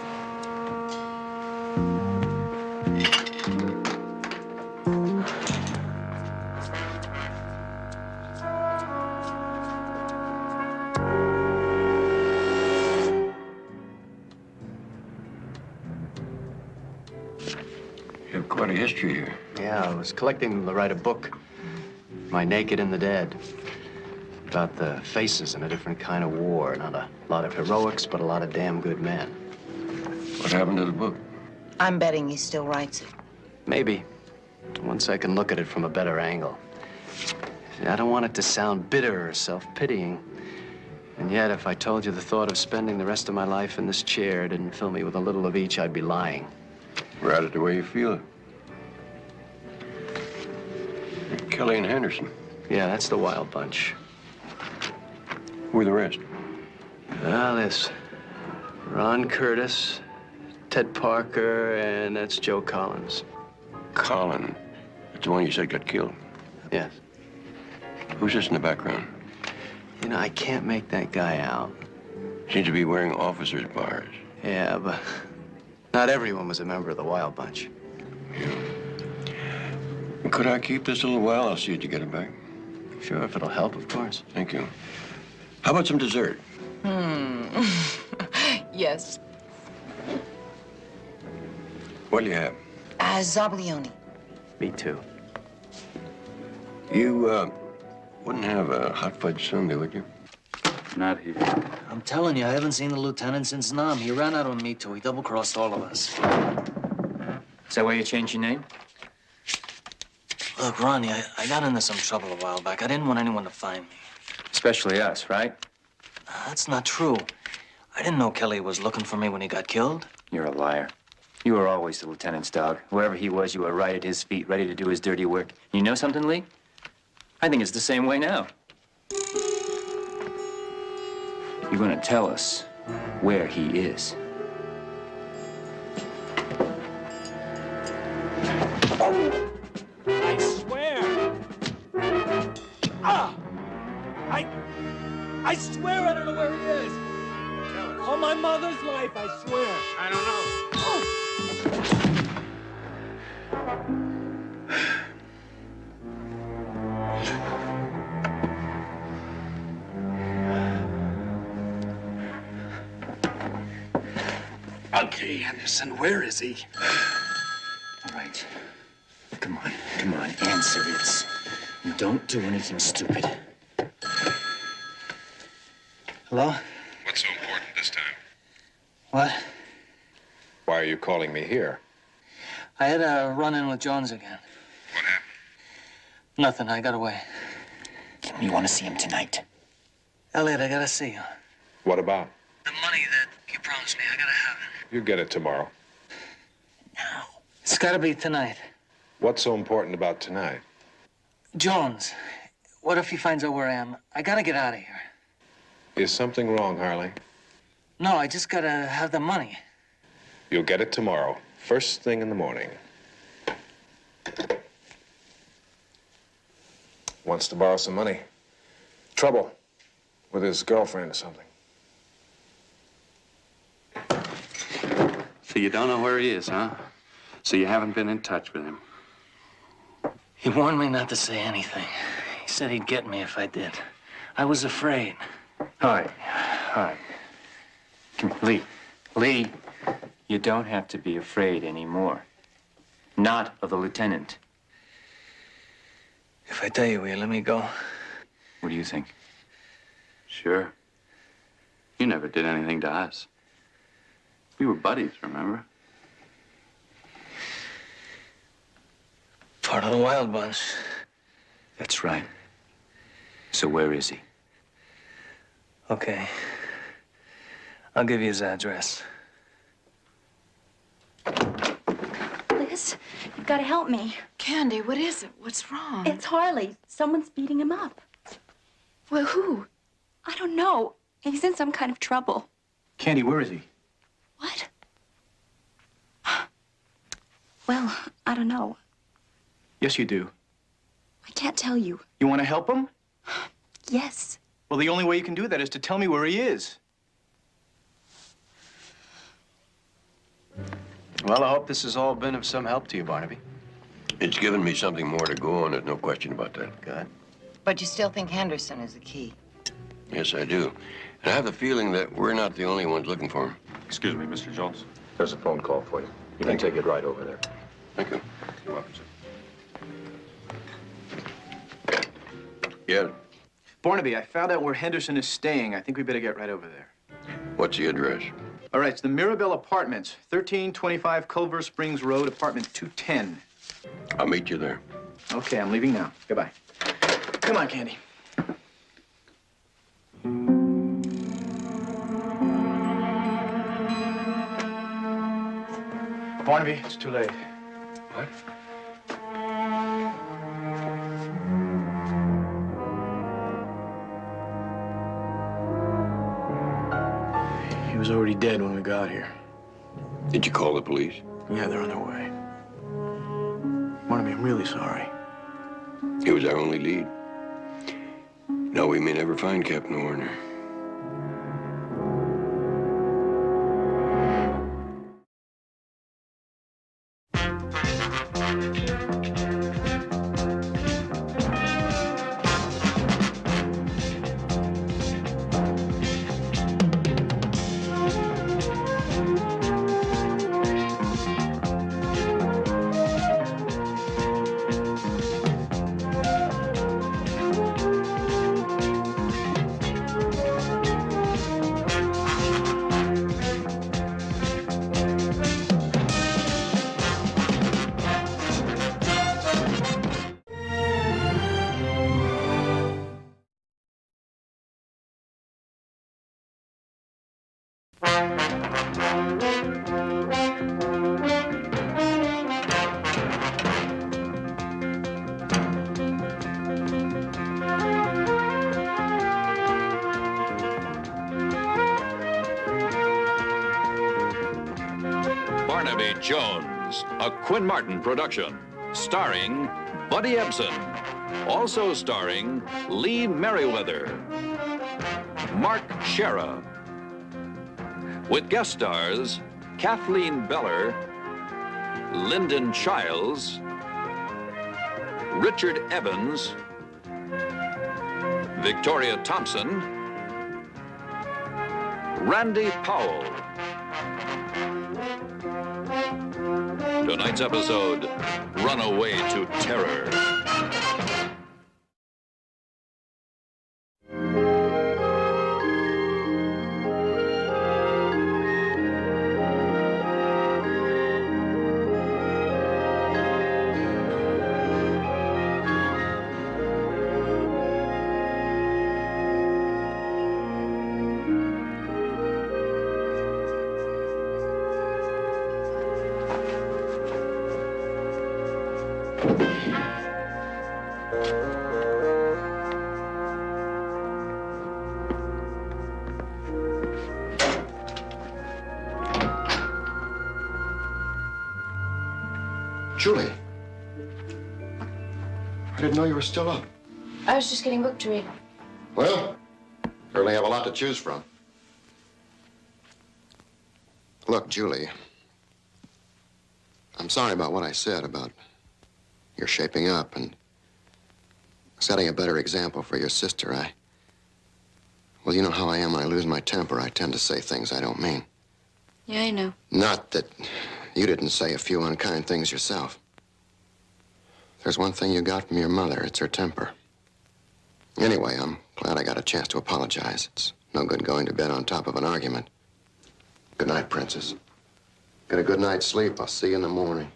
You have quite a history here. Yeah, I was collecting them to write a book, My Naked and the Dead, about the faces in a different kind of war. Not a lot of heroics, but a lot of damn good men. What happened to the book? I'm betting he still writes it. Maybe, once I can look at it from a better angle. I don't want it to sound bitter or self-pitying. And yet, if I told you the thought of spending the rest of my life in this chair didn't fill me with a little of each, I'd be lying. Write it the way you feel it. Kelly and Henderson. Yeah, that's the wild bunch. Who are the rest? Well, there's Ron Curtis, Ted Parker, and that's Joe Collins. Colin. That's the one you said got killed. Yes. Who's this in the background? You know, I can't make that guy out. Seems to be wearing officer's bars. Yeah, but not everyone was a member of the wild bunch. Could I keep this a little while? I'll see you to get it back. Sure, if it'll help, of course. Thank you. How about some dessert? Yes. What do you have? Zablioni. Me too. You, wouldn't have a hot fudge sundae, would you? Not here. I'm telling you, I haven't seen the lieutenant since Nam. He ran out on me, too. He double-crossed all of us. Is that why you changed your name? Look, Ronnie, I got into some trouble a while back. I didn't want anyone to find me. Especially us, right? That's not true. I didn't know Kelly was looking for me when he got killed. You're a liar. You were always the lieutenant's dog. Whoever he was, you were right at his feet, ready to do his dirty work. You know something, Lee? I think it's the same way now. You're gonna tell us where he is. I swear. I swear I don't know where he is. On my mother's life, I swear. I don't know. Okay, Anderson, where is he? All right. Come on, answer it. And don't do anything stupid. Hello? What's so important this time? What? Why are you calling me here? I had a run-in with Jones again. What happened? Nothing. I got away. You want to see him tonight? Elliot, I gotta see you. What about? The money that you promised me, I gotta have it. You get it tomorrow. It's gotta be tonight. What's so important about tonight? Jones, what if he finds out where I am? I gotta get out of here. Is something wrong, Harley? No, I just gotta have the money. You'll get it tomorrow, first thing in the morning. Wants to borrow some money. Trouble with his girlfriend or something. So you don't know where he is, huh? So you haven't been in touch with him? He warned me not to say anything. He said he'd get me if I did. I was afraid. All right. Come here, Lee, you don't have to be afraid anymore. Not of the lieutenant. If I tell you, will you let me go? What do you think? Sure. You never did anything to us. We were buddies, remember? Part of the Wild Bunch. That's right. So where is he? Okay. I'll give you his address. Liz, you've got to help me. Candy, what is it? What's wrong? It's Harley. Someone's beating him up. Well, who? I don't know. He's in some kind of trouble. Candy, where is he? What? Well, I don't know. Yes, you do. I can't tell you. You want to help him? Yes. Well, the only way you can do that is to tell me where he is. Well, I hope this has all been of some help to you, Barnaby. It's given me something more to go on. There's no question about that. Good. But you still think Henderson is the key? Yes, I do. And I have the feeling that we're not the only ones looking for him. Excuse me, Mr. Jones. There's a phone call for you. You can take it right over there. Thank you. You're welcome, sir. Yeah. Barnaby, I found out where Henderson is staying. I think we better get right over there. What's the address? All right, it's the Mirabelle Apartments, 1325 Culver Springs Road, apartment 210. I'll meet you there. Okay, I'm leaving now. Goodbye. Come on, Candy. Barnaby, it's too late. What? He was already dead when we got here. Did you call the police? Yeah, they're on their way. Barnaby, I'm really sorry. He was our only lead. Now we may never find Captain Warner. Barnaby Jones, a Quinn Martin production, starring Buddy Ebsen, also starring Lee Merriweather, Mark Shera, with guest stars Kathleen Beller, Lyndon Childs, Richard Evans, Victoria Thompson, Randy Powell. Tonight's episode, Runaway to Terror. Julie. I didn't know you were still up. I was just getting a book to read. Well, certainly have a lot to choose from. Look, Julie, I'm sorry about what I said about your shaping up and setting a better example for your sister. Well, you know how I am when I lose my temper. I tend to say things I don't mean. Yeah, I know. Not that you didn't say a few unkind things yourself. There's one thing you got from your mother. It's her temper. Anyway, I'm glad I got a chance to apologize. It's no good going to bed on top of an argument. Good night, Princess. Get a good night's sleep. I'll see you in the morning.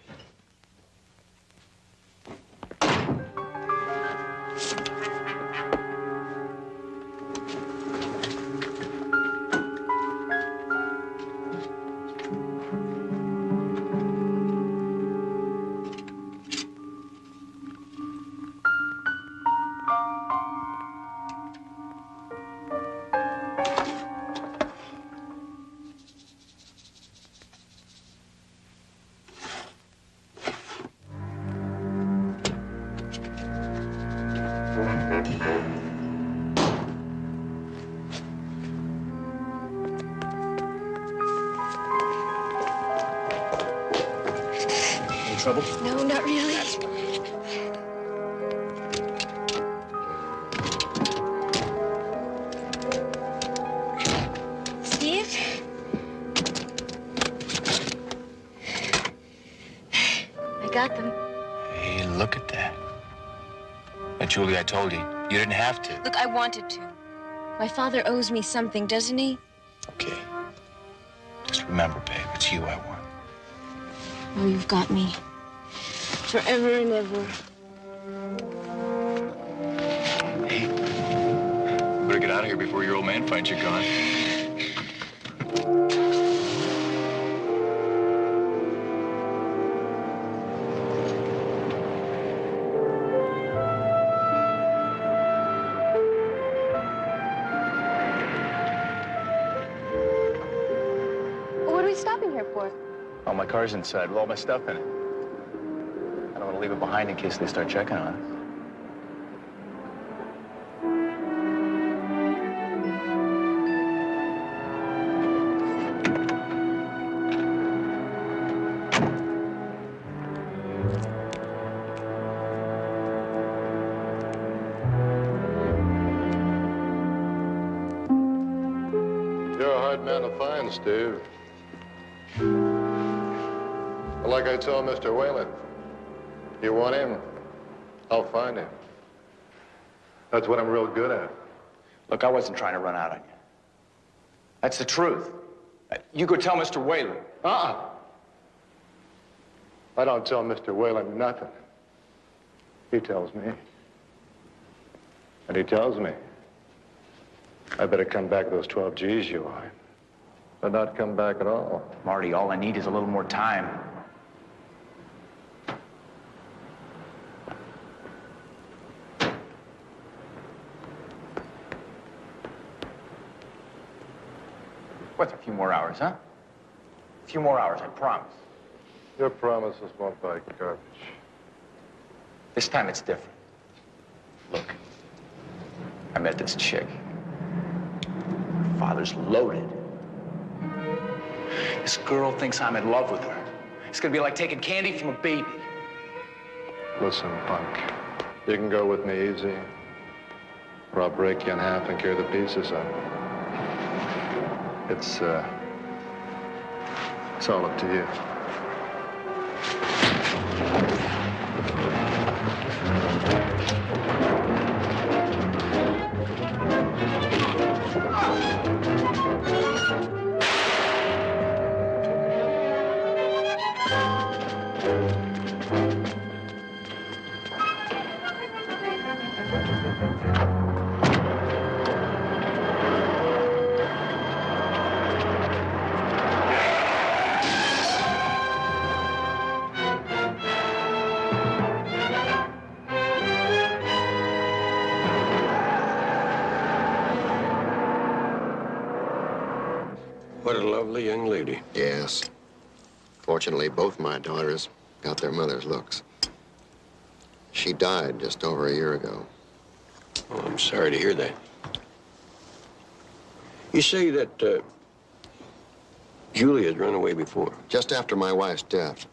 Trouble? No, not really. Steve? I got them. Hey, look at that. Now, Julie, I told you, you didn't have to. Look, I wanted to. My father owes me something, doesn't he? Okay. Just remember, babe, it's you I want. Oh, you've got me. Forever and ever. Better get out of here before your old man finds you gone. What are we stopping here for? Oh, my car's inside with all my stuff in it. I don't want to leave it behind in case they start checking on it. You're a hard man to find, Steve. But like I told Mr. Whalen, you want him, I'll find him. That's what I'm real good at. Look, I wasn't trying to run out on you. That's the truth. You go tell Mr. Whalen. I don't tell Mr. Whalen nothing. He tells me. And he tells me I better come back with those 12 G's you owe him. Or not come back at all. Marty, all I need is a little more time. What's a few more hours, huh? A few more hours, I promise. Your promises won't buy garbage. This time it's different. Look, I met this chick. Her father's loaded. This girl thinks I'm in love with her. It's gonna be like taking candy from a baby. Listen, punk. You can go with me easy, or I'll break you in half and carry the pieces up. It's all up to you. What a lovely young lady. Yes. Fortunately, both my daughters got their mother's looks. She died just over a year ago. Oh, I'm sorry to hear that. You say that Julie has run away before. Just after my wife's death.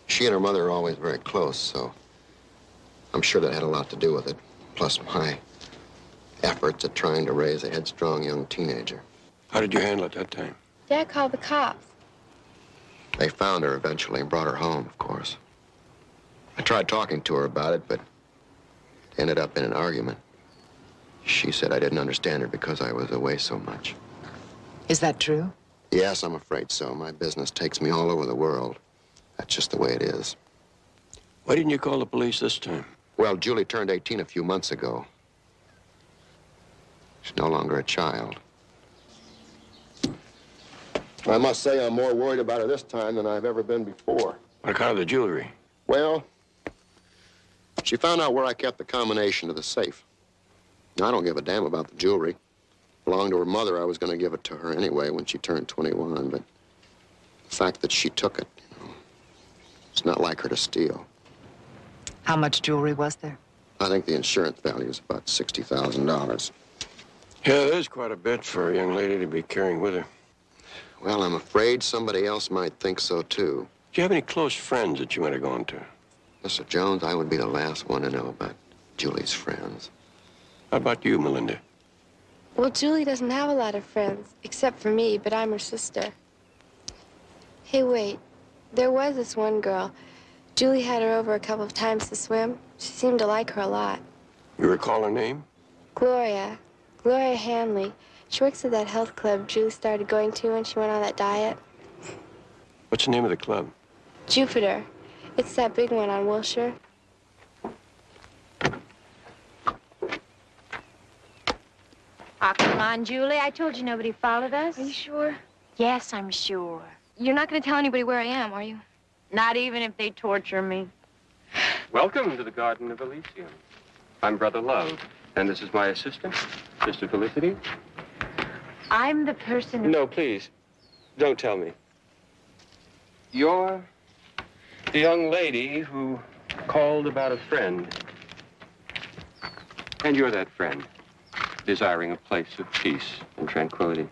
She and her mother are always very close, so I'm sure that had a lot to do with it. Plus my efforts at trying to raise a headstrong young teenager. How did you handle it that time? Dad called the cops. They found her eventually and brought her home, of course. I tried talking to her about it, but ended up in an argument. She said I didn't understand her because I was away so much. Is that true? Yes, I'm afraid so. My business takes me all over the world. That's just the way it is. Why didn't you call the police this time? Well, Julie turned 18 a few months ago. She's no longer a child. I must say I'm more worried about her this time than I've ever been before. On account of the jewelry? Well, she found out where I kept the combination to the safe. Now, I don't give a damn about the jewelry. It belonged to her mother. I was going to give it to her anyway when she turned 21, but the fact that she took it, it's not like her to steal. How much jewelry was there? I think the insurance value is about $60,000. Yeah, there's quite a bit for a young lady to be carrying with her. Well, I'm afraid somebody else might think so, too. Do you have any close friends that you might have gone to? Mr. Jones, I would be the last one to know about Julie's friends. How about you, Melinda? Well, Julie doesn't have a lot of friends, except for me, but I'm her sister. Hey, wait. There was this one girl. Julie had her over a couple of times to swim. She seemed to like her a lot. You recall her name? Gloria. Gloria Hanley. She works at that health club Julie started going to when she went on that diet. What's the name of the club? Jupiter. It's that big one on Wilshire. Oh, come on, Julie. I told you nobody followed us. Are you sure? Yes, I'm sure. You're not going to tell anybody where I am, are you? Not even if they torture me. Welcome to the Garden of Elysium. I'm Brother Love, and this is my assistant, Sister Felicity. I'm the person... No, please, don't tell me. You're the young lady who called about a friend. And you're that friend, desiring a place of peace and tranquility.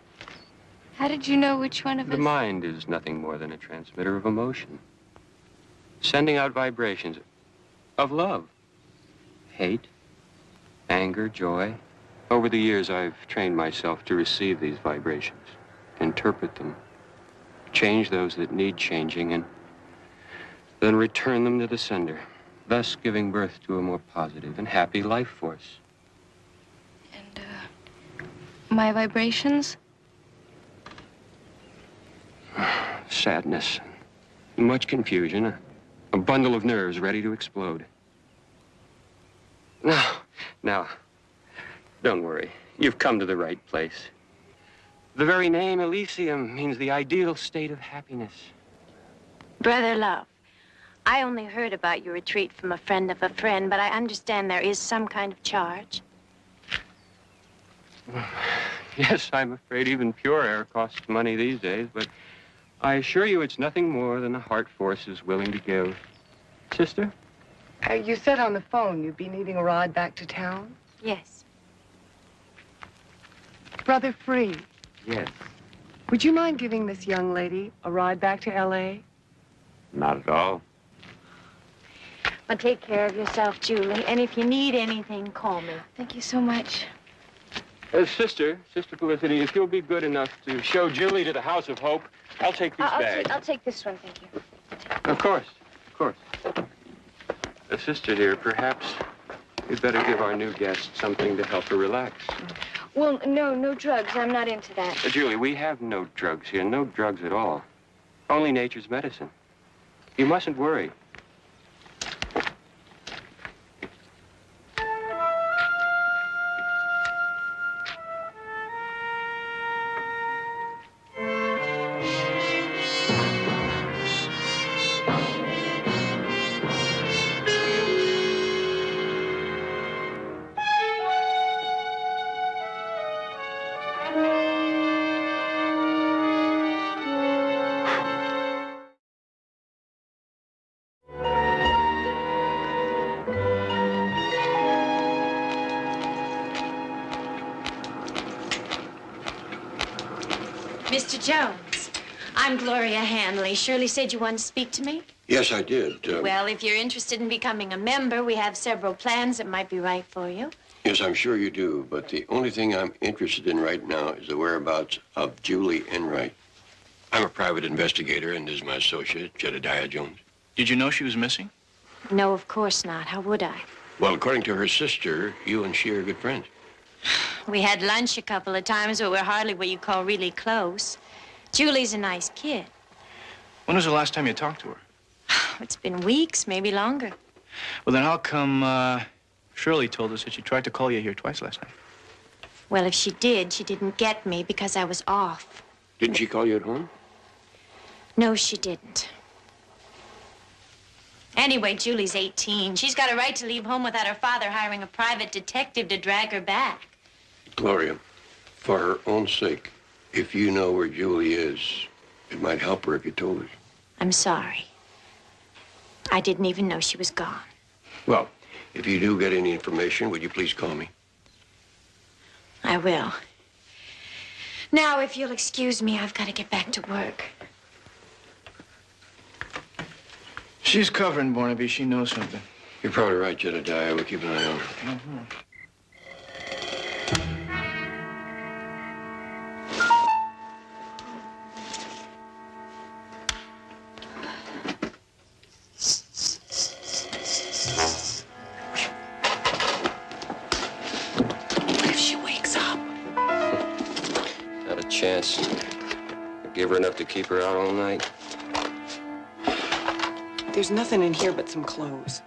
How did you know which one of us? The mind is nothing more than a transmitter of emotion, sending out vibrations of love, hate, anger, joy. Over the years, I've trained myself to receive these vibrations, interpret them, change those that need changing, and then return them to the sender, thus giving birth to a more positive and happy life force. And, my vibrations? Sadness, much confusion, a bundle of nerves ready to explode. Now, don't worry. You've come to the right place. The very name Elysium means the ideal state of happiness. Brother Love, I only heard about your retreat from a friend of a friend, but I understand there is some kind of charge. Yes, I'm afraid even pure air costs money these days, but I assure you it's nothing more than the heart force is willing to give. Sister? You said on the phone you'd be needing a ride back to town? Yes. Brother Free, Yes. would you mind giving this young lady a ride back to L.A.? Not at all. Well, take care of yourself, Julie, and if you need anything, call me. Thank you so much. Sister Felicity, if you'll be good enough to show Julie to the House of Hope, I'll take these bags. I'll take this one, thank you. Of course. Sister dear, perhaps we'd better give our new guest something to help her relax. Well, no drugs. I'm not into that. Julie, we have no drugs here, no drugs at all. Only nature's medicine. You mustn't worry. Mr. Jones, I'm Gloria Hanley. Shirley said you wanted to speak to me? Yes, I did. Well, if you're interested in becoming a member, we have several plans that might be right for you. Yes, I'm sure you do, but the only thing I'm interested in right now is the whereabouts of Julie Enright. I'm a private investigator, and this is my associate, Jedediah Jones. Did you know she was missing? No, of course not. How would I? Well, according to her sister, you and she are good friends. We had lunch a couple of times, but we're hardly what you call really close. Julie's a nice kid. When was the last time you talked to her? It's been weeks, maybe longer. Well, then how come Shirley told us that she tried to call you here twice last night? Well, if she did, she didn't get me because I was off. Didn't she call you at home? No, she didn't. Anyway, Julie's 18. She's got a right to leave home without her father hiring a private detective to drag her back. Gloria, for her own sake, if you know where Julie is, it might help her if you told us. I'm sorry. I didn't even know she was gone. Well, if you do get any information, would you please call me? I will. Now, if you'll excuse me, I've got to get back to work. She's covering Barnaby. She knows something. You're probably right, Jedediah. We'll keep an eye on her. Mm-hmm. What if she wakes up? Not a chance. I gave her enough to keep her out all night. There's nothing in here but some clothes.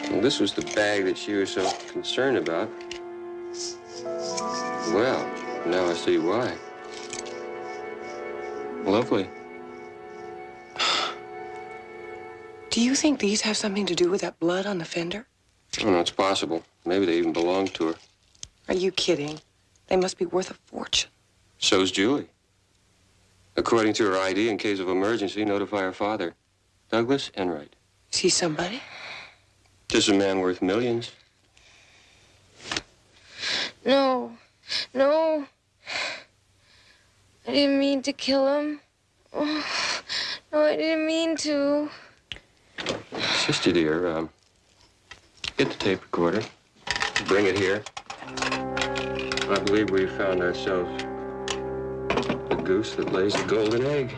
Well, this was the bag that she was so concerned about. Well, now I see why. Lovely. Do you think these have something to do with that blood on the fender? Oh, no, it's possible. Maybe they even belong to her. Are you kidding? They must be worth a fortune. So's Julie. According to her ID, in case of emergency, notify her father, Douglas Enright. Is he somebody? Just a man worth millions. No. No. I didn't mean to kill him. Oh, no, I didn't mean to. Sister dear, get the tape recorder. Bring it here. I believe we found ourselves the goose that lays the golden egg.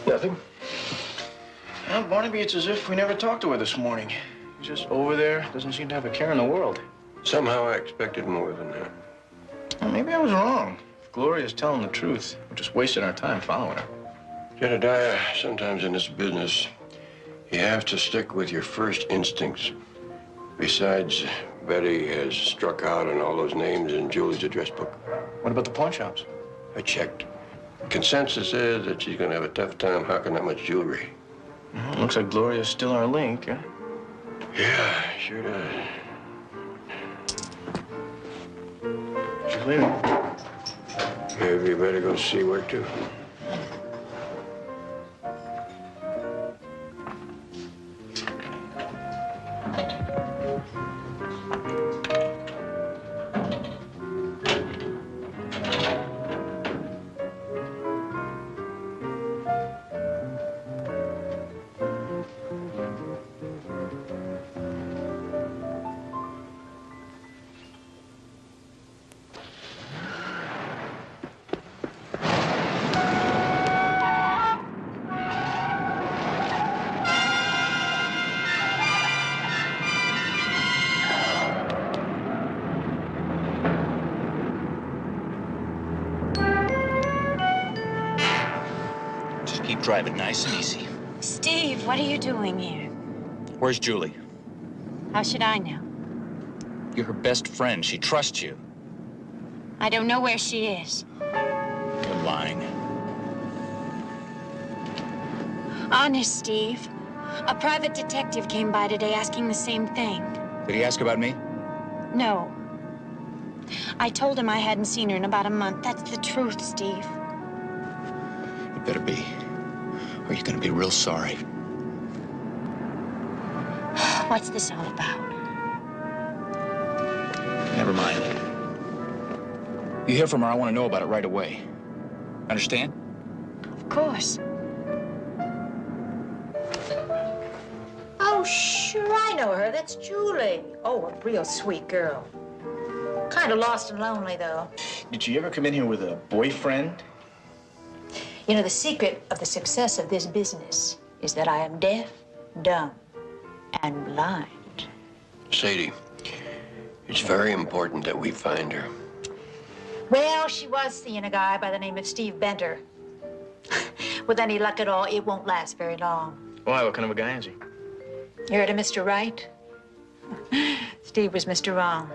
Nothing. Well, Barnaby, it's as if we never talked to her this morning. She's just over there, doesn't seem to have a care in the world. Somehow I expected more than that. Well, maybe I was wrong. If Gloria's telling the truth, we're just wasting our time following her. Jedediah, sometimes in this business, you have to stick with your first instincts. Besides, Betty has struck out on all those names in Julie's address book. What about the pawn shops? I checked. Consensus is that she's going to have a tough time hawking that much jewelry. Well, looks like Gloria's still our link, huh? Yeah, sure does. She's leaving. Maybe you better go see where to. Keep driving nice and easy. Steve, what are you doing here? Where's Julie? How should I know? You're her best friend. She trusts you. I don't know where she is. You're lying. Honest, Steve. A private detective came by today asking the same thing. Did he ask about me? No. I told him I hadn't seen her in about a month. That's the truth, Steve. It better be. Or you're gonna be real sorry. What's this all about? Never mind. You hear from her, I want to know about it right away. Understand? Of course. Oh, shrike! know her. That's Julie. Oh, a real sweet girl. Kind of lost and lonely, though. Did you ever come in here with a boyfriend? You know, the secret of the success of this business is that I am deaf, dumb, and blind. Sadie, it's very important that we find her. Well, she was seeing a guy by the name of Steve Benter. With any luck at all, it won't last very long. Why? What kind of a guy is he? You heard of Mr. Right? Steve was Mr. Wrong.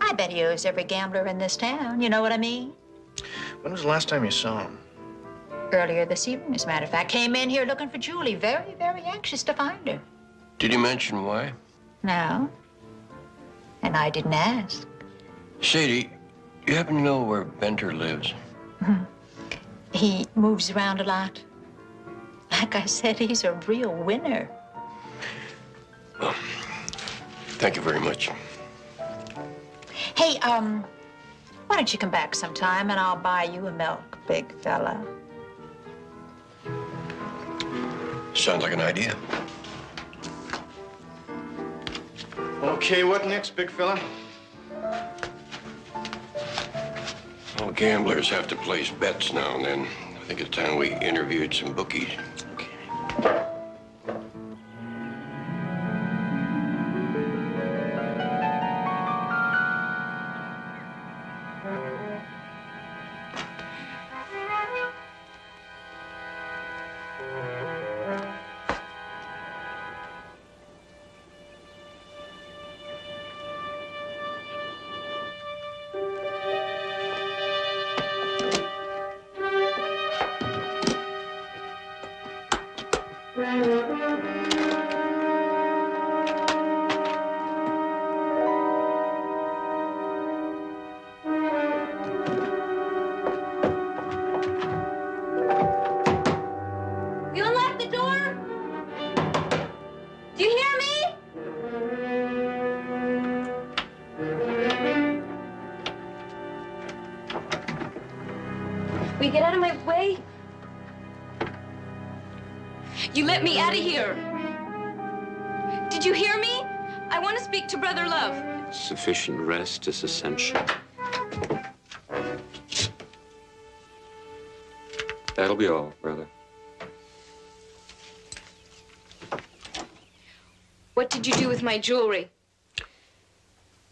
I bet he owes every gambler in this town. You know what I mean? When was the last time you saw him? Earlier this evening, as a matter of fact. Came in here looking for Julie. Very, very anxious to find her. Did he mention why? No. And I didn't ask. Sadie, you happen to know where Benter lives? He moves around a lot. Like I said, he's a real winner. Well, thank you very much. Hey, why don't you come back sometime and I'll buy you a milk, big fella. Sounds like an idea. Okay, what next, big fella? Well, gamblers have to place bets now and then. I think it's time we interviewed some bookies. You unlock the door? Do you hear me? Will you get out of my way? You let me out of here. Did you hear me? I want to speak to Brother Love. Sufficient rest is essential. That'll be all, brother. What did you do with my jewelry?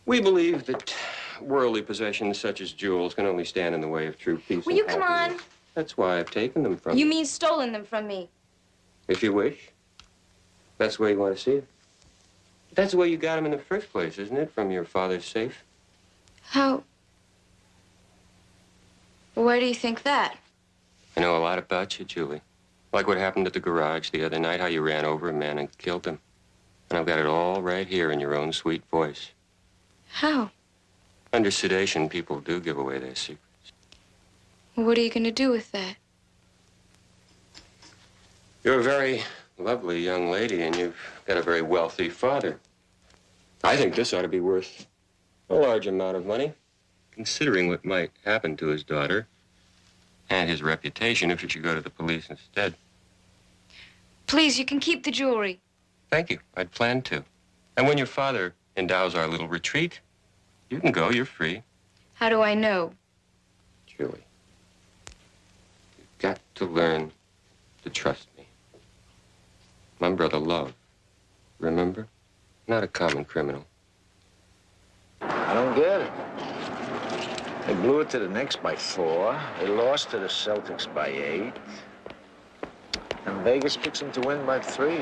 We believe that worldly possessions such as jewels can only stand in the way of true peace. Will and you come on? happiness. That's why I've taken them from You mean stolen them from me? If you wish. That's the way you want to see it. That's the way you got them in the first place, isn't it? From your father's safe. How? Why do you think that? I know a lot about you, Julie. Like what happened at the garage the other night, how you ran over a man and killed him. And I've got it all right here in your own sweet voice. How? Under sedation, people do give away their secrets. What are you going to do with that? You're a very lovely young lady, and you've got a very wealthy father. I think this ought to be worth a large amount of money, considering what might happen to his daughter and his reputation if you should go to the police instead. Please, you can keep the jewelry. Thank you. I'd planned to. And when your father endows our little retreat, you can go. You're free. How do I know? Julie, you've got to learn to trust me. My brother Love, remember? Not a common criminal. I don't get it. They blew it to the Knicks by 4. They lost to the Celtics by 8. And Vegas picks them to win by 3.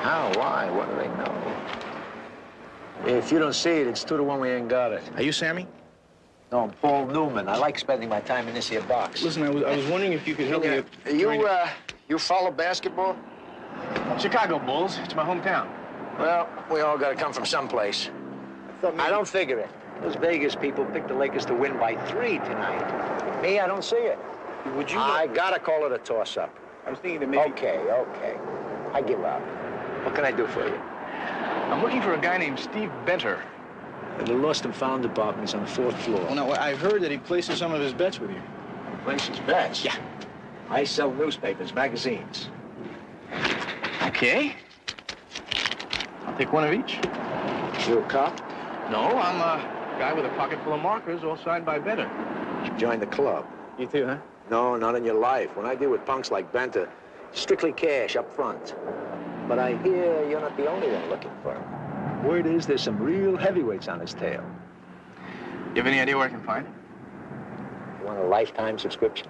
How? Why? What do they know? If you don't see it, it's 2-1 we ain't got it. Are you Sammy? No, I'm Paul Newman. I like spending my time in this here box. Listen, I was wondering if you could help me. You follow basketball? Chicago Bulls. It's my hometown. Well, we all got to come from someplace. I don't figure it. Those Vegas people picked the Lakers to win by 3 tonight. Me, I don't see it. Would you? I gotta call it a toss-up. I was thinking that maybe. Okay. I give up. What can I do for you? I'm looking for a guy named Steve Benter. The lost and found department's on the 4th floor. Well, now, I heard that he places some of his bets with you. Places bets? Yeah. I sell newspapers, magazines. Okay. Take one of each. You a cop? No, I'm a guy with a pocket full of markers, all signed by Bender. Join the club. You too, huh? No, not in your life. When I deal with punks like Benter, strictly cash up front. But I hear you're not the only one looking for him. Word is there's some real heavyweights on his tail. You have any idea where I can find him? You want a lifetime subscription?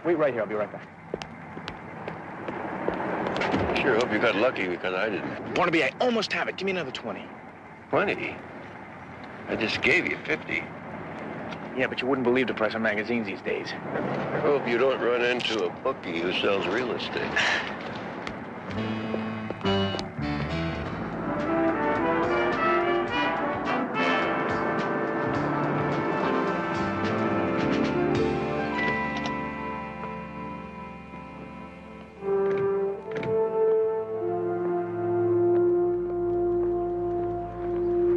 Wait right here. I'll be right back. Sure hope you got lucky because I didn't. Barnaby, I almost have it. Give me another 20. 20? I just gave you 50. Yeah, but you wouldn't believe the price of magazines these days. I hope you don't run into a bookie who sells real estate.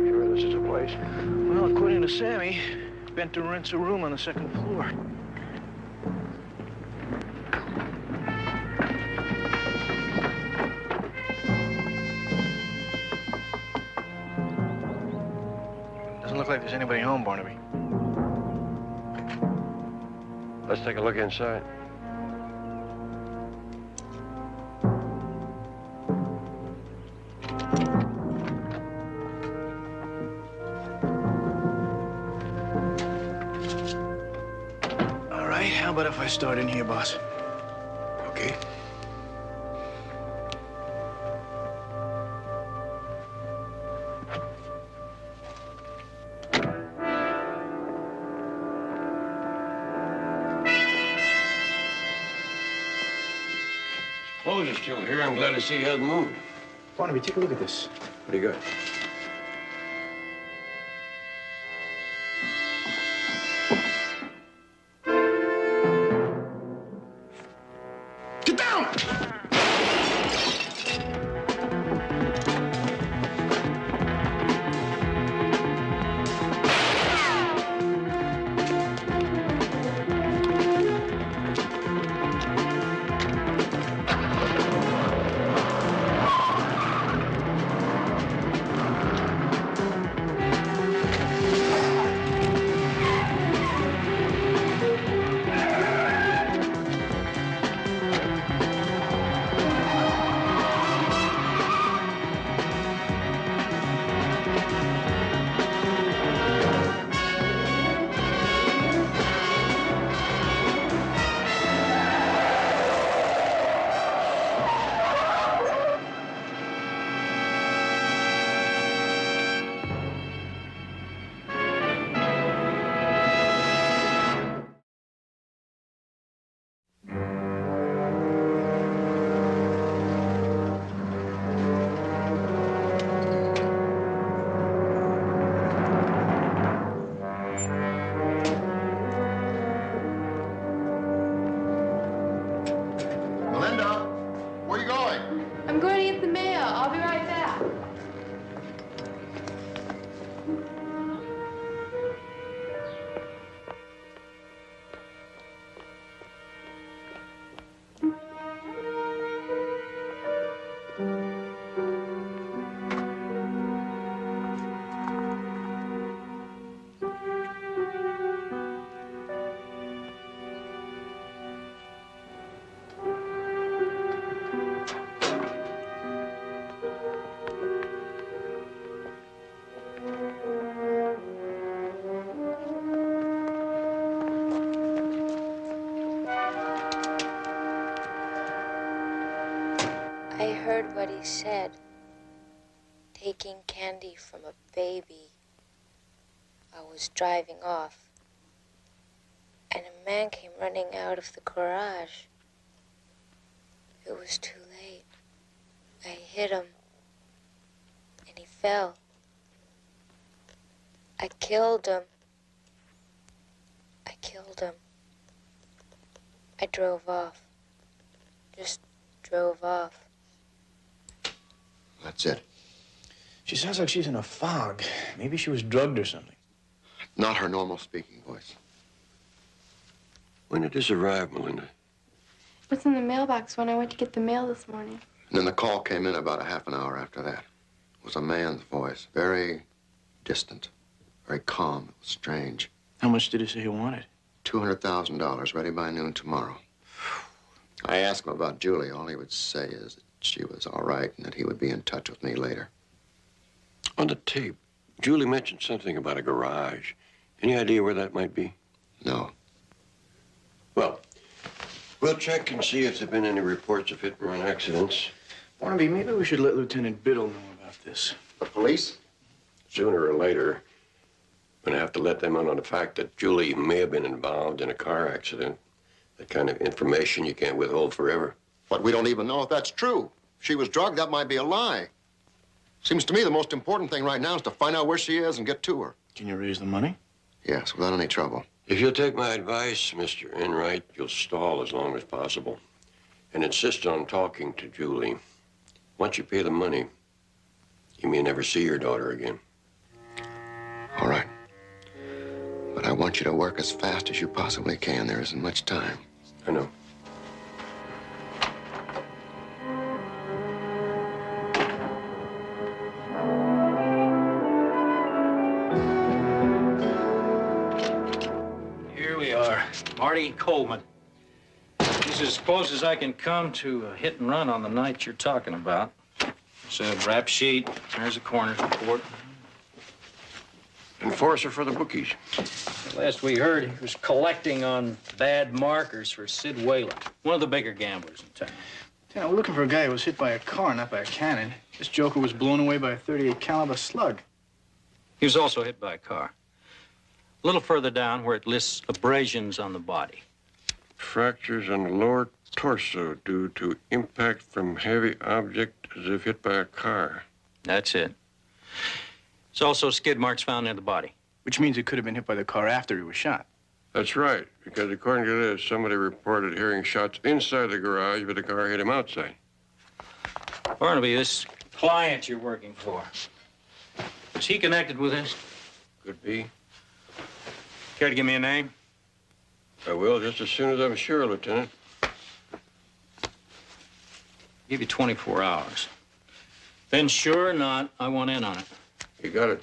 Sure this is a place? Well, according to Sammy, Benter rents a room on the second floor. Doesn't look like there's anybody home, Barnaby. Let's take a look inside. All right, how about if I start in here, boss? Okay. Clothes are still here. I'm glad to see you haven't moved. Barnaby, take a look at this. What do you got? Get down! Melinda, where you going? I'm going to get the mail. I'll be right back. I heard what he said. Taking candy from a baby. I was driving off, and a man came running out of the garage. It was too late. I hit him, and he fell. I killed him. I killed him. I drove off. Just drove off. That's it. She sounds like she's in a fog. Maybe she was drugged or something. Not her normal speaking voice. When did this arrive, Melinda? What's in the mailbox when I went to get the mail this morning? And then the call came in about a half an hour after that. It was a man's voice, very distant, very calm. It was strange. How much did he say he wanted? $200,000, ready by noon tomorrow. I asked him about Julie. All he would say is that she was all right and that he would be in touch with me later. On the tape, Julie mentioned something about a garage. Any idea where that might be? No. Well, we'll check and see if there have been any reports of hit-and-run accidents. Barnaby, maybe we should let Lieutenant Biddle know about this. The police? Sooner or later, we're gonna have to let them in on the fact that Julie may have been involved in a car accident. That kind of information you can't withhold forever. But we don't even know if that's true. If she was drugged, that might be a lie. Seems to me the most important thing right now is to find out where she is and get to her. Can you raise the money? Yes, without any trouble. If you'll take my advice, Mr. Enright, you'll stall as long as possible and insist on talking to Julie. Once you pay the money, you may never see your daughter again. All right. But I want you to work as fast as you possibly can. There isn't much time. I know. Here we are. Marty Coleman. This is as close as I can come to a hit and run on the night you're talking about. It's a rap sheet. There's a coroner's report. Enforcer for the bookies. Last we heard, he was collecting on bad markers for Sid Whalen, one of the bigger gamblers in town. Yeah, we're looking for a guy who was hit by a car, not by a cannon. This joker was blown away by a .38 caliber slug. He was also hit by a car. A little further down where it lists abrasions on the body. Fractures on the lower torso due to impact from heavy object as if hit by a car. That's it. There's also skid marks found near the body. Which means he could have been hit by the car after he was shot. That's right, because according to this, somebody reported hearing shots inside the garage, but the car hit him outside. Barnaby, this client you're working for, is he connected with this? Could be. Care to give me a name? I will, just as soon as I'm sure, Lieutenant. Give you 24 hours. Then sure or not, I want in on it. You got it.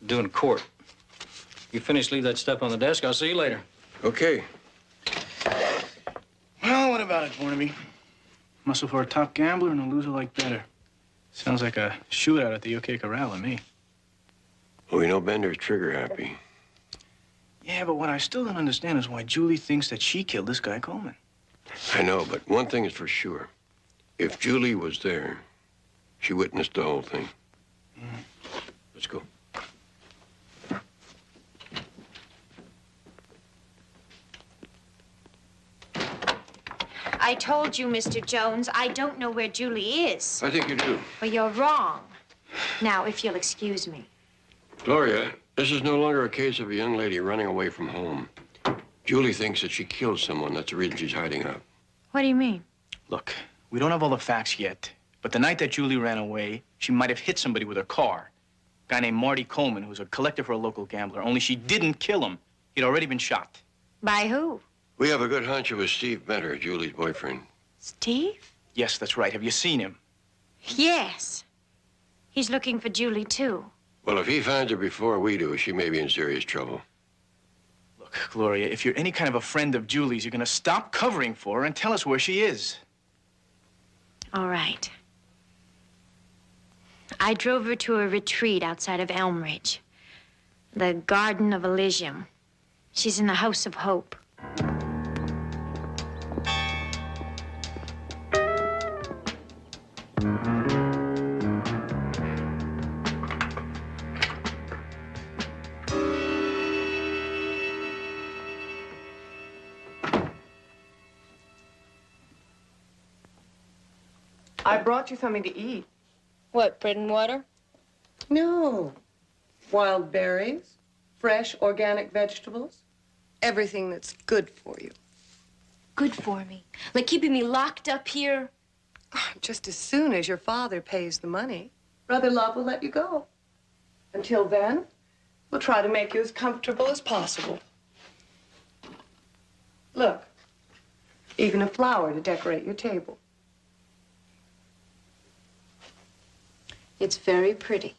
Doing court. You finish, leave that stuff on the desk. I'll see you later. Okay. Well, what about it, Barnaby? Muscle for a top gambler and a loser like better. Sounds like a shootout at the UK Corral to me. Well, we know Bender's trigger happy. Yeah, but what I still don't understand is why Julie thinks that she killed this guy Coleman. I know, but one thing is for sure. If Julie was there, she witnessed the whole thing. Let's go. I told you, Mr. Jones, I don't know where Julie is. I think you do. Well, you're wrong. Now, if you'll excuse me. Gloria, this is no longer a case of a young lady running away from home. Julie thinks that she killed someone. That's the reason she's hiding out. What do you mean? Look, we don't have all the facts yet, but the night that Julie ran away, she might have hit somebody with her car. A guy named Marty Coleman, who's a collector for a local gambler, only she didn't kill him. He'd already been shot. By who? We have a good hunch it was Steve Benter, Julie's boyfriend. Steve? Yes, that's right. Have you seen him? Yes. He's looking for Julie, too. Well, if he finds her before we do, she may be in serious trouble. Look, Gloria, if you're any kind of a friend of Julie's, you're gonna stop covering for her and tell us where she is. All right. I drove her to a retreat outside of Elm Ridge. The Garden of Elysium. She's in the House of Hope. I brought you something to eat. What, bread and water? No. Wild berries, fresh organic vegetables, everything that's good for you. Good for me. Like keeping me locked up here. Just as soon as your father pays the money, Brother Love will let you go. Until then, We'll try to make you as comfortable as possible. Look, even a flower to decorate your table. It's very pretty.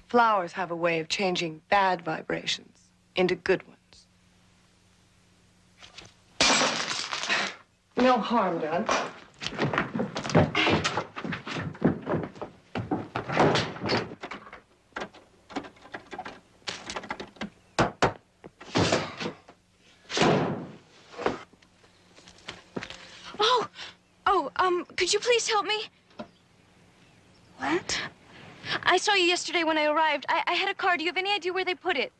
Flowers have a way of changing bad vibrations into good ones. No harm done. Could you please help me? What? I saw you yesterday when I arrived. I had a car. Do you have any idea where they put it?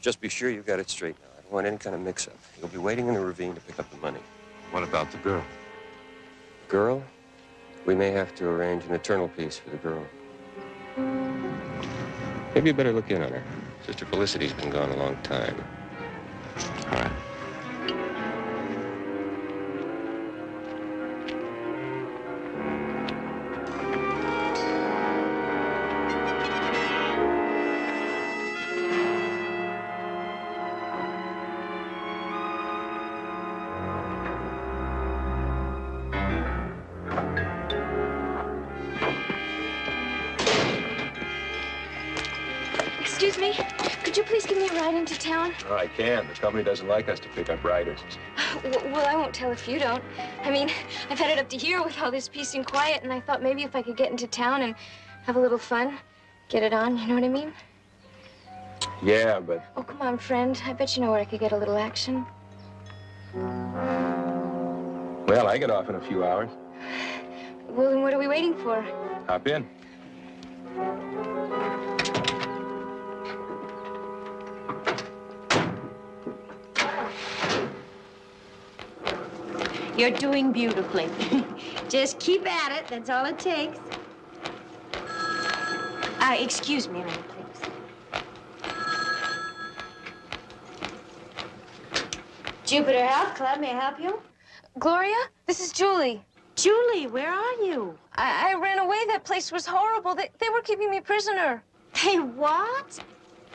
Just be sure you got it straight now. I don't want any kind of mix-up. You'll be waiting in the ravine to pick up the money. What about the girl? Girl? We may have to arrange an eternal peace for the girl. Maybe you better look in on her. Sister Felicity's been gone a long time. All right. Excuse me, could you please give me a ride into town? Oh, I can. The company doesn't like us to pick up riders. Well, I won't tell if you don't. I mean, I've had it up to here with all this peace and quiet, and I thought maybe if I could get into town and have a little fun, get it on, you know what I mean? Yeah, but... Oh, come on, friend. I bet you know where I could get a little action. Well, I get off in a few hours. Well, then what are we waiting for? Hop in. You're doing beautifully. Just keep at it. That's all it takes. Excuse me a minute, please. Jupiter Health Club, may I help you? Gloria, this is Julie. Julie, where are you? I ran away. That place was horrible. They were keeping me prisoner. Hey, what?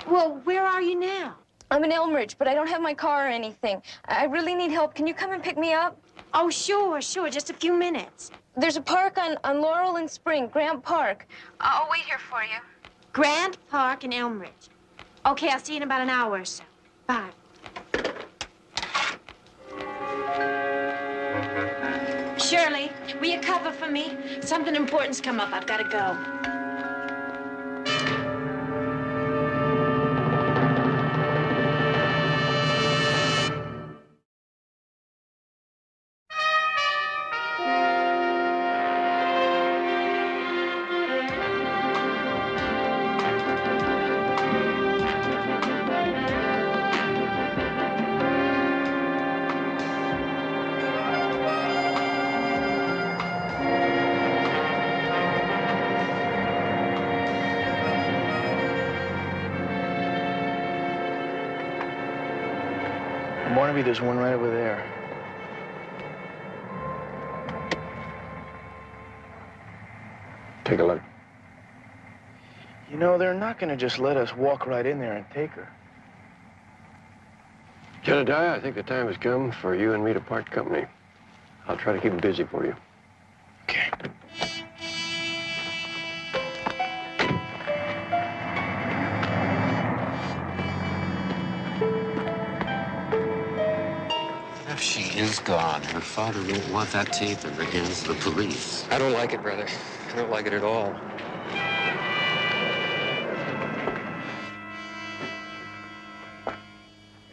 Well, where are you now? I'm in Elmridge, but I don't have my car or anything. I really need help. Can you come and pick me up? Oh, sure. Just a few minutes. There's a park on Laurel and Spring, Grant Park. I'll wait here for you. Grant Park in Elmridge. Okay, I'll see you in about an hour or so. Bye. Shirley, will you cover for me? Something important's come up. I've got to go. Barnaby, there's one right over there. Take a look. You know, they're not going to just let us walk right in there and take her. Jedediah, I think the time has come for you and me to part company. I'll try to keep it busy for you. Okay. If she is gone, her father won't want that tape in the hands of the police. I don't like it, brother. I don't like it at all.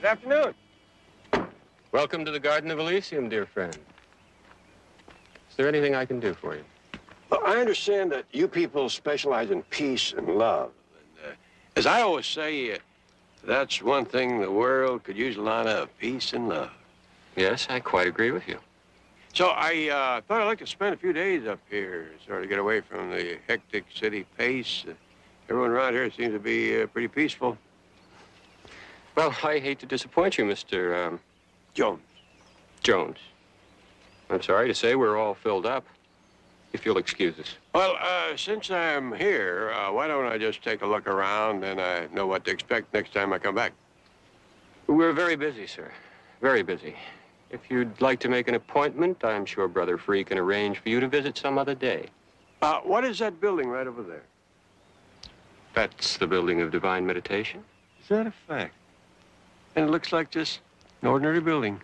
Good afternoon. Welcome to the Garden of Elysium, dear friend. Is there anything I can do for you? Well, I understand that you people specialize in peace and love. And as I always say, that's one thing the world could use a lot of, peace and love. Yes, I quite agree with you. So I thought I'd like to spend a few days up here, sort of get away from the hectic city pace. Everyone around here seems to be pretty peaceful. Well, I hate to disappoint you, Mr. Jones. Jones. I'm sorry to say we're all filled up. If you'll excuse us. Well, since I'm here, why don't I just take a look around and I know what to expect next time I come back? We're very busy, sir. Very busy. If you'd like to make an appointment, I'm sure Brother Free can arrange for you to visit some other day. What is that building right over there? That's the building of divine meditation. Is that a fact? And it looks like just an ordinary building.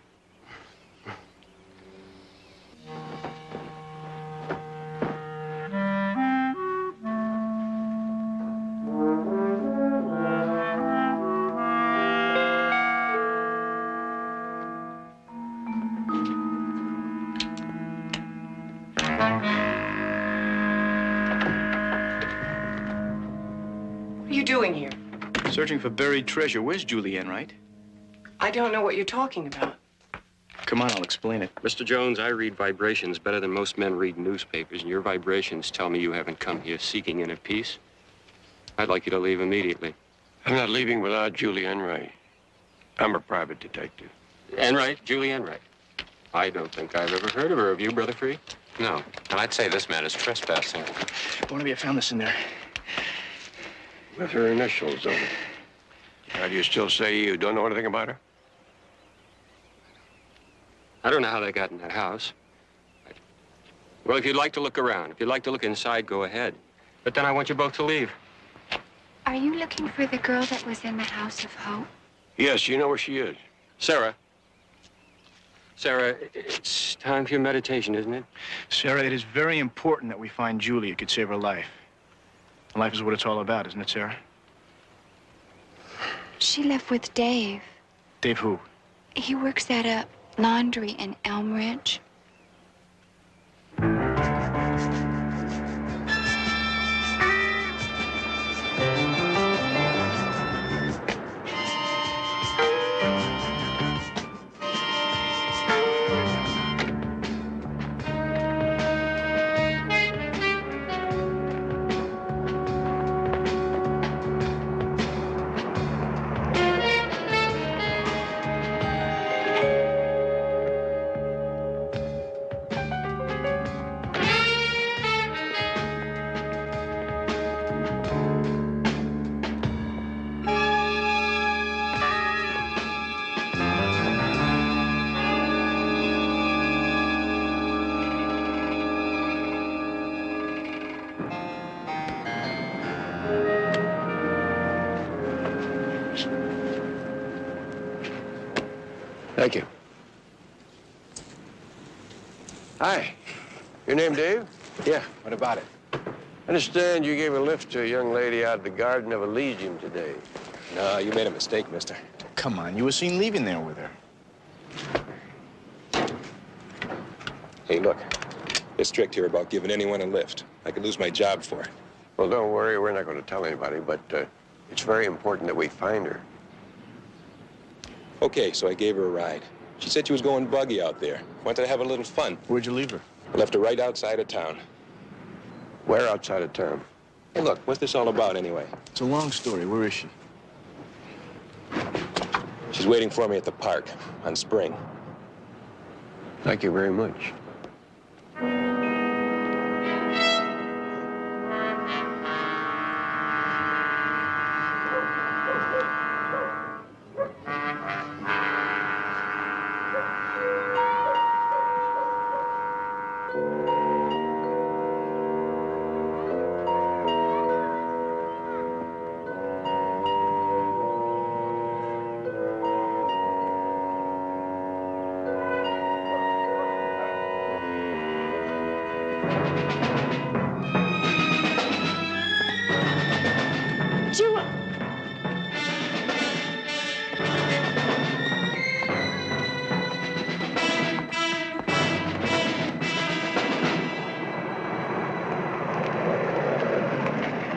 What are you doing here? Searching for buried treasure. Where's Julie Enright? I don't know what you're talking about. Come on, I'll explain it. Mr. Jones, I read vibrations better than most men read newspapers, and your vibrations tell me you haven't come here seeking inner peace. I'd like you to leave immediately. I'm not leaving without Julie Enright. I'm a private detective. Enright? Julie Enright. I don't think I've ever heard of her. Have you, Brother Free? No. And I'd say this man is trespassing. Barnaby, I found this in there. With her initials on it. How do you still say you don't know anything about her? I don't know how they got in that house. Well, if you'd like to look around, if you'd like to look inside, go ahead. But then I want you both to leave. Are you looking for the girl that was in the House of Hope? Yes, you know where she is. Sarah. Sarah, it's time for your meditation, isn't it? Sarah, it is very important that we find Julie. It could save her life. Life is what it's all about, isn't it, Sarah? She left with Dave. Dave who? He works at a laundry in Elm Ridge. Thank you. Hi. Your name Dave? Yeah, what about it? I understand you gave a lift to a young lady out of the Garden of Elysium today. No, you made a mistake, mister. Come on, you were seen leaving there with her. Hey, look. They're strict here about giving anyone a lift. I could lose my job for it. Well, don't worry, we're not going to tell anybody, but it's very important that we find her. Okay, so I gave her a ride. She said she was going buggy out there. Wanted to have a little fun. Where'd you leave her? I left her right outside of town. Where outside of town? Hey, look, what's this all about anyway? It's a long story. Where is she? She's waiting for me at the park on Spring. Thank you very much.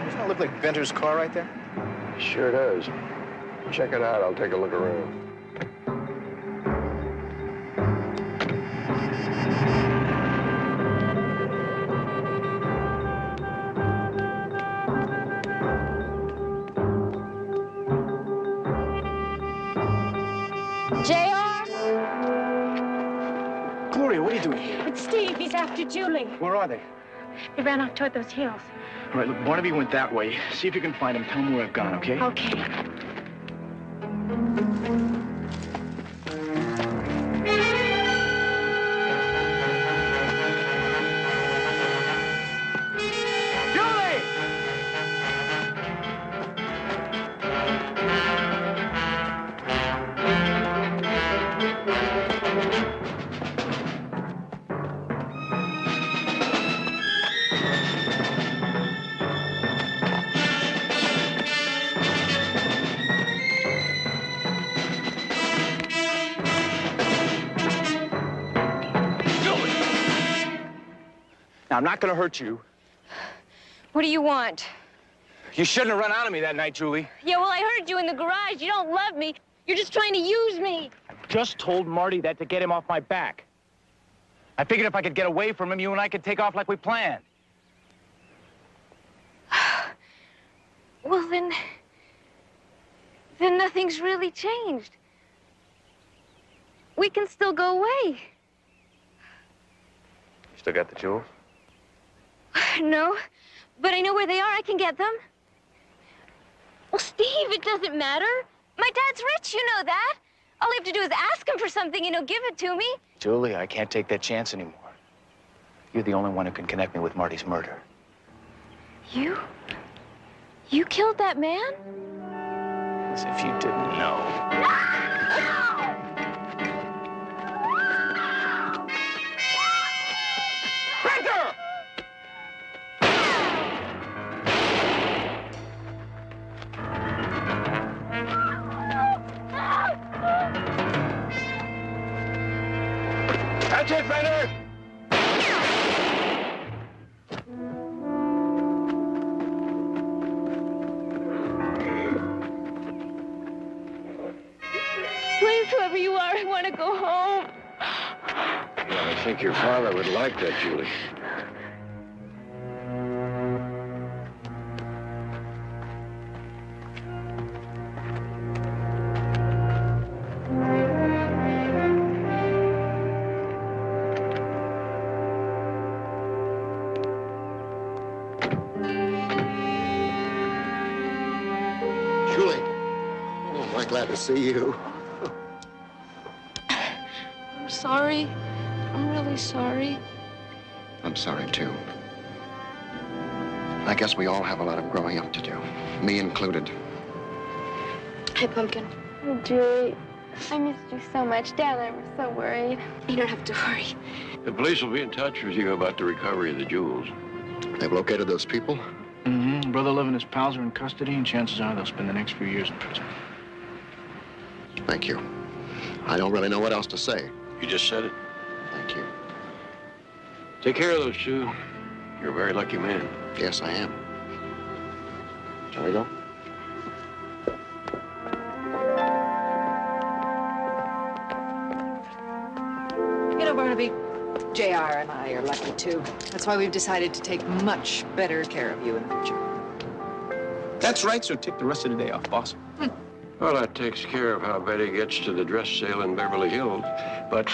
Doesn't that look like Venter's car right there? Sure does. Check it out. I'll take a look around. JR? Gloria, what are you doing here? It's Steve. He's after Julie. Where are they? They ran off toward those hills. All right, look, Barnaby went that way. See if you can find him. Tell him where I've gone, okay? Okay. Now, I'm not gonna hurt you. What do you want? You shouldn't have run out of me that night, Julie. Yeah, well, I heard you in the garage. You don't love me. You're just trying to use me. Just told Marty that to get him off my back. I figured if I could get away from him, you and I could take off like we planned. Well, then nothing's really changed. We can still go away. You still got the jewels? No, but I know where they are. I can get them. Well, Steve, it doesn't matter. My dad's rich, you know that. All I have to do is ask him for something and he'll give it to me. Julie, I can't take that chance anymore. You're the only one who can connect me with Marty's murder. You? You killed that man? As if you didn't know. That's it, Fender! Please, whoever you are, I want to go home. Yeah, I think your father would like that, Julie. Julie. Oh, am I glad to see you. I'm sorry. I'm really sorry. I'm sorry, too. I guess we all have a lot of growing up to do, me included. Hey, Pumpkin. Oh, Julie, I missed you so much. Dad and I were so worried. You don't have to worry. The police will be in touch with you about the recovery of the jewels. They've located those people? Mm-hmm. Brother Liv and his pals are in custody, and chances are they'll spend the next few years in prison. Thank you. I don't really know what else to say. You just said it. Thank you. Take care of those two. You're a very lucky man. Yes, I am. Shall we go? You know, Barnaby, JR and I are lucky, too. That's why we've decided to take much better care of you in the future. That's right, so take the rest of the day off, boss. Well, that takes care of how Betty gets to the dress sale in Beverly Hills. But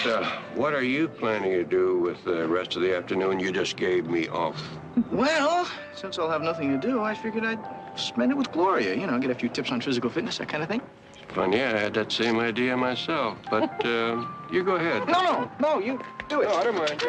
what are you planning to do with the rest of the afternoon you just gave me off? Well, since I'll have nothing to do, I figured I'd spend it with Gloria. You know, get a few tips on physical fitness, that kind of thing. Fun, yeah, I had that same idea myself. But you go ahead. No, you do it. No, I don't mind.